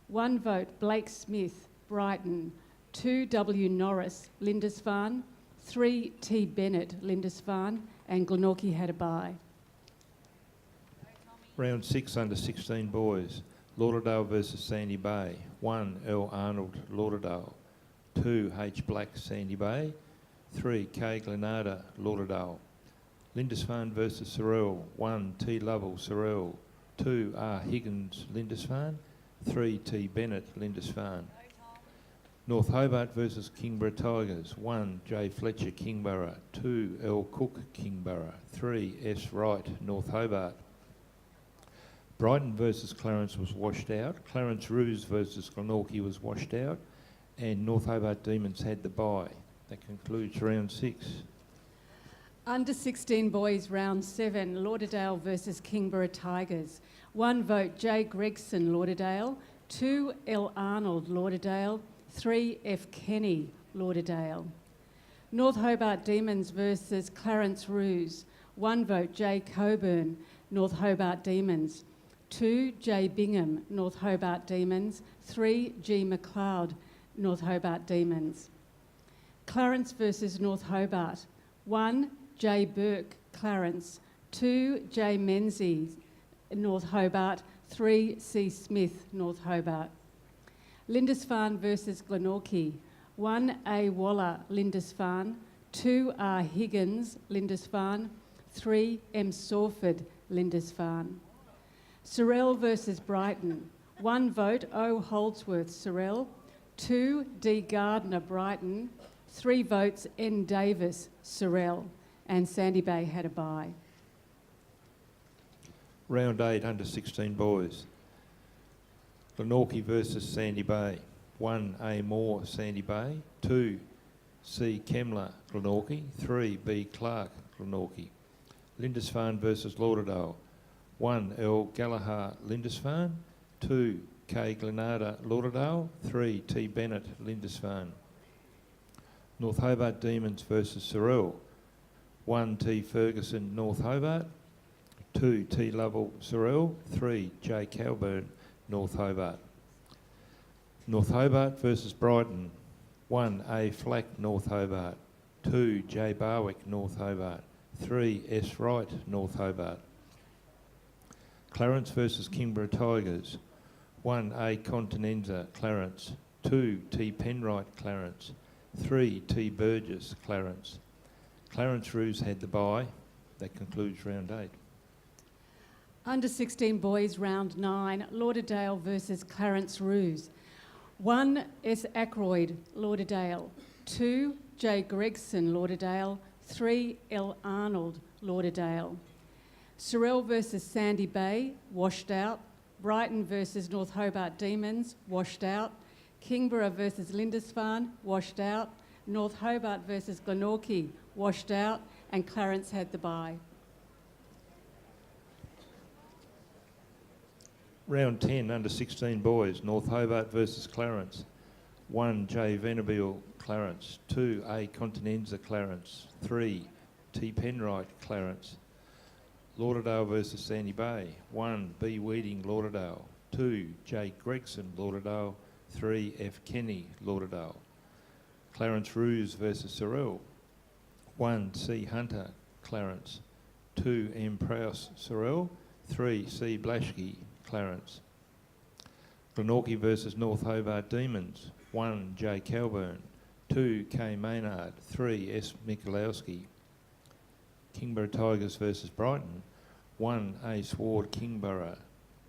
1 vote, Blake Smith, Brighton. 2, W. Norris, Lindisfarne. 3, T. Bennett, Lindisfarne. And Glenorchy had a bye. Round 6, under 16 boys. Lauderdale versus Sandy Bay. 1, L. Arnold, Lauderdale. 2, H. Black, Sandy Bay. 3, K. Glenada, Lauderdale. Lindisfarne versus Sorell. 1, T. Lovell, Sorell. 2, R. Higgins, Lindisfarne. 3, T. Bennett, Lindisfarne. North Hobart versus Kingborough Tigers. 1, J. Fletcher, Kingborough. 2, L. Cook, Kingborough. 3, S. Wright, North Hobart. Brighton versus Clarence was washed out. Clarence Roos versus Glenorchy was washed out. And North Hobart Demons had the bye. That concludes round 6. Under 16 boys, round 7. Lauderdale versus Kingborough Tigers. 1 vote, J. Gregson, Lauderdale. 2, L. Arnold, Lauderdale. 3, F. Kenny, Lauderdale. North Hobart Demons versus Clarence Roos. 1 vote, J. Coburn, North Hobart Demons. 2, J. Bingham, North Hobart Demons. 3, G. McLeod, North Hobart Demons. Clarence versus North Hobart. 1, J. Burke, Clarence. 2, J. Menzies, North Hobart. 3, C. Smith, North Hobart. Lindisfarne versus Glenorchy. 1, A. Waller, Lindisfarne. 2, R. Higgins, Lindisfarne. 3, M. Sawford, Lindisfarne. Sorell versus Brighton. 1 vote, O. Holdsworth, Sorell. 2, D. Gardner, Brighton. 3 votes, N. Davis, Sorell. And Sandy Bay had a bye. Round 8, under 16 boys. Glenorchy versus Sandy Bay. 1, A. Moore, Sandy Bay. 2, C. Kemmler, Glenorchy. 3. B. Clark, Glenorchy. Lindisfarne versus Lauderdale. 1. L. Gallagher, Lindisfarne. 2. K. Glenarder, Lauderdale. 3. T. Bennett, Lindisfarne. North Hobart Demons versus Sorrel. 1. T. Ferguson, North Hobart. 2. T. Lovell, Sorrel. 3. J. Calburn, North Hobart. North Hobart versus Brighton. 1. A. Flack, North Hobart. 2. J. Barwick, North Hobart. 3. S. Wright, North Hobart. Clarence versus Kingborough Tigers. 1. A. Continenza, Clarence. 2. T. Penwright, Clarence. 3. T. Burgess, Clarence. Clarence Roos had the bye. That concludes round 8. Under 16 boys, round 9, Lauderdale versus Clarence Roos. 1. S. Ackroyd, Lauderdale. 2. J. Gregson, Lauderdale. 3. L. Arnold, Lauderdale. Sorrel versus Sandy Bay, washed out. Brighton versus North Hobart Demons, washed out. Kingborough versus Lindisfarne, washed out. North Hobart versus Glenorchy, washed out. And Clarence had the bye. Round 10, under 16 boys, North Hobart versus Clarence. 1. J. Venabil, Clarence. 2. A. Continenza, Clarence. 3. T. Penwright, Clarence. Lauderdale versus Sandy Bay. 1. B. Weeding, Lauderdale. 2. J. Gregson, Lauderdale. 3. F. Kenny, Lauderdale. Clarence Roos versus Sorrel. 1. C. Hunter, Clarence. 2. M. Prowse, Sorrel. 3. C. Blaschke, Clarence. Glenorchy versus North Hobart Demons. 1. J. Calburn. 2. K. Maynard. 3. S. Mikulowski. Kingborough Tigers versus Brighton. 1. A. Sward, Kingborough.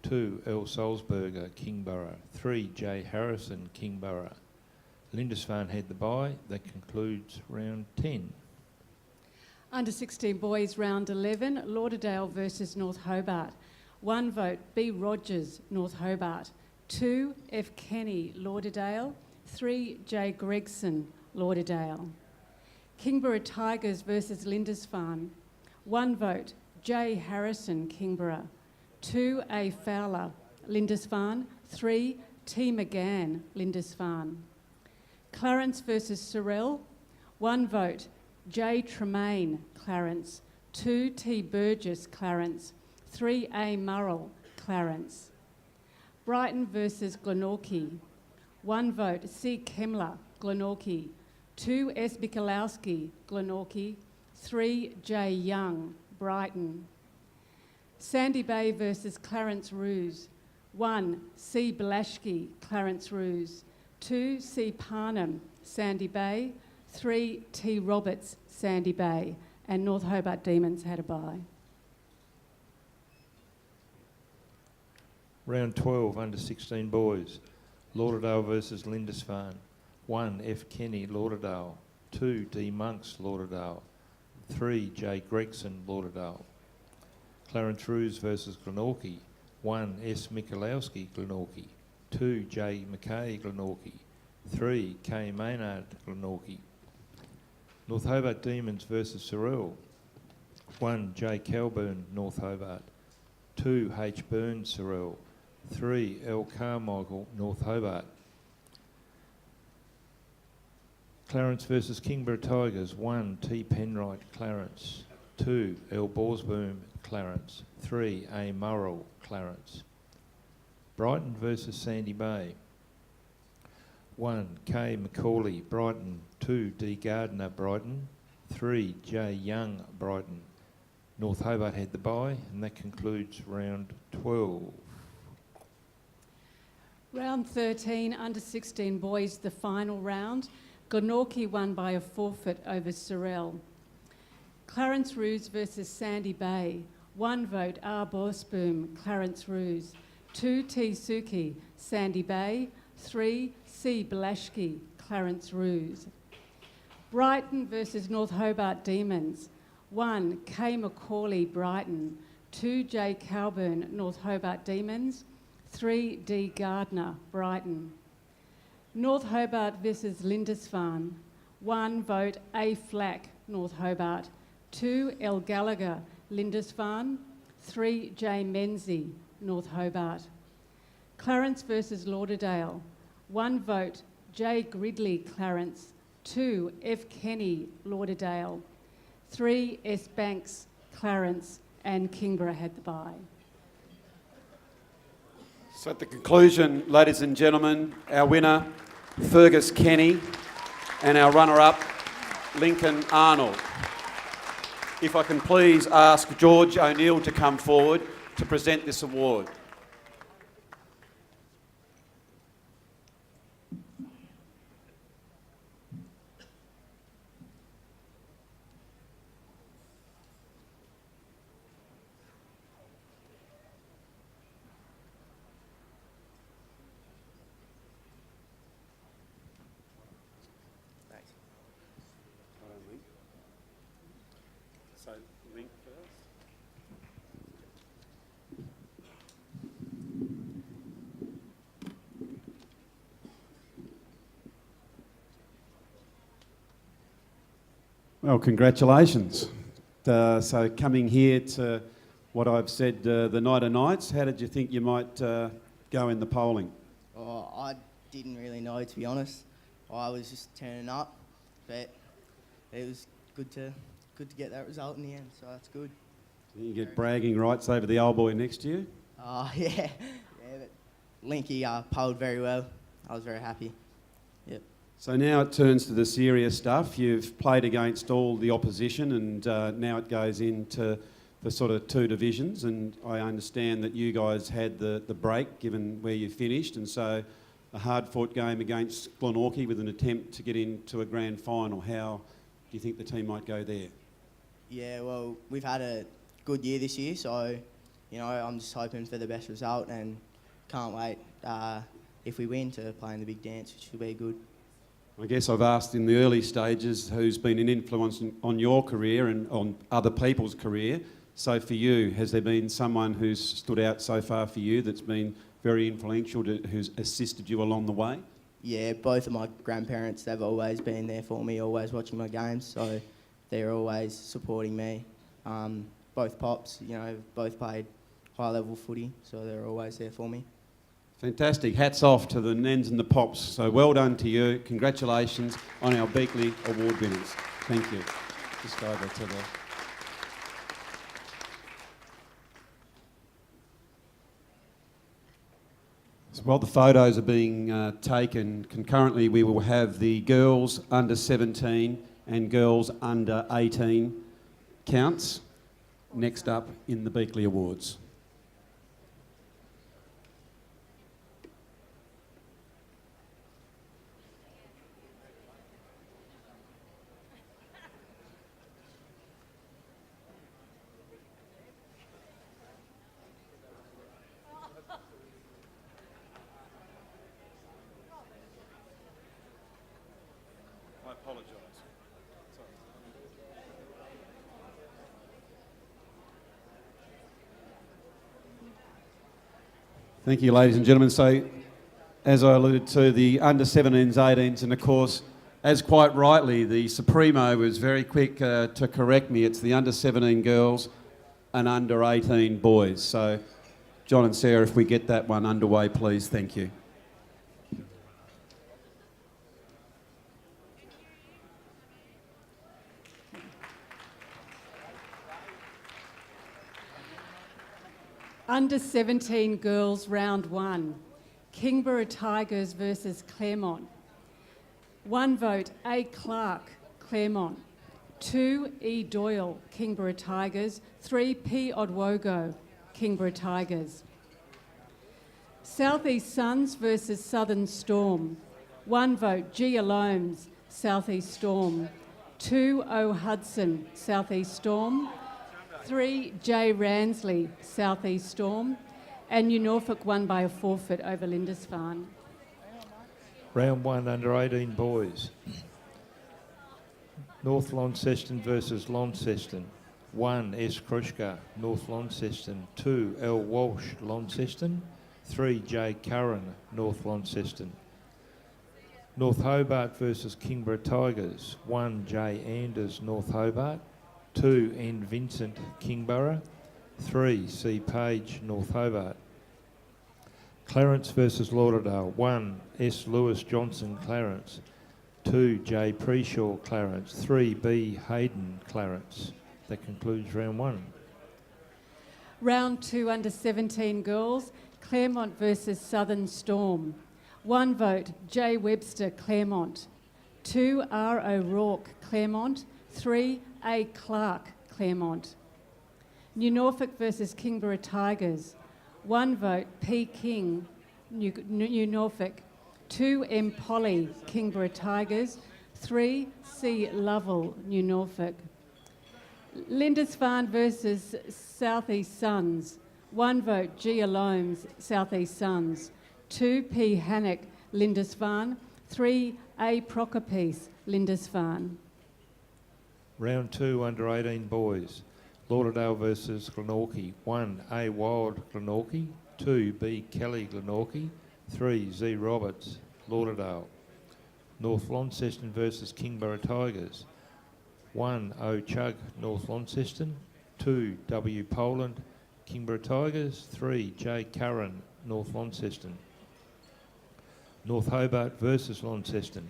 2. L. Salzberger, Kingborough. 3. J. Harrison, Kingborough. Lindisfarne had the bye. That concludes round 10. Under 16 boys, round 11, Lauderdale versus North Hobart. 1 vote, B. Rogers, North Hobart. 2. F. Kenny, Lauderdale. 3. J. Gregson, Lauderdale. Kingborough Tigers versus Lindisfarne. 1 vote, J. Harrison, Kingborough. 2. A. Fowler, Lindisfarne. 3. T. McGann, Lindisfarne. Clarence versus Sorrel. 1 vote, J. Tremaine, Clarence. 2. T. Burgess, Clarence. 3. A. Murrell, Clarence. Brighton versus Glenorchy. 1 vote, C. Kemmler, Glenorchy. 2. S. Mikulowski, Glenorchy. 3. J. Young, Brighton. Sandy Bay versus Clarence Roos. 1. C. Blaschke, Clarence Roos. 2. C. Parnham, Sandy Bay. 3. T. Roberts, Sandy Bay. And North Hobart Demons had a bye. Round 12, under 16 boys, Lauderdale versus Lindisfarne. 1. F. Kenny, Lauderdale. 2. D. Monks, Lauderdale. 3. J. Gregson, Lauderdale. Clarence Roos versus Glenorchy. 1. S. Mikulowski, Glenorchy. 2. J. Mackay, Glenorchy. 3. K. Maynard, Glenorchy. North Hobart Demons versus Sorrel. 1. J. Calburn, North Hobart. 2. H. Burns, Sorrel. 3. L. Carmichael, North Hobart. Clarence versus Kingborough Tigers. 1. T. Penwright, Clarence. 2. L. Borsboom, Clarence. 3. A. Murrell, Clarence. Brighton versus Sandy Bay. 1. K. Macaulay, Brighton. 2. D. Gardner, Brighton. 3. J. Young, Brighton. North Hobart had the bye, and that concludes round 12. Round 13, under 16 boys, the final round. Glenorchy won by a forfeit over Sorrel. Clarence Roos versus Sandy Bay. 1 vote, R. Borsboom, Clarence Roos. 2. T. Suki, Sandy Bay. 3. C. Blaschke, Clarence Roos. Brighton versus North Hobart Demons. 1. K. Macaulay, Brighton. 2. J. Calburn, North Hobart Demons. 3. D. Gardner, Brighton. North Hobart versus Lindisfarne. 1 vote A. Flack, North Hobart. 2 L. Gallagher, Lindisfarne. 3 J. Menzies, North Hobart. Clarence versus Lauderdale. 1 vote J. Gridley, Clarence. 2 F. Kenny, Lauderdale. 3 S. Banks, Clarence, and Kingborough had the bye. So at the conclusion, ladies and gentlemen, our winner, Fergus Kenny, and our runner-up, Lincoln Arnold. If I can please ask George O'Neill to come forward to present this award. So, link first. Well, congratulations. So coming here to what I've said, the night of nights, how did you think you might go in the polling? Oh, I didn't really know, to be honest. I was just turning up, but it was good to get that result in the end, so that's good. You get bragging rights over the old boy next to you? Oh, yeah. But Linky polled very well. I was very happy. Yep. So now it turns to the serious stuff. You've played against all the opposition, and now it goes into the sort of two divisions, and I understand that you guys had the break given where you finished, and so a hard-fought game against Glenorchy with an attempt to get into a grand final. How do you think the team might go there? Yeah, well, we've had a good year this year, so, you know, I'm just hoping for the best result and can't wait, if we win, to play in the big dance, which will be good. I guess I've asked in the early stages who's been an influence on your career and on other people's career. So for you, has there been someone who's stood out so far for you that's been very influential, who's assisted you along the way? Yeah, both of my grandparents, they've always been there for me, always watching my games, so they're always supporting me. Both pops, you know, both played high-level footy, so they're always there for me. Fantastic. Hats off to the Nens and the Pops. So well done to you. Congratulations on our Beakley award winners. Thank you. Just over to the... So while the photos are being taken, concurrently we will have the girls under 17 and girls under 18 counts next up in the Beakley Awards. I apologise. Thank you, ladies and gentlemen. So, as I alluded to, the under-17s, 18s, and of course, as quite rightly, the Supremo was very quick to correct me. It's the under-17 girls and under-18 boys. So, John and Sarah, if we get that one underway, please. Thank you. Under 17 girls, round 1. Kingborough Tigers versus Claremont. 1 vote A. Clark, Claremont. 2 E. Doyle, Kingborough Tigers. 3 P. Odwogo, Kingborough Tigers. South East Suns versus Southern Storm. 1 vote G. Alomes, South East Storm. 2 O. Hudson, South East Storm. 3 J. Ransley, South East Storm. And New Norfolk won by a forfeit over Lindisfarne. Round 1 under 18 boys. North Launceston versus Launceston. 1 S. Krushka, North Launceston. 2 L. Walsh, Launceston. 3 J. Curran, North Launceston. North Hobart versus Kingborough Tigers. 1 J Anders, North Hobart. 2 N Vincent, Kingborough. 3 C Page, North Hobart. Clarence versus Lauderdale. 1 S Lewis Johnson, Clarence. 2 J Preshaw, Clarence. 3 B Hayden, Clarence. That concludes round 1. Round 2 under 17 girls, Claremont versus Southern Storm. 1 vote, J Webster, Claremont. 2 R O'Rourke, Claremont. 3 A Clark, Claremont. New Norfolk versus Kingborough Tigers. 1 vote, P King, New Norfolk. 2 M Polly, Kingborough Tigers. 3 C Lovell, New Norfolk. Lindisfarne versus South East Suns. 1 vote, G Alomes, South East Suns. 2 P Hannock, Lindisfarne. 3 A Procopiece, Lindisfarne. Round 2 under 18 boys. Lauderdale versus Glenorchy. 1 A Wild, Glenorchy. 2 B Kelly, Glenorchy. 3 Z Roberts, Lauderdale. North Launceston versus Kingborough Tigers. 1 O Chug, North Launceston. 2 W Poland, Kingborough Tigers. 3 J Curran, North Launceston. North Hobart versus Launceston.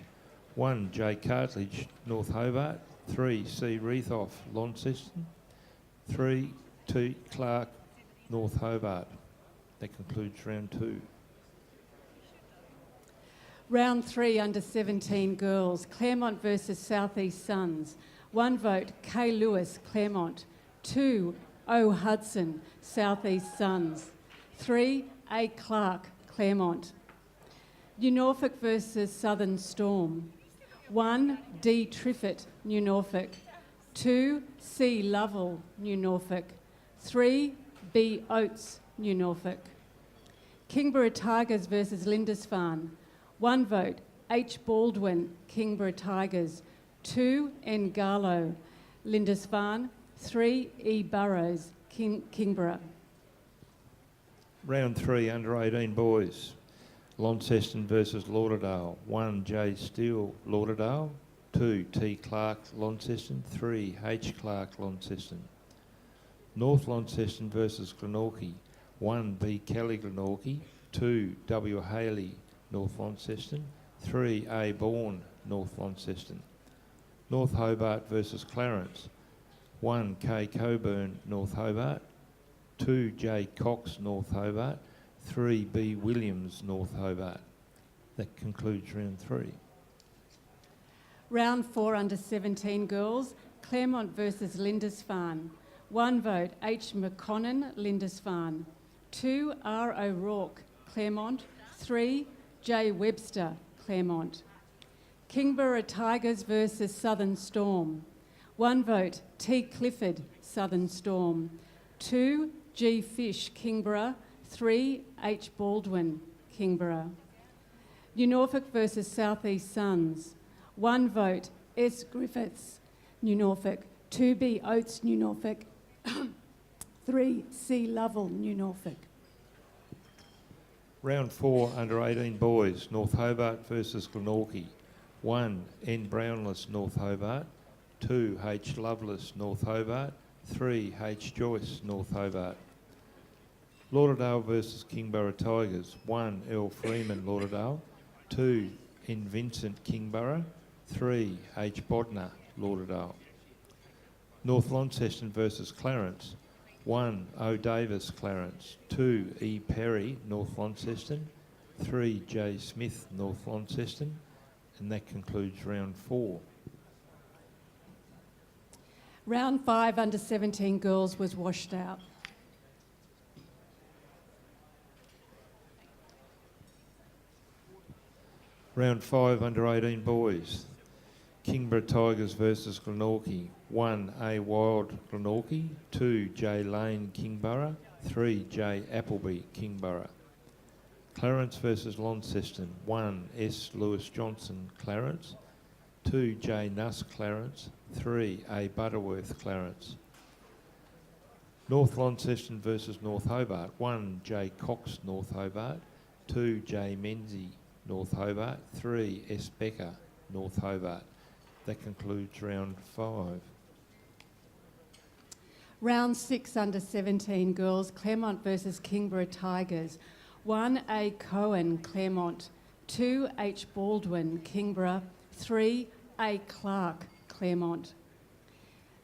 1 J Cartledge, North Hobart. 3 C Reethoff, Launceston. 3 T Clark, North Hobart. That concludes round 2. Round 3 under 17 girls, Claremont versus South East Suns. 1 vote, K Lewis, Claremont. 2 O Hudson, South East Suns. 3 A Clark, Claremont. New Norfolk versus Southern Storm. 1 D Triffett, New Norfolk. 2 C Lovell, New Norfolk. 3 B Oates, New Norfolk. Kingborough Tigers versus Lindisfarne. 1 vote, H Baldwin, Kingborough Tigers. 2 N Garlow, Lindisfarne. 3 E Burrows, Kingborough. Round 3 under 18 boys. Launceston versus Lauderdale. 1 J Steele, Lauderdale. 2 T Clark, Launceston. 3 H Clark, Launceston. North Launceston versus Glenorchy. 1 B Kelly, Glenorchy. 2 W Haley, North Launceston. 3 A Bourne, North Launceston. North Hobart versus Clarence. 1 K Coburn, North Hobart. 2 J Cox, North Hobart. 3 B Williams, North Hobart. That concludes round 3. Round 4 under 17 girls, Claremont versus Lindisfarne. 1 vote, H McConnon, Lindisfarne. 2 R O'Rourke, Claremont. 3 J Webster, Claremont. Kingborough Tigers versus Southern Storm. 1 vote, T Clifford, Southern Storm. 2 G Fish, Kingborough. 3 H Baldwin, Kingborough. New Norfolk versus South East Suns. 1 vote, S Griffiths, New Norfolk. 2 B Oates, New Norfolk. 3 C Lovell, New Norfolk. Round 4 under 18 boys. North Hobart versus Glenorchy. 1 N Brownless, North Hobart. 2 H Lovelace, North Hobart. 3 H Joyce, North Hobart. Lauderdale versus Kingborough Tigers. 1 L Freeman, Lauderdale. 2 N Vincent, Kingborough. 3 H Bodner, Lauderdale. North Launceston versus Clarence. 1 O Davis, Clarence. 2 E Perry, North Launceston. 3 J Smith, North Launceston. And that concludes round 4. Round 5 under 17 girls was washed out. Round 5 under 18 boys. Kingborough Tigers versus Glenorchy. 1 A Wild, Glenorchy. 2 J Lane, Kingborough. 3 J Appleby, Kingborough. Clarence versus Launceston. 1 S Lewis Johnson, Clarence. 2 J Nuss, Clarence. 3 A Butterworth, Clarence. North Launceston versus North Hobart. 1 J Cox, North Hobart. 2 J Menzies, North Hobart. 3, S. Becker, North Hobart. That concludes round 5. Round 6 under 17 girls, Claremont versus Kingborough Tigers. 1, A. Cohen, Claremont. 2, H. Baldwin, Kingborough. 3, A. Clark, Claremont.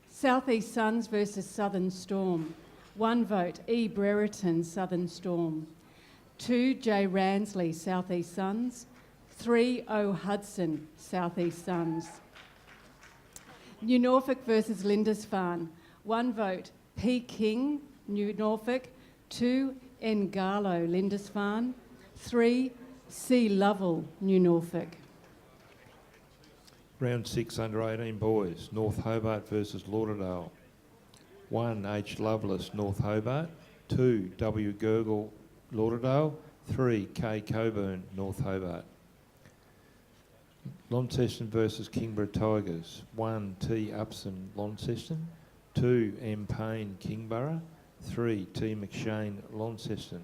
South East Suns versus Southern Storm. 1 vote, E. Brereton, Southern Storm. 2, J. Ransley, South East Suns. 3, O. Hudson, South East Suns. New Norfolk versus Lindisfarne. 1 vote, P. King, New Norfolk. 2, N. Garlow, Lindisfarne. 3, C. Lovell, New Norfolk. Round 6 under 18 boys, North Hobart versus Lauderdale. 1, H. Lovelace, North Hobart. 2, W. Gurgle, Lauderdale. 3, K. Coburn, North Hobart. Launceston versus Kingborough Tigers. 1, T. Upson, Launceston. 2, M. Payne, Kingborough. 3, T. McShane, Launceston.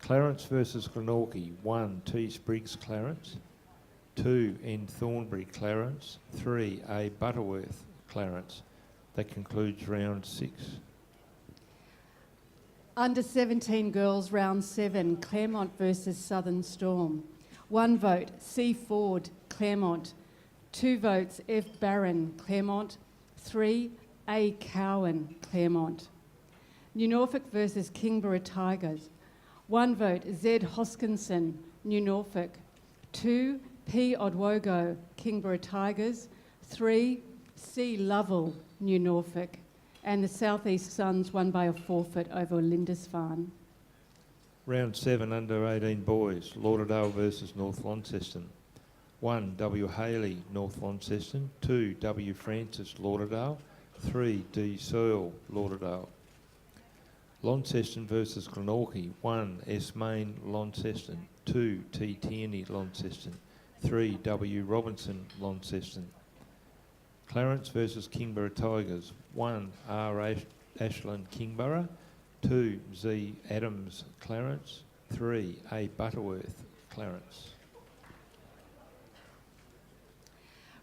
Clarence versus Glenorchy. 1, T. Spriggs, Clarence. 2, N. Thornbury, Clarence. 3, A. Butterworth, Clarence. That concludes round 6. Under 17 girls, round 7, Claremont versus Southern Storm. 1 vote, C. Ford, Claremont. 2 votes, F. Barron, Claremont. 3, A. Cowan, Claremont. New Norfolk versus Kingborough Tigers. 1 vote, Z. Hoskinson, New Norfolk. 2, P. Odwogo, Kingborough Tigers. 3, C. Lovell, New Norfolk. And the South East Suns won by a forfeit over Lindisfarne. Round 7 under 18 boys, Lauderdale versus North Launceston. 1, W. Haley, North Launceston. 2, W. Francis, Lauderdale. 3, D. Searle, Lauderdale. Launceston versus Glenorchy. 1, S. Main, Launceston. 2, T. Tierney, Launceston. 3, W. Robinson, Launceston. Clarence versus Kingborough Tigers. 1, R. Ashland, Kingborough. 2, Z. Adams, Clarence. 3, A. Butterworth, Clarence.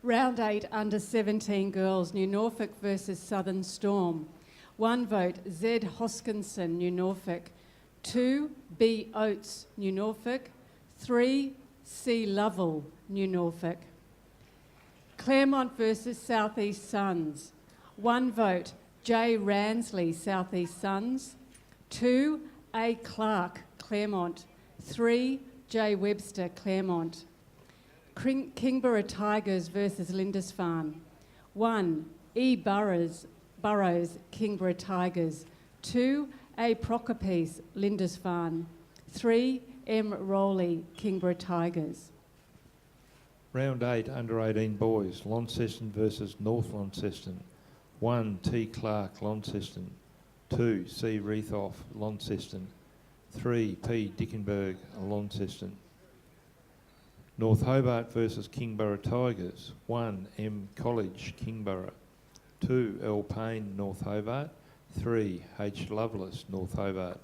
Round 8 under 17 girls, New Norfolk versus Southern Storm. 1 vote, Z. Hoskinson, New Norfolk. 2, B. Oates, New Norfolk. 3, C. Lovell, New Norfolk. Claremont versus South East Suns. 1 vote, J. Ransley, South East Suns. 2, A. Clark, Claremont. 3, J. Webster, Claremont. Kingborough Tigers versus Lindisfarne. 1, E. Burrows, Kingborough Tigers. 2, A. Procopies, Lindisfarne. 3, M. Rowley, Kingborough Tigers. Round 8 under 18 boys, Launceston versus North Launceston. 1, T. Clark, Launceston. 2, C. Reethoff, Launceston. 3, P. Dickenberg, Launceston. North Hobart versus Kingborough Tigers. 1, M. College, Kingborough. 2, L. Payne, North Hobart. 3, H. Lovelace, North Hobart.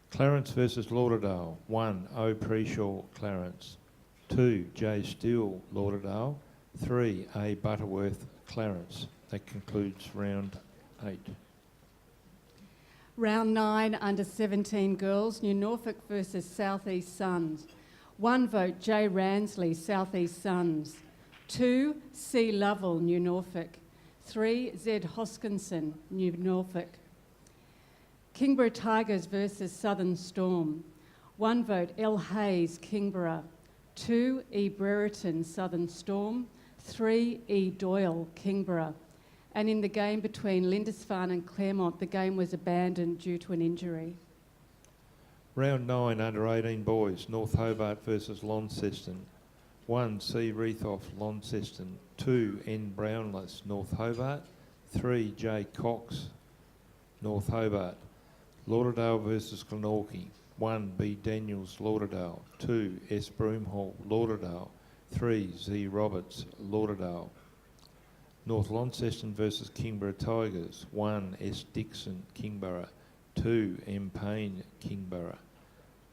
Clarence versus Lauderdale. 1, O. Preshaw, Clarence. 2, J. Steele, Lauderdale. 3, A. Butterworth, Clarence. That concludes round 8. Round 9 under 17 girls, New Norfolk versus South East Suns. 1 vote, J. Ransley, South East Suns. 2, C. Lovell, New Norfolk. 3, Z. Hoskinson, New Norfolk. Kingborough Tigers versus Southern Storm. 1 vote, L. Hayes, Kingborough. 2, E. Brereton, Southern Storm. 3, E. Doyle, Kingborough. And in the game between Lindisfarne and Claremont, the game was abandoned due to an injury. Round 9 under 18 boys, North Hobart versus Launceston. 1, C. Reethoff, Launceston. 2, N. Brownless, North Hobart. 3, J. Cox, North Hobart. Lauderdale versus Glenorchy. 1, B. Daniels, Lauderdale. 2, S. Broomhall, Lauderdale. 3, Z. Roberts, Lauderdale. North Launceston versus Kingborough Tigers. 1, S. Dixon, Kingborough. 2, M. Payne, Kingborough.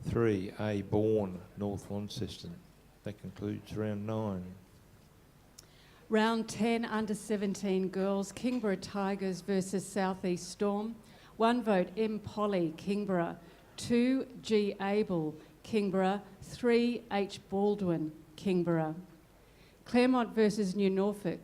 3, A Bourne, North Launceston. That concludes round 9. Round 10, under 17 girls, Kingborough Tigers versus South East Storm. 1 vote, M Polly, Kingborough. 2, G Abel, Kingborough. 3, H Baldwin, Kingborough. Claremont versus New Norfolk.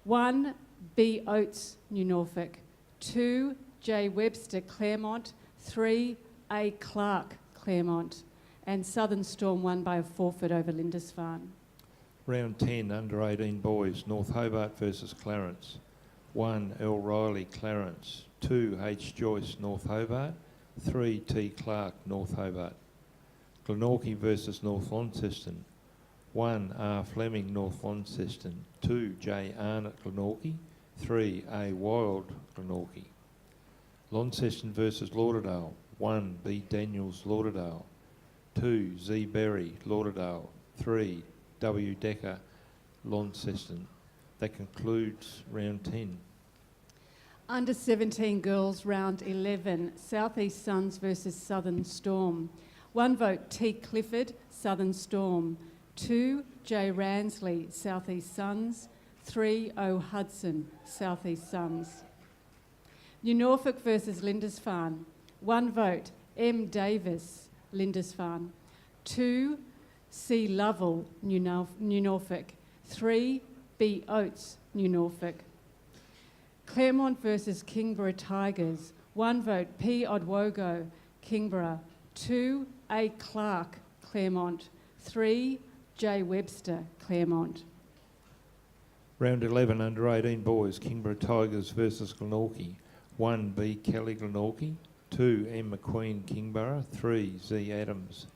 1, B Oates, New Norfolk. 2, J Webster, Claremont. 3, A Clark, Claremont. And Southern Storm won by a forfeit over Lindisfarne. Round 10, under 18 boys, North Hobart versus Clarence. 1, L Riley, Clarence. 2, H Joyce, North Hobart. 3, T Clark, North Hobart. Glenorchy versus North Launceston. 1, R Fleming, North Launceston. 2, J Arnott, Glenorchy. 3, A Wild, Glenorchy. Launceston versus Lauderdale. 1, B Daniels, Lauderdale. 2, Z Berry, Lauderdale. 3, W Decker, Launceston. That concludes round 10. Under 17 girls, round 11, South East Suns versus Southern Storm. 1 vote, T Clifford, Southern Storm. 2, J Ransley, South East Suns. 3, O Hudson, South East Suns. New Norfolk versus Lindisfarne. 1 vote, M Davis, Lindisfarne. 2, C Lovell, New Norfolk. 3, B Oates, New Norfolk. Claremont versus Kingborough Tigers. 1 vote, P Odwogo, Kingborough. 2, A Clark, Claremont. 3, J Webster, Claremont. Round 11, under 18 boys, Kingborough Tigers versus Glenorchy. 1, B Kelly, Glenorchy. 2, M McQueen, Kingborough. 3, Z Adams,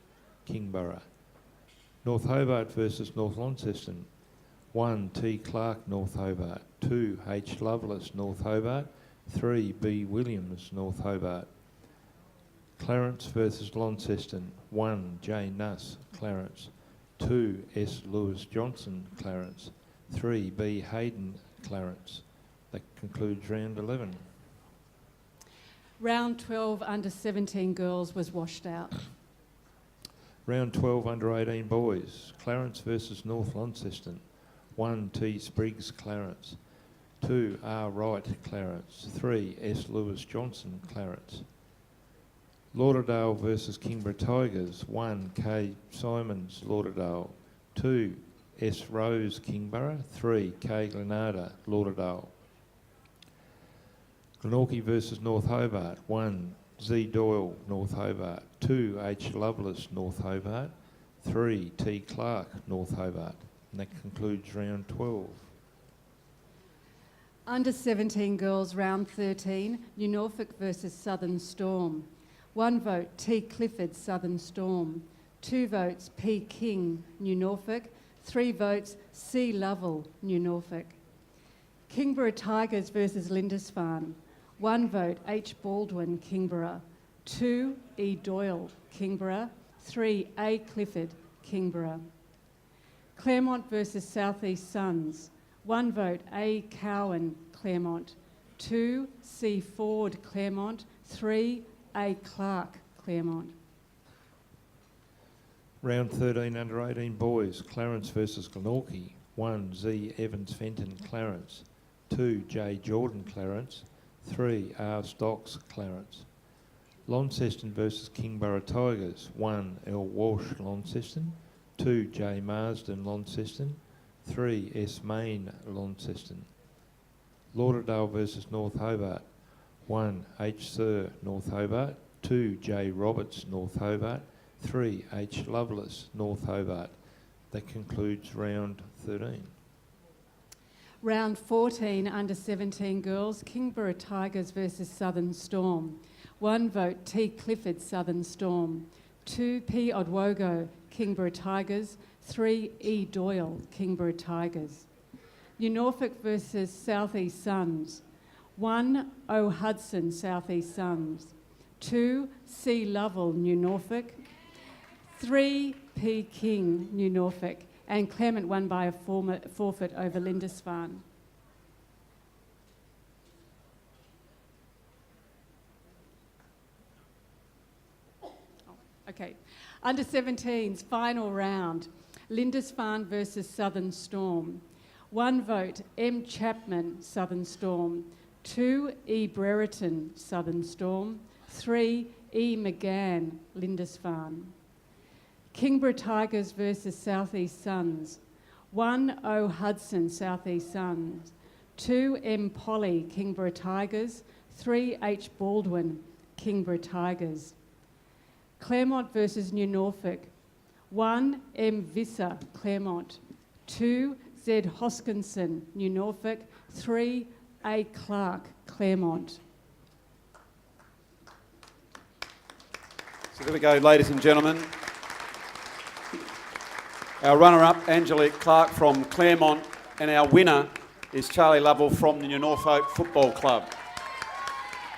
Kingborough. North Hobart versus North Launceston. 1, T Clark, North Hobart. 2, H Lovelace, North Hobart. 3, B Williams, North Hobart. Clarence versus Launceston. 1, J Nuss, Clarence. 2, S Lewis Johnson, Clarence. 3, B Hayden, Clarence. That concludes round 11. Round 12, under 17 girls was washed out. Round 12, under 18 boys, Clarence versus North Launceston. 1, T Spriggs, Clarence. 2, R Wright, Clarence. 3, S Lewis Johnson, Clarence. Lauderdale versus Kingborough Tigers. 1, K Simons, Lauderdale. 2, S Rose, Kingborough. 3, K Glenarda, Lauderdale. Glenorchy versus North Hobart. 1, Z Doyle, North Hobart. 2, H Lovelace, North Hobart. 3, T Clark, North Hobart. And that concludes round 12. Under 17 girls, round 13, New Norfolk versus Southern Storm. 1 vote, T Clifford, Southern Storm. 2 votes, P King, New Norfolk. 3 votes, C Lovell, New Norfolk. Kingborough Tigers versus Lindisfarne. 1 vote, H Baldwin, Kingborough. 2, E Doyle, Kingborough. 3, A Clifford, Kingborough. Claremont versus South East Suns. 1 vote, A Cowan, Claremont. 2, C Ford, Claremont. 3, A Clark, Claremont. Round 13, under 18 boys, Clarence versus Glenorchy. 1, Z Evans Fenton, Clarence. 2, J Jordan, Clarence. 3, R Stocks, Clarence. Launceston versus Kingborough Tigers. 1, L Walsh, Launceston. 2, J Marsden, Launceston. 3, S Main, Launceston. Lauderdale versus North Hobart. 1, H Sir, North Hobart. 2, J Roberts, North Hobart. 3, H Lovelace, North Hobart. That concludes round 13. Round 14, under 17 girls, Kingborough Tigers versus Southern Storm. 1 vote, T Clifford, Southern Storm. 2, P Odwogo, Kingborough Tigers. 3, E Doyle, Kingborough Tigers. New Norfolk versus South East Suns. 1, O Hudson, South East Suns. 2, C Lovell, New Norfolk. 3, P King, New Norfolk. And Clement won by a forfeit over Lindisfarne. Okay. Under 17s, final round. Lindisfarne versus Southern Storm. 1 vote, M. Chapman, Southern Storm. 2, E. Brereton, Southern Storm. 3, E. McGann, Lindisfarne. Kingborough Tigers versus South East Suns. 1, O. Hudson, South East Suns. 2, M. Polly, Kingborough Tigers. 3, H. Baldwin, Kingborough Tigers. Claremont versus New Norfolk. 1, M. Visser, Claremont. 2, Z. Hoskinson, New Norfolk. 3, A. Clark, Claremont. So there we go, ladies and gentlemen. Our runner-up, Angelique Clark from Claremont, and our winner is Charlie Lovell from the New Norfolk Football Club.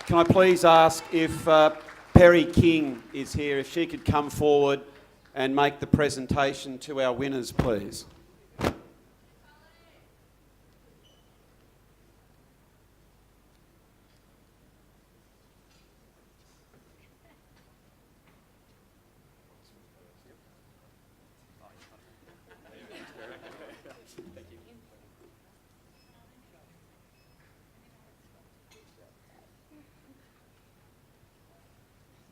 Can I please ask if Perry King is here, if she could come forward and make the presentation to our winners, please.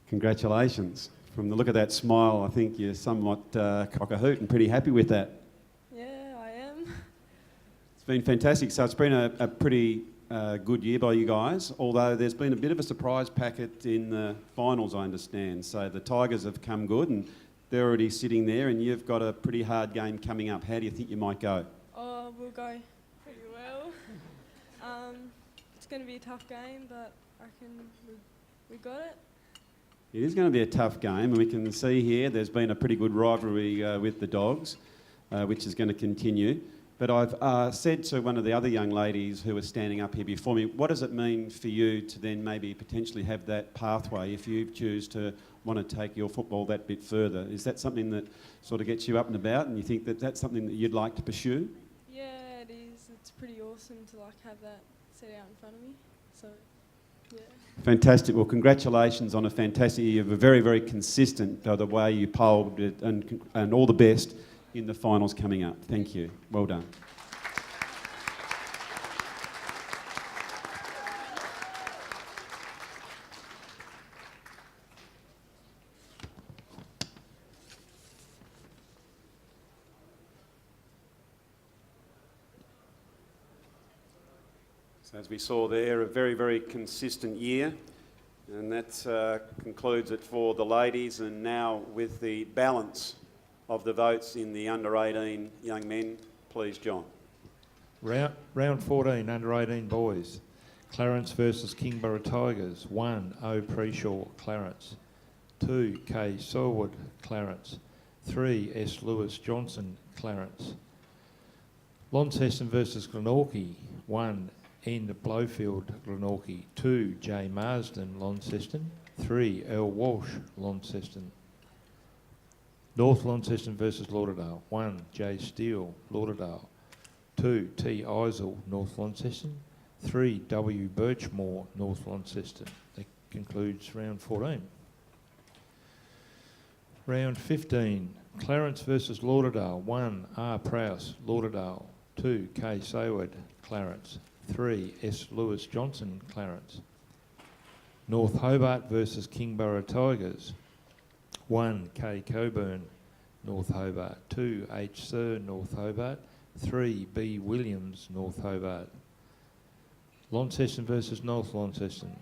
Congratulations. From the look of that smile, I think you're somewhat cock-a-hoot and pretty happy with that. Yeah, I am. It's been fantastic. So it's been a pretty good year by you guys, although there's been a bit of a surprise packet in the finals, I understand. So the Tigers have come good and they're already sitting there, and you've got a pretty hard game coming up. How do you think you might go? Oh, we'll go pretty well. It's going to be a tough game, but I reckon we got it. It is going to be a tough game, and we can see here there's been a pretty good rivalry with the Dogs, which is going to continue. But I've said to one of the other young ladies who was standing up here before me, what does it mean for you to then maybe potentially have that pathway if you choose to want to take your football that bit further? Is that something that sort of gets you up and about, and you think that that's something that you'd like to pursue? Yeah, it is. It's pretty awesome to have that set out in front of me. So, yeah. Fantastic. Well, congratulations on a fantastic year. You were very, very consistent the way you polled it, and all the best in the finals coming up. Thank you. Well done. So as we saw there, a very, very consistent year. And that concludes it for the ladies. And now with the balance of the votes in the under-18 young men, please, John. Round 14, under-18 boys. Clarence versus Kingborough Tigers. 1, O. Preshaw, Clarence. 2, K. Selwood, Clarence. 3, S. Lewis Johnson, Clarence. Launceston versus Glenorchy. 1, N. Blowfield, Glenorchy. 2, J. Marsden, Launceston. 3, L. Walsh, Launceston. North Launceston versus Lauderdale. 1, J. Steele, Lauderdale. 2, T. Eisel, North Launceston. 3, W. Birchmore, North Launceston. That concludes round 14. Round 15, Clarence versus Lauderdale. 1, R. Prowse, Lauderdale. 2, K. Sayward, Clarence. 3, S. Lewis Johnson, Clarence. North Hobart versus Kingborough Tigers. 1, K. Coburn, North Hobart. 2, H. Sir, North Hobart. 3, B. Williams, North Hobart. Launceston versus North Launceston.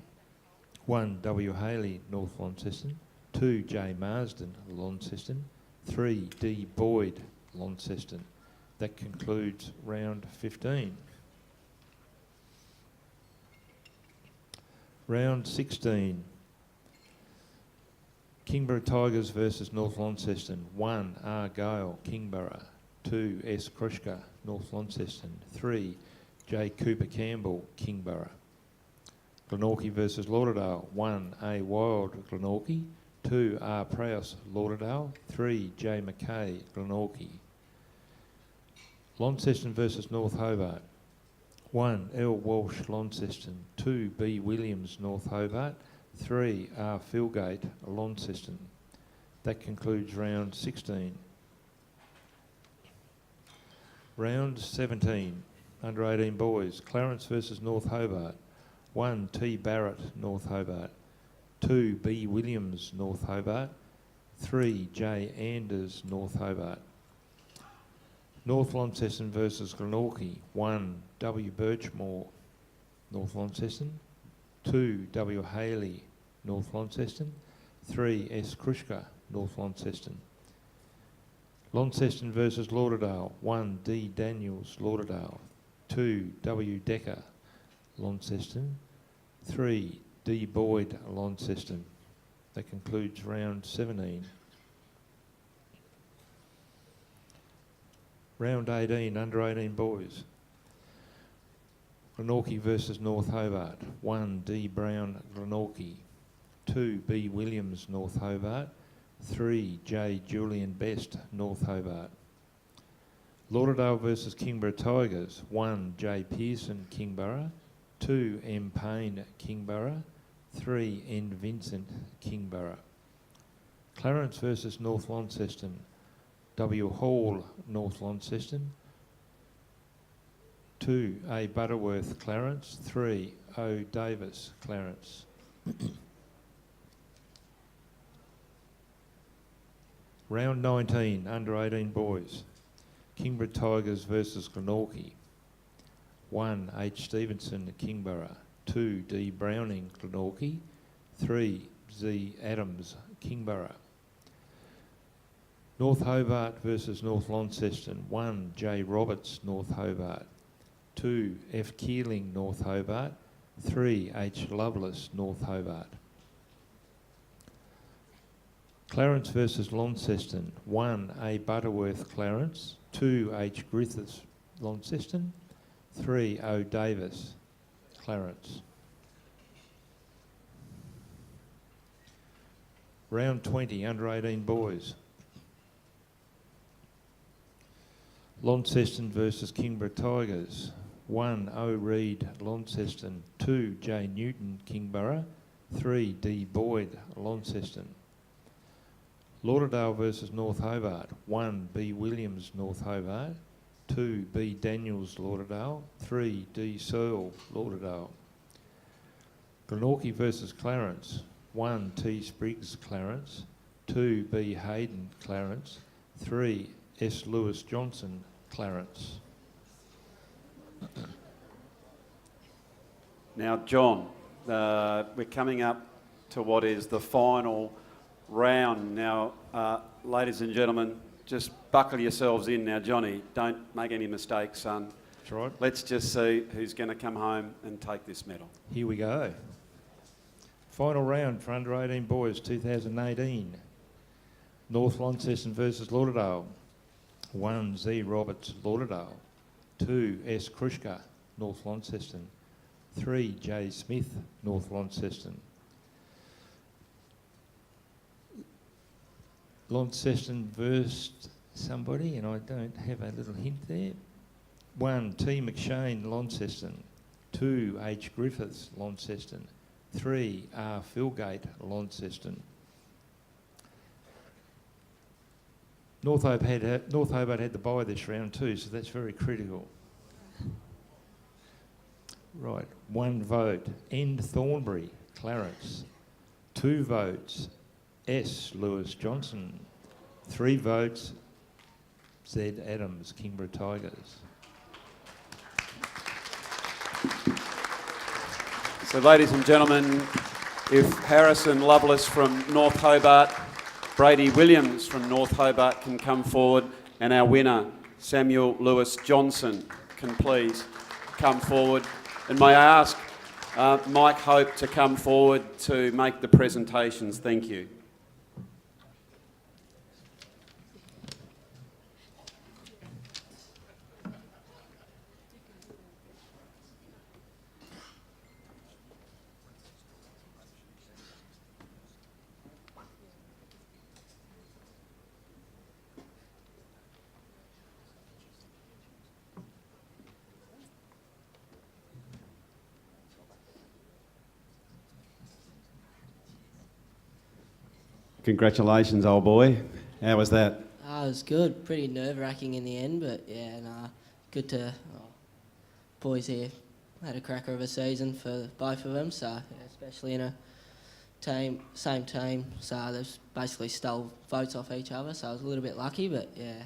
1, W. Haley, North Launceston. 2, J. Marsden, Launceston. 3, D. Boyd, Launceston. That concludes round 15. Round 16. Kingborough Tigers versus North Launceston. 1, R. Gale, Kingborough. 2, S. Krushka, North Launceston. 3, J. Cooper Campbell, Kingborough. Glenorchy versus Lauderdale. 1, A. Wild, Glenorchy. 2, R. Prowse, Lauderdale. 3, J. Mackay, Glenorchy. Launceston versus North Hobart. 1, L. Walsh, Launceston. 2, B. Williams, North Hobart. 3, R. Philgate, Launceston. That concludes round 16. Round 17, under 18 boys. Clarence versus North Hobart. 1, T Barrett, North Hobart. 2, B Williams, North Hobart. 3, J Anders, North Hobart. North Launceston versus Glenorchy. 1, W Birchmore, North Launceston. 2, W Haley, North Launceston. 3, S Krushka, North Launceston. Launceston versus Lauderdale. 1, D Daniels, Lauderdale. 2, W Decker, Launceston. 3, D Boyd, Launceston. That concludes round 17. Round 18, under 18 boys. Glenorchy versus North Hobart. 1, D Brown, Glenorchy. 2, B Williams, North Hobart. 3, J Julian Best, North Hobart. Lauderdale versus Kingborough Tigers. 1, J Pearson, Kingborough. 2, M Payne, Kingborough. 3, N Vincent, Kingborough. Clarence versus North Launceston. W Hall, North Launceston. 2, A Butterworth, Clarence. 3, O Davis, Clarence. Round 19, under 18 boys. Kingborough Tigers versus Glenorchy. 1, H Stevenson, Kingborough. 2, D Browning, Glenorchy. 3, Z Adams, Kingborough. North Hobart versus North Launceston. 1, J Roberts, North Hobart. 2, F Keeling, North Hobart. 3, H Lovelace, North Hobart. Clarence versus Launceston. 1, A Butterworth, Clarence. 2, H Griffiths, Launceston. 3, O Davis, Clarence. Round 20, under 18 boys. Launceston versus Kingborough Tigers. 1, O Reed, Launceston. 2, J Newton, Kingborough. 3, D Boyd, Launceston. Lauderdale versus North Hobart. 1, B Williams, North Hobart. 2, B Daniels, Lauderdale. 3, D Searle, Lauderdale. Glenorchy versus Clarence. 1, T Spriggs, Clarence. 2, B Hayden, Clarence. 3, S Lewis Johnson, Clarence. Now, John, we're coming up to what is the final round. Now, ladies and gentlemen, just buckle yourselves in now. Johnny, don't make any mistakes, son. That's right. Let's just see who's going to come home and take this medal. Here we go. Final round for under 18 boys, 2018. North Launceston versus Lauderdale. 1, Z Roberts, Lauderdale. 2, S Krushka, North Launceston. 3, J Smith, North Launceston. Launceston versed somebody, and I don't have a little hint there. 1, T McShane, Launceston. 2, H Griffiths, Launceston. 3, R Philgate, Launceston. North Hobart had the bye this round too, so that's very critical. Right, 1 vote, End Thornbury, Clarence. 2 votes, S Lewis Johnson. 3 votes, Z Adams, Kingborough Tigers. So, ladies and gentlemen, if Harrison Lovelace from North Hobart, Brady Williams from North Hobart can come forward, and our winner, Samuel Lewis Johnson, can please come forward. And may I ask Mike Hope to come forward to make the presentations. Thank you. Congratulations, old boy. How was that? It was good. Pretty nerve-wracking in the end, but yeah, good to... boys here had a cracker of a season for both of them, so yeah, especially in a same team, so they've basically stole votes off each other, so I was a little bit lucky, but yeah.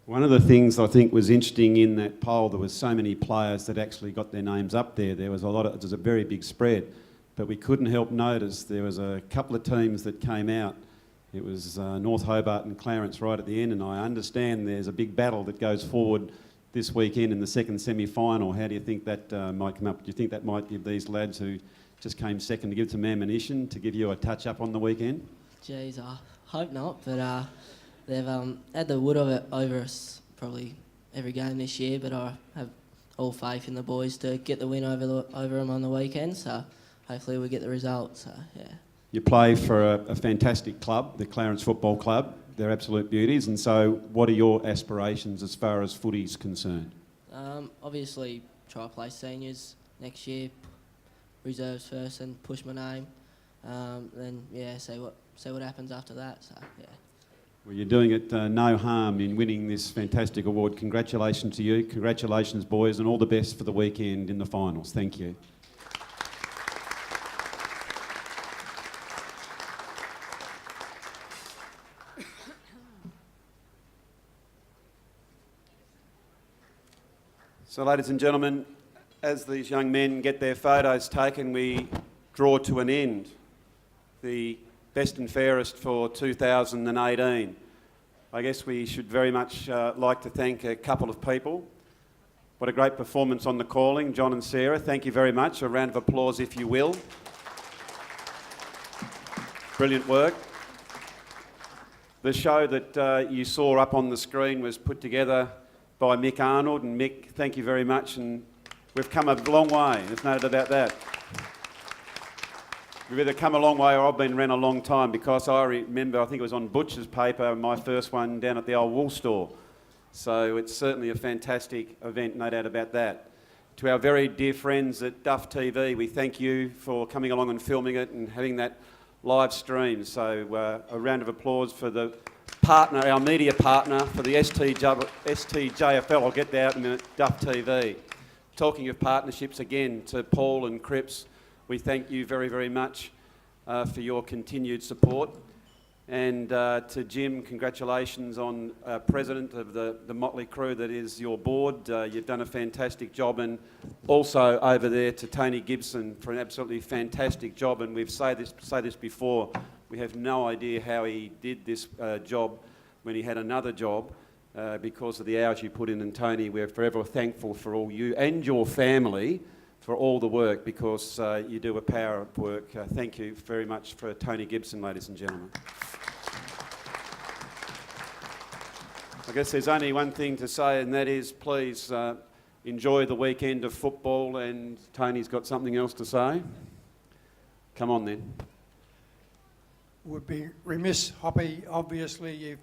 One of the things I think was interesting in that poll, there was so many players that actually got their names up there. There was a very big spread, but we couldn't help notice there was a couple of teams that came out. It was North Hobart and Clarence right at the end, and I understand there's a big battle that goes forward this weekend in the second semi-final. How do you think that might come up? Do you think that might give these lads who just came second to give some ammunition to give you a touch-up on the weekend? Jeez, I hope not, but they've had the wood of it over us probably every game this year, but I have all faith in the boys to get the win over them on the weekend, so hopefully we get the result, so yeah. You play for a fantastic club, the Clarence Football Club. They're absolute beauties, and so what are your aspirations as far as footy's concerned? Obviously try to play seniors next year, reserves first and push my name, then yeah, see what happens after that, so yeah. Well, you're doing it no harm in winning this fantastic award. Congratulations to you. Congratulations, boys, and all the best for the weekend in the finals. Thank you. So, ladies and gentlemen, as these young men get their photos taken, we draw to an end the Best and Fairest for 2018. I guess we should very much like to thank a couple of people. What a great performance on the calling, John and Sarah. Thank you very much. A round of applause, if you will. Brilliant work. The show that you saw up on the screen was put together by Mick Arnold, and Mick, thank you very much, and we've come a long way, there's no doubt about that. We've either come a long way or I've been around a long time, because I remember, I think it was on Butcher's paper, my first one down at the old wool store. So it's certainly a fantastic event, no doubt about that. To our very dear friends at Duff TV, we thank you for coming along and filming it and having that live stream. So a round of applause for the partner, our media partner for the STJFL. I'll get that out in a minute, Duff TV. Talking of partnerships again, to Paul and Cripps, we thank you very, very much for your continued support. And to Jim, congratulations on president of the motley crew that is your board. You've done a fantastic job, and also over there to Tony Gibson for an absolutely fantastic job. And we've say this before, we have no idea how he did this job when he had another job because of the hours you put in. And Tony, we're forever thankful for all you and your family for all the work, because you do a power of work. Thank you very much for Tony Gibson, ladies and gentlemen. I guess there's only one thing to say, and that is please enjoy the weekend of football. And Tony's got something else to say. Come on then. Would be remiss, Hoppy, obviously, if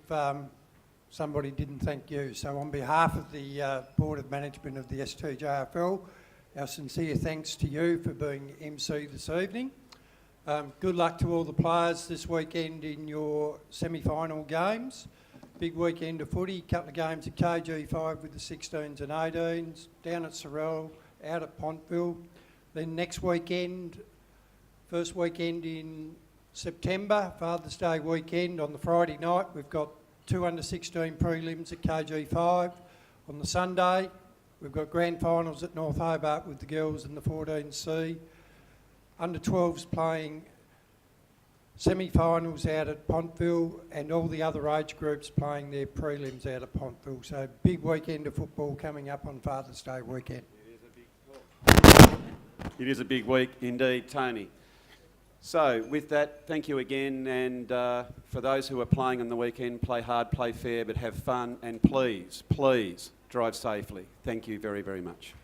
somebody didn't thank you. So on behalf of the Board of Management of the STJFL, our sincere thanks to you for being MC this evening. Good luck to all the players this weekend in your semi-final games. Big weekend of footy, couple of games at KG5 with the 16s and 18s, down at Sorrel, out at Pontville. Then next weekend, first weekend in September, Father's Day weekend, on the Friday night, we've got 2 under-16 prelims at KG5. On the Sunday, we've got grand finals at North Hobart with the girls in the 14C. Under-12s playing semi-finals out at Pontville, and all the other age groups playing their prelims out at Pontville. So big weekend of football coming up on Father's Day weekend. It is a big week indeed, Tony. So with that, thank you again, and for those who are playing on the weekend, play hard, play fair, but have fun, and please, please drive safely. Thank you very, very much.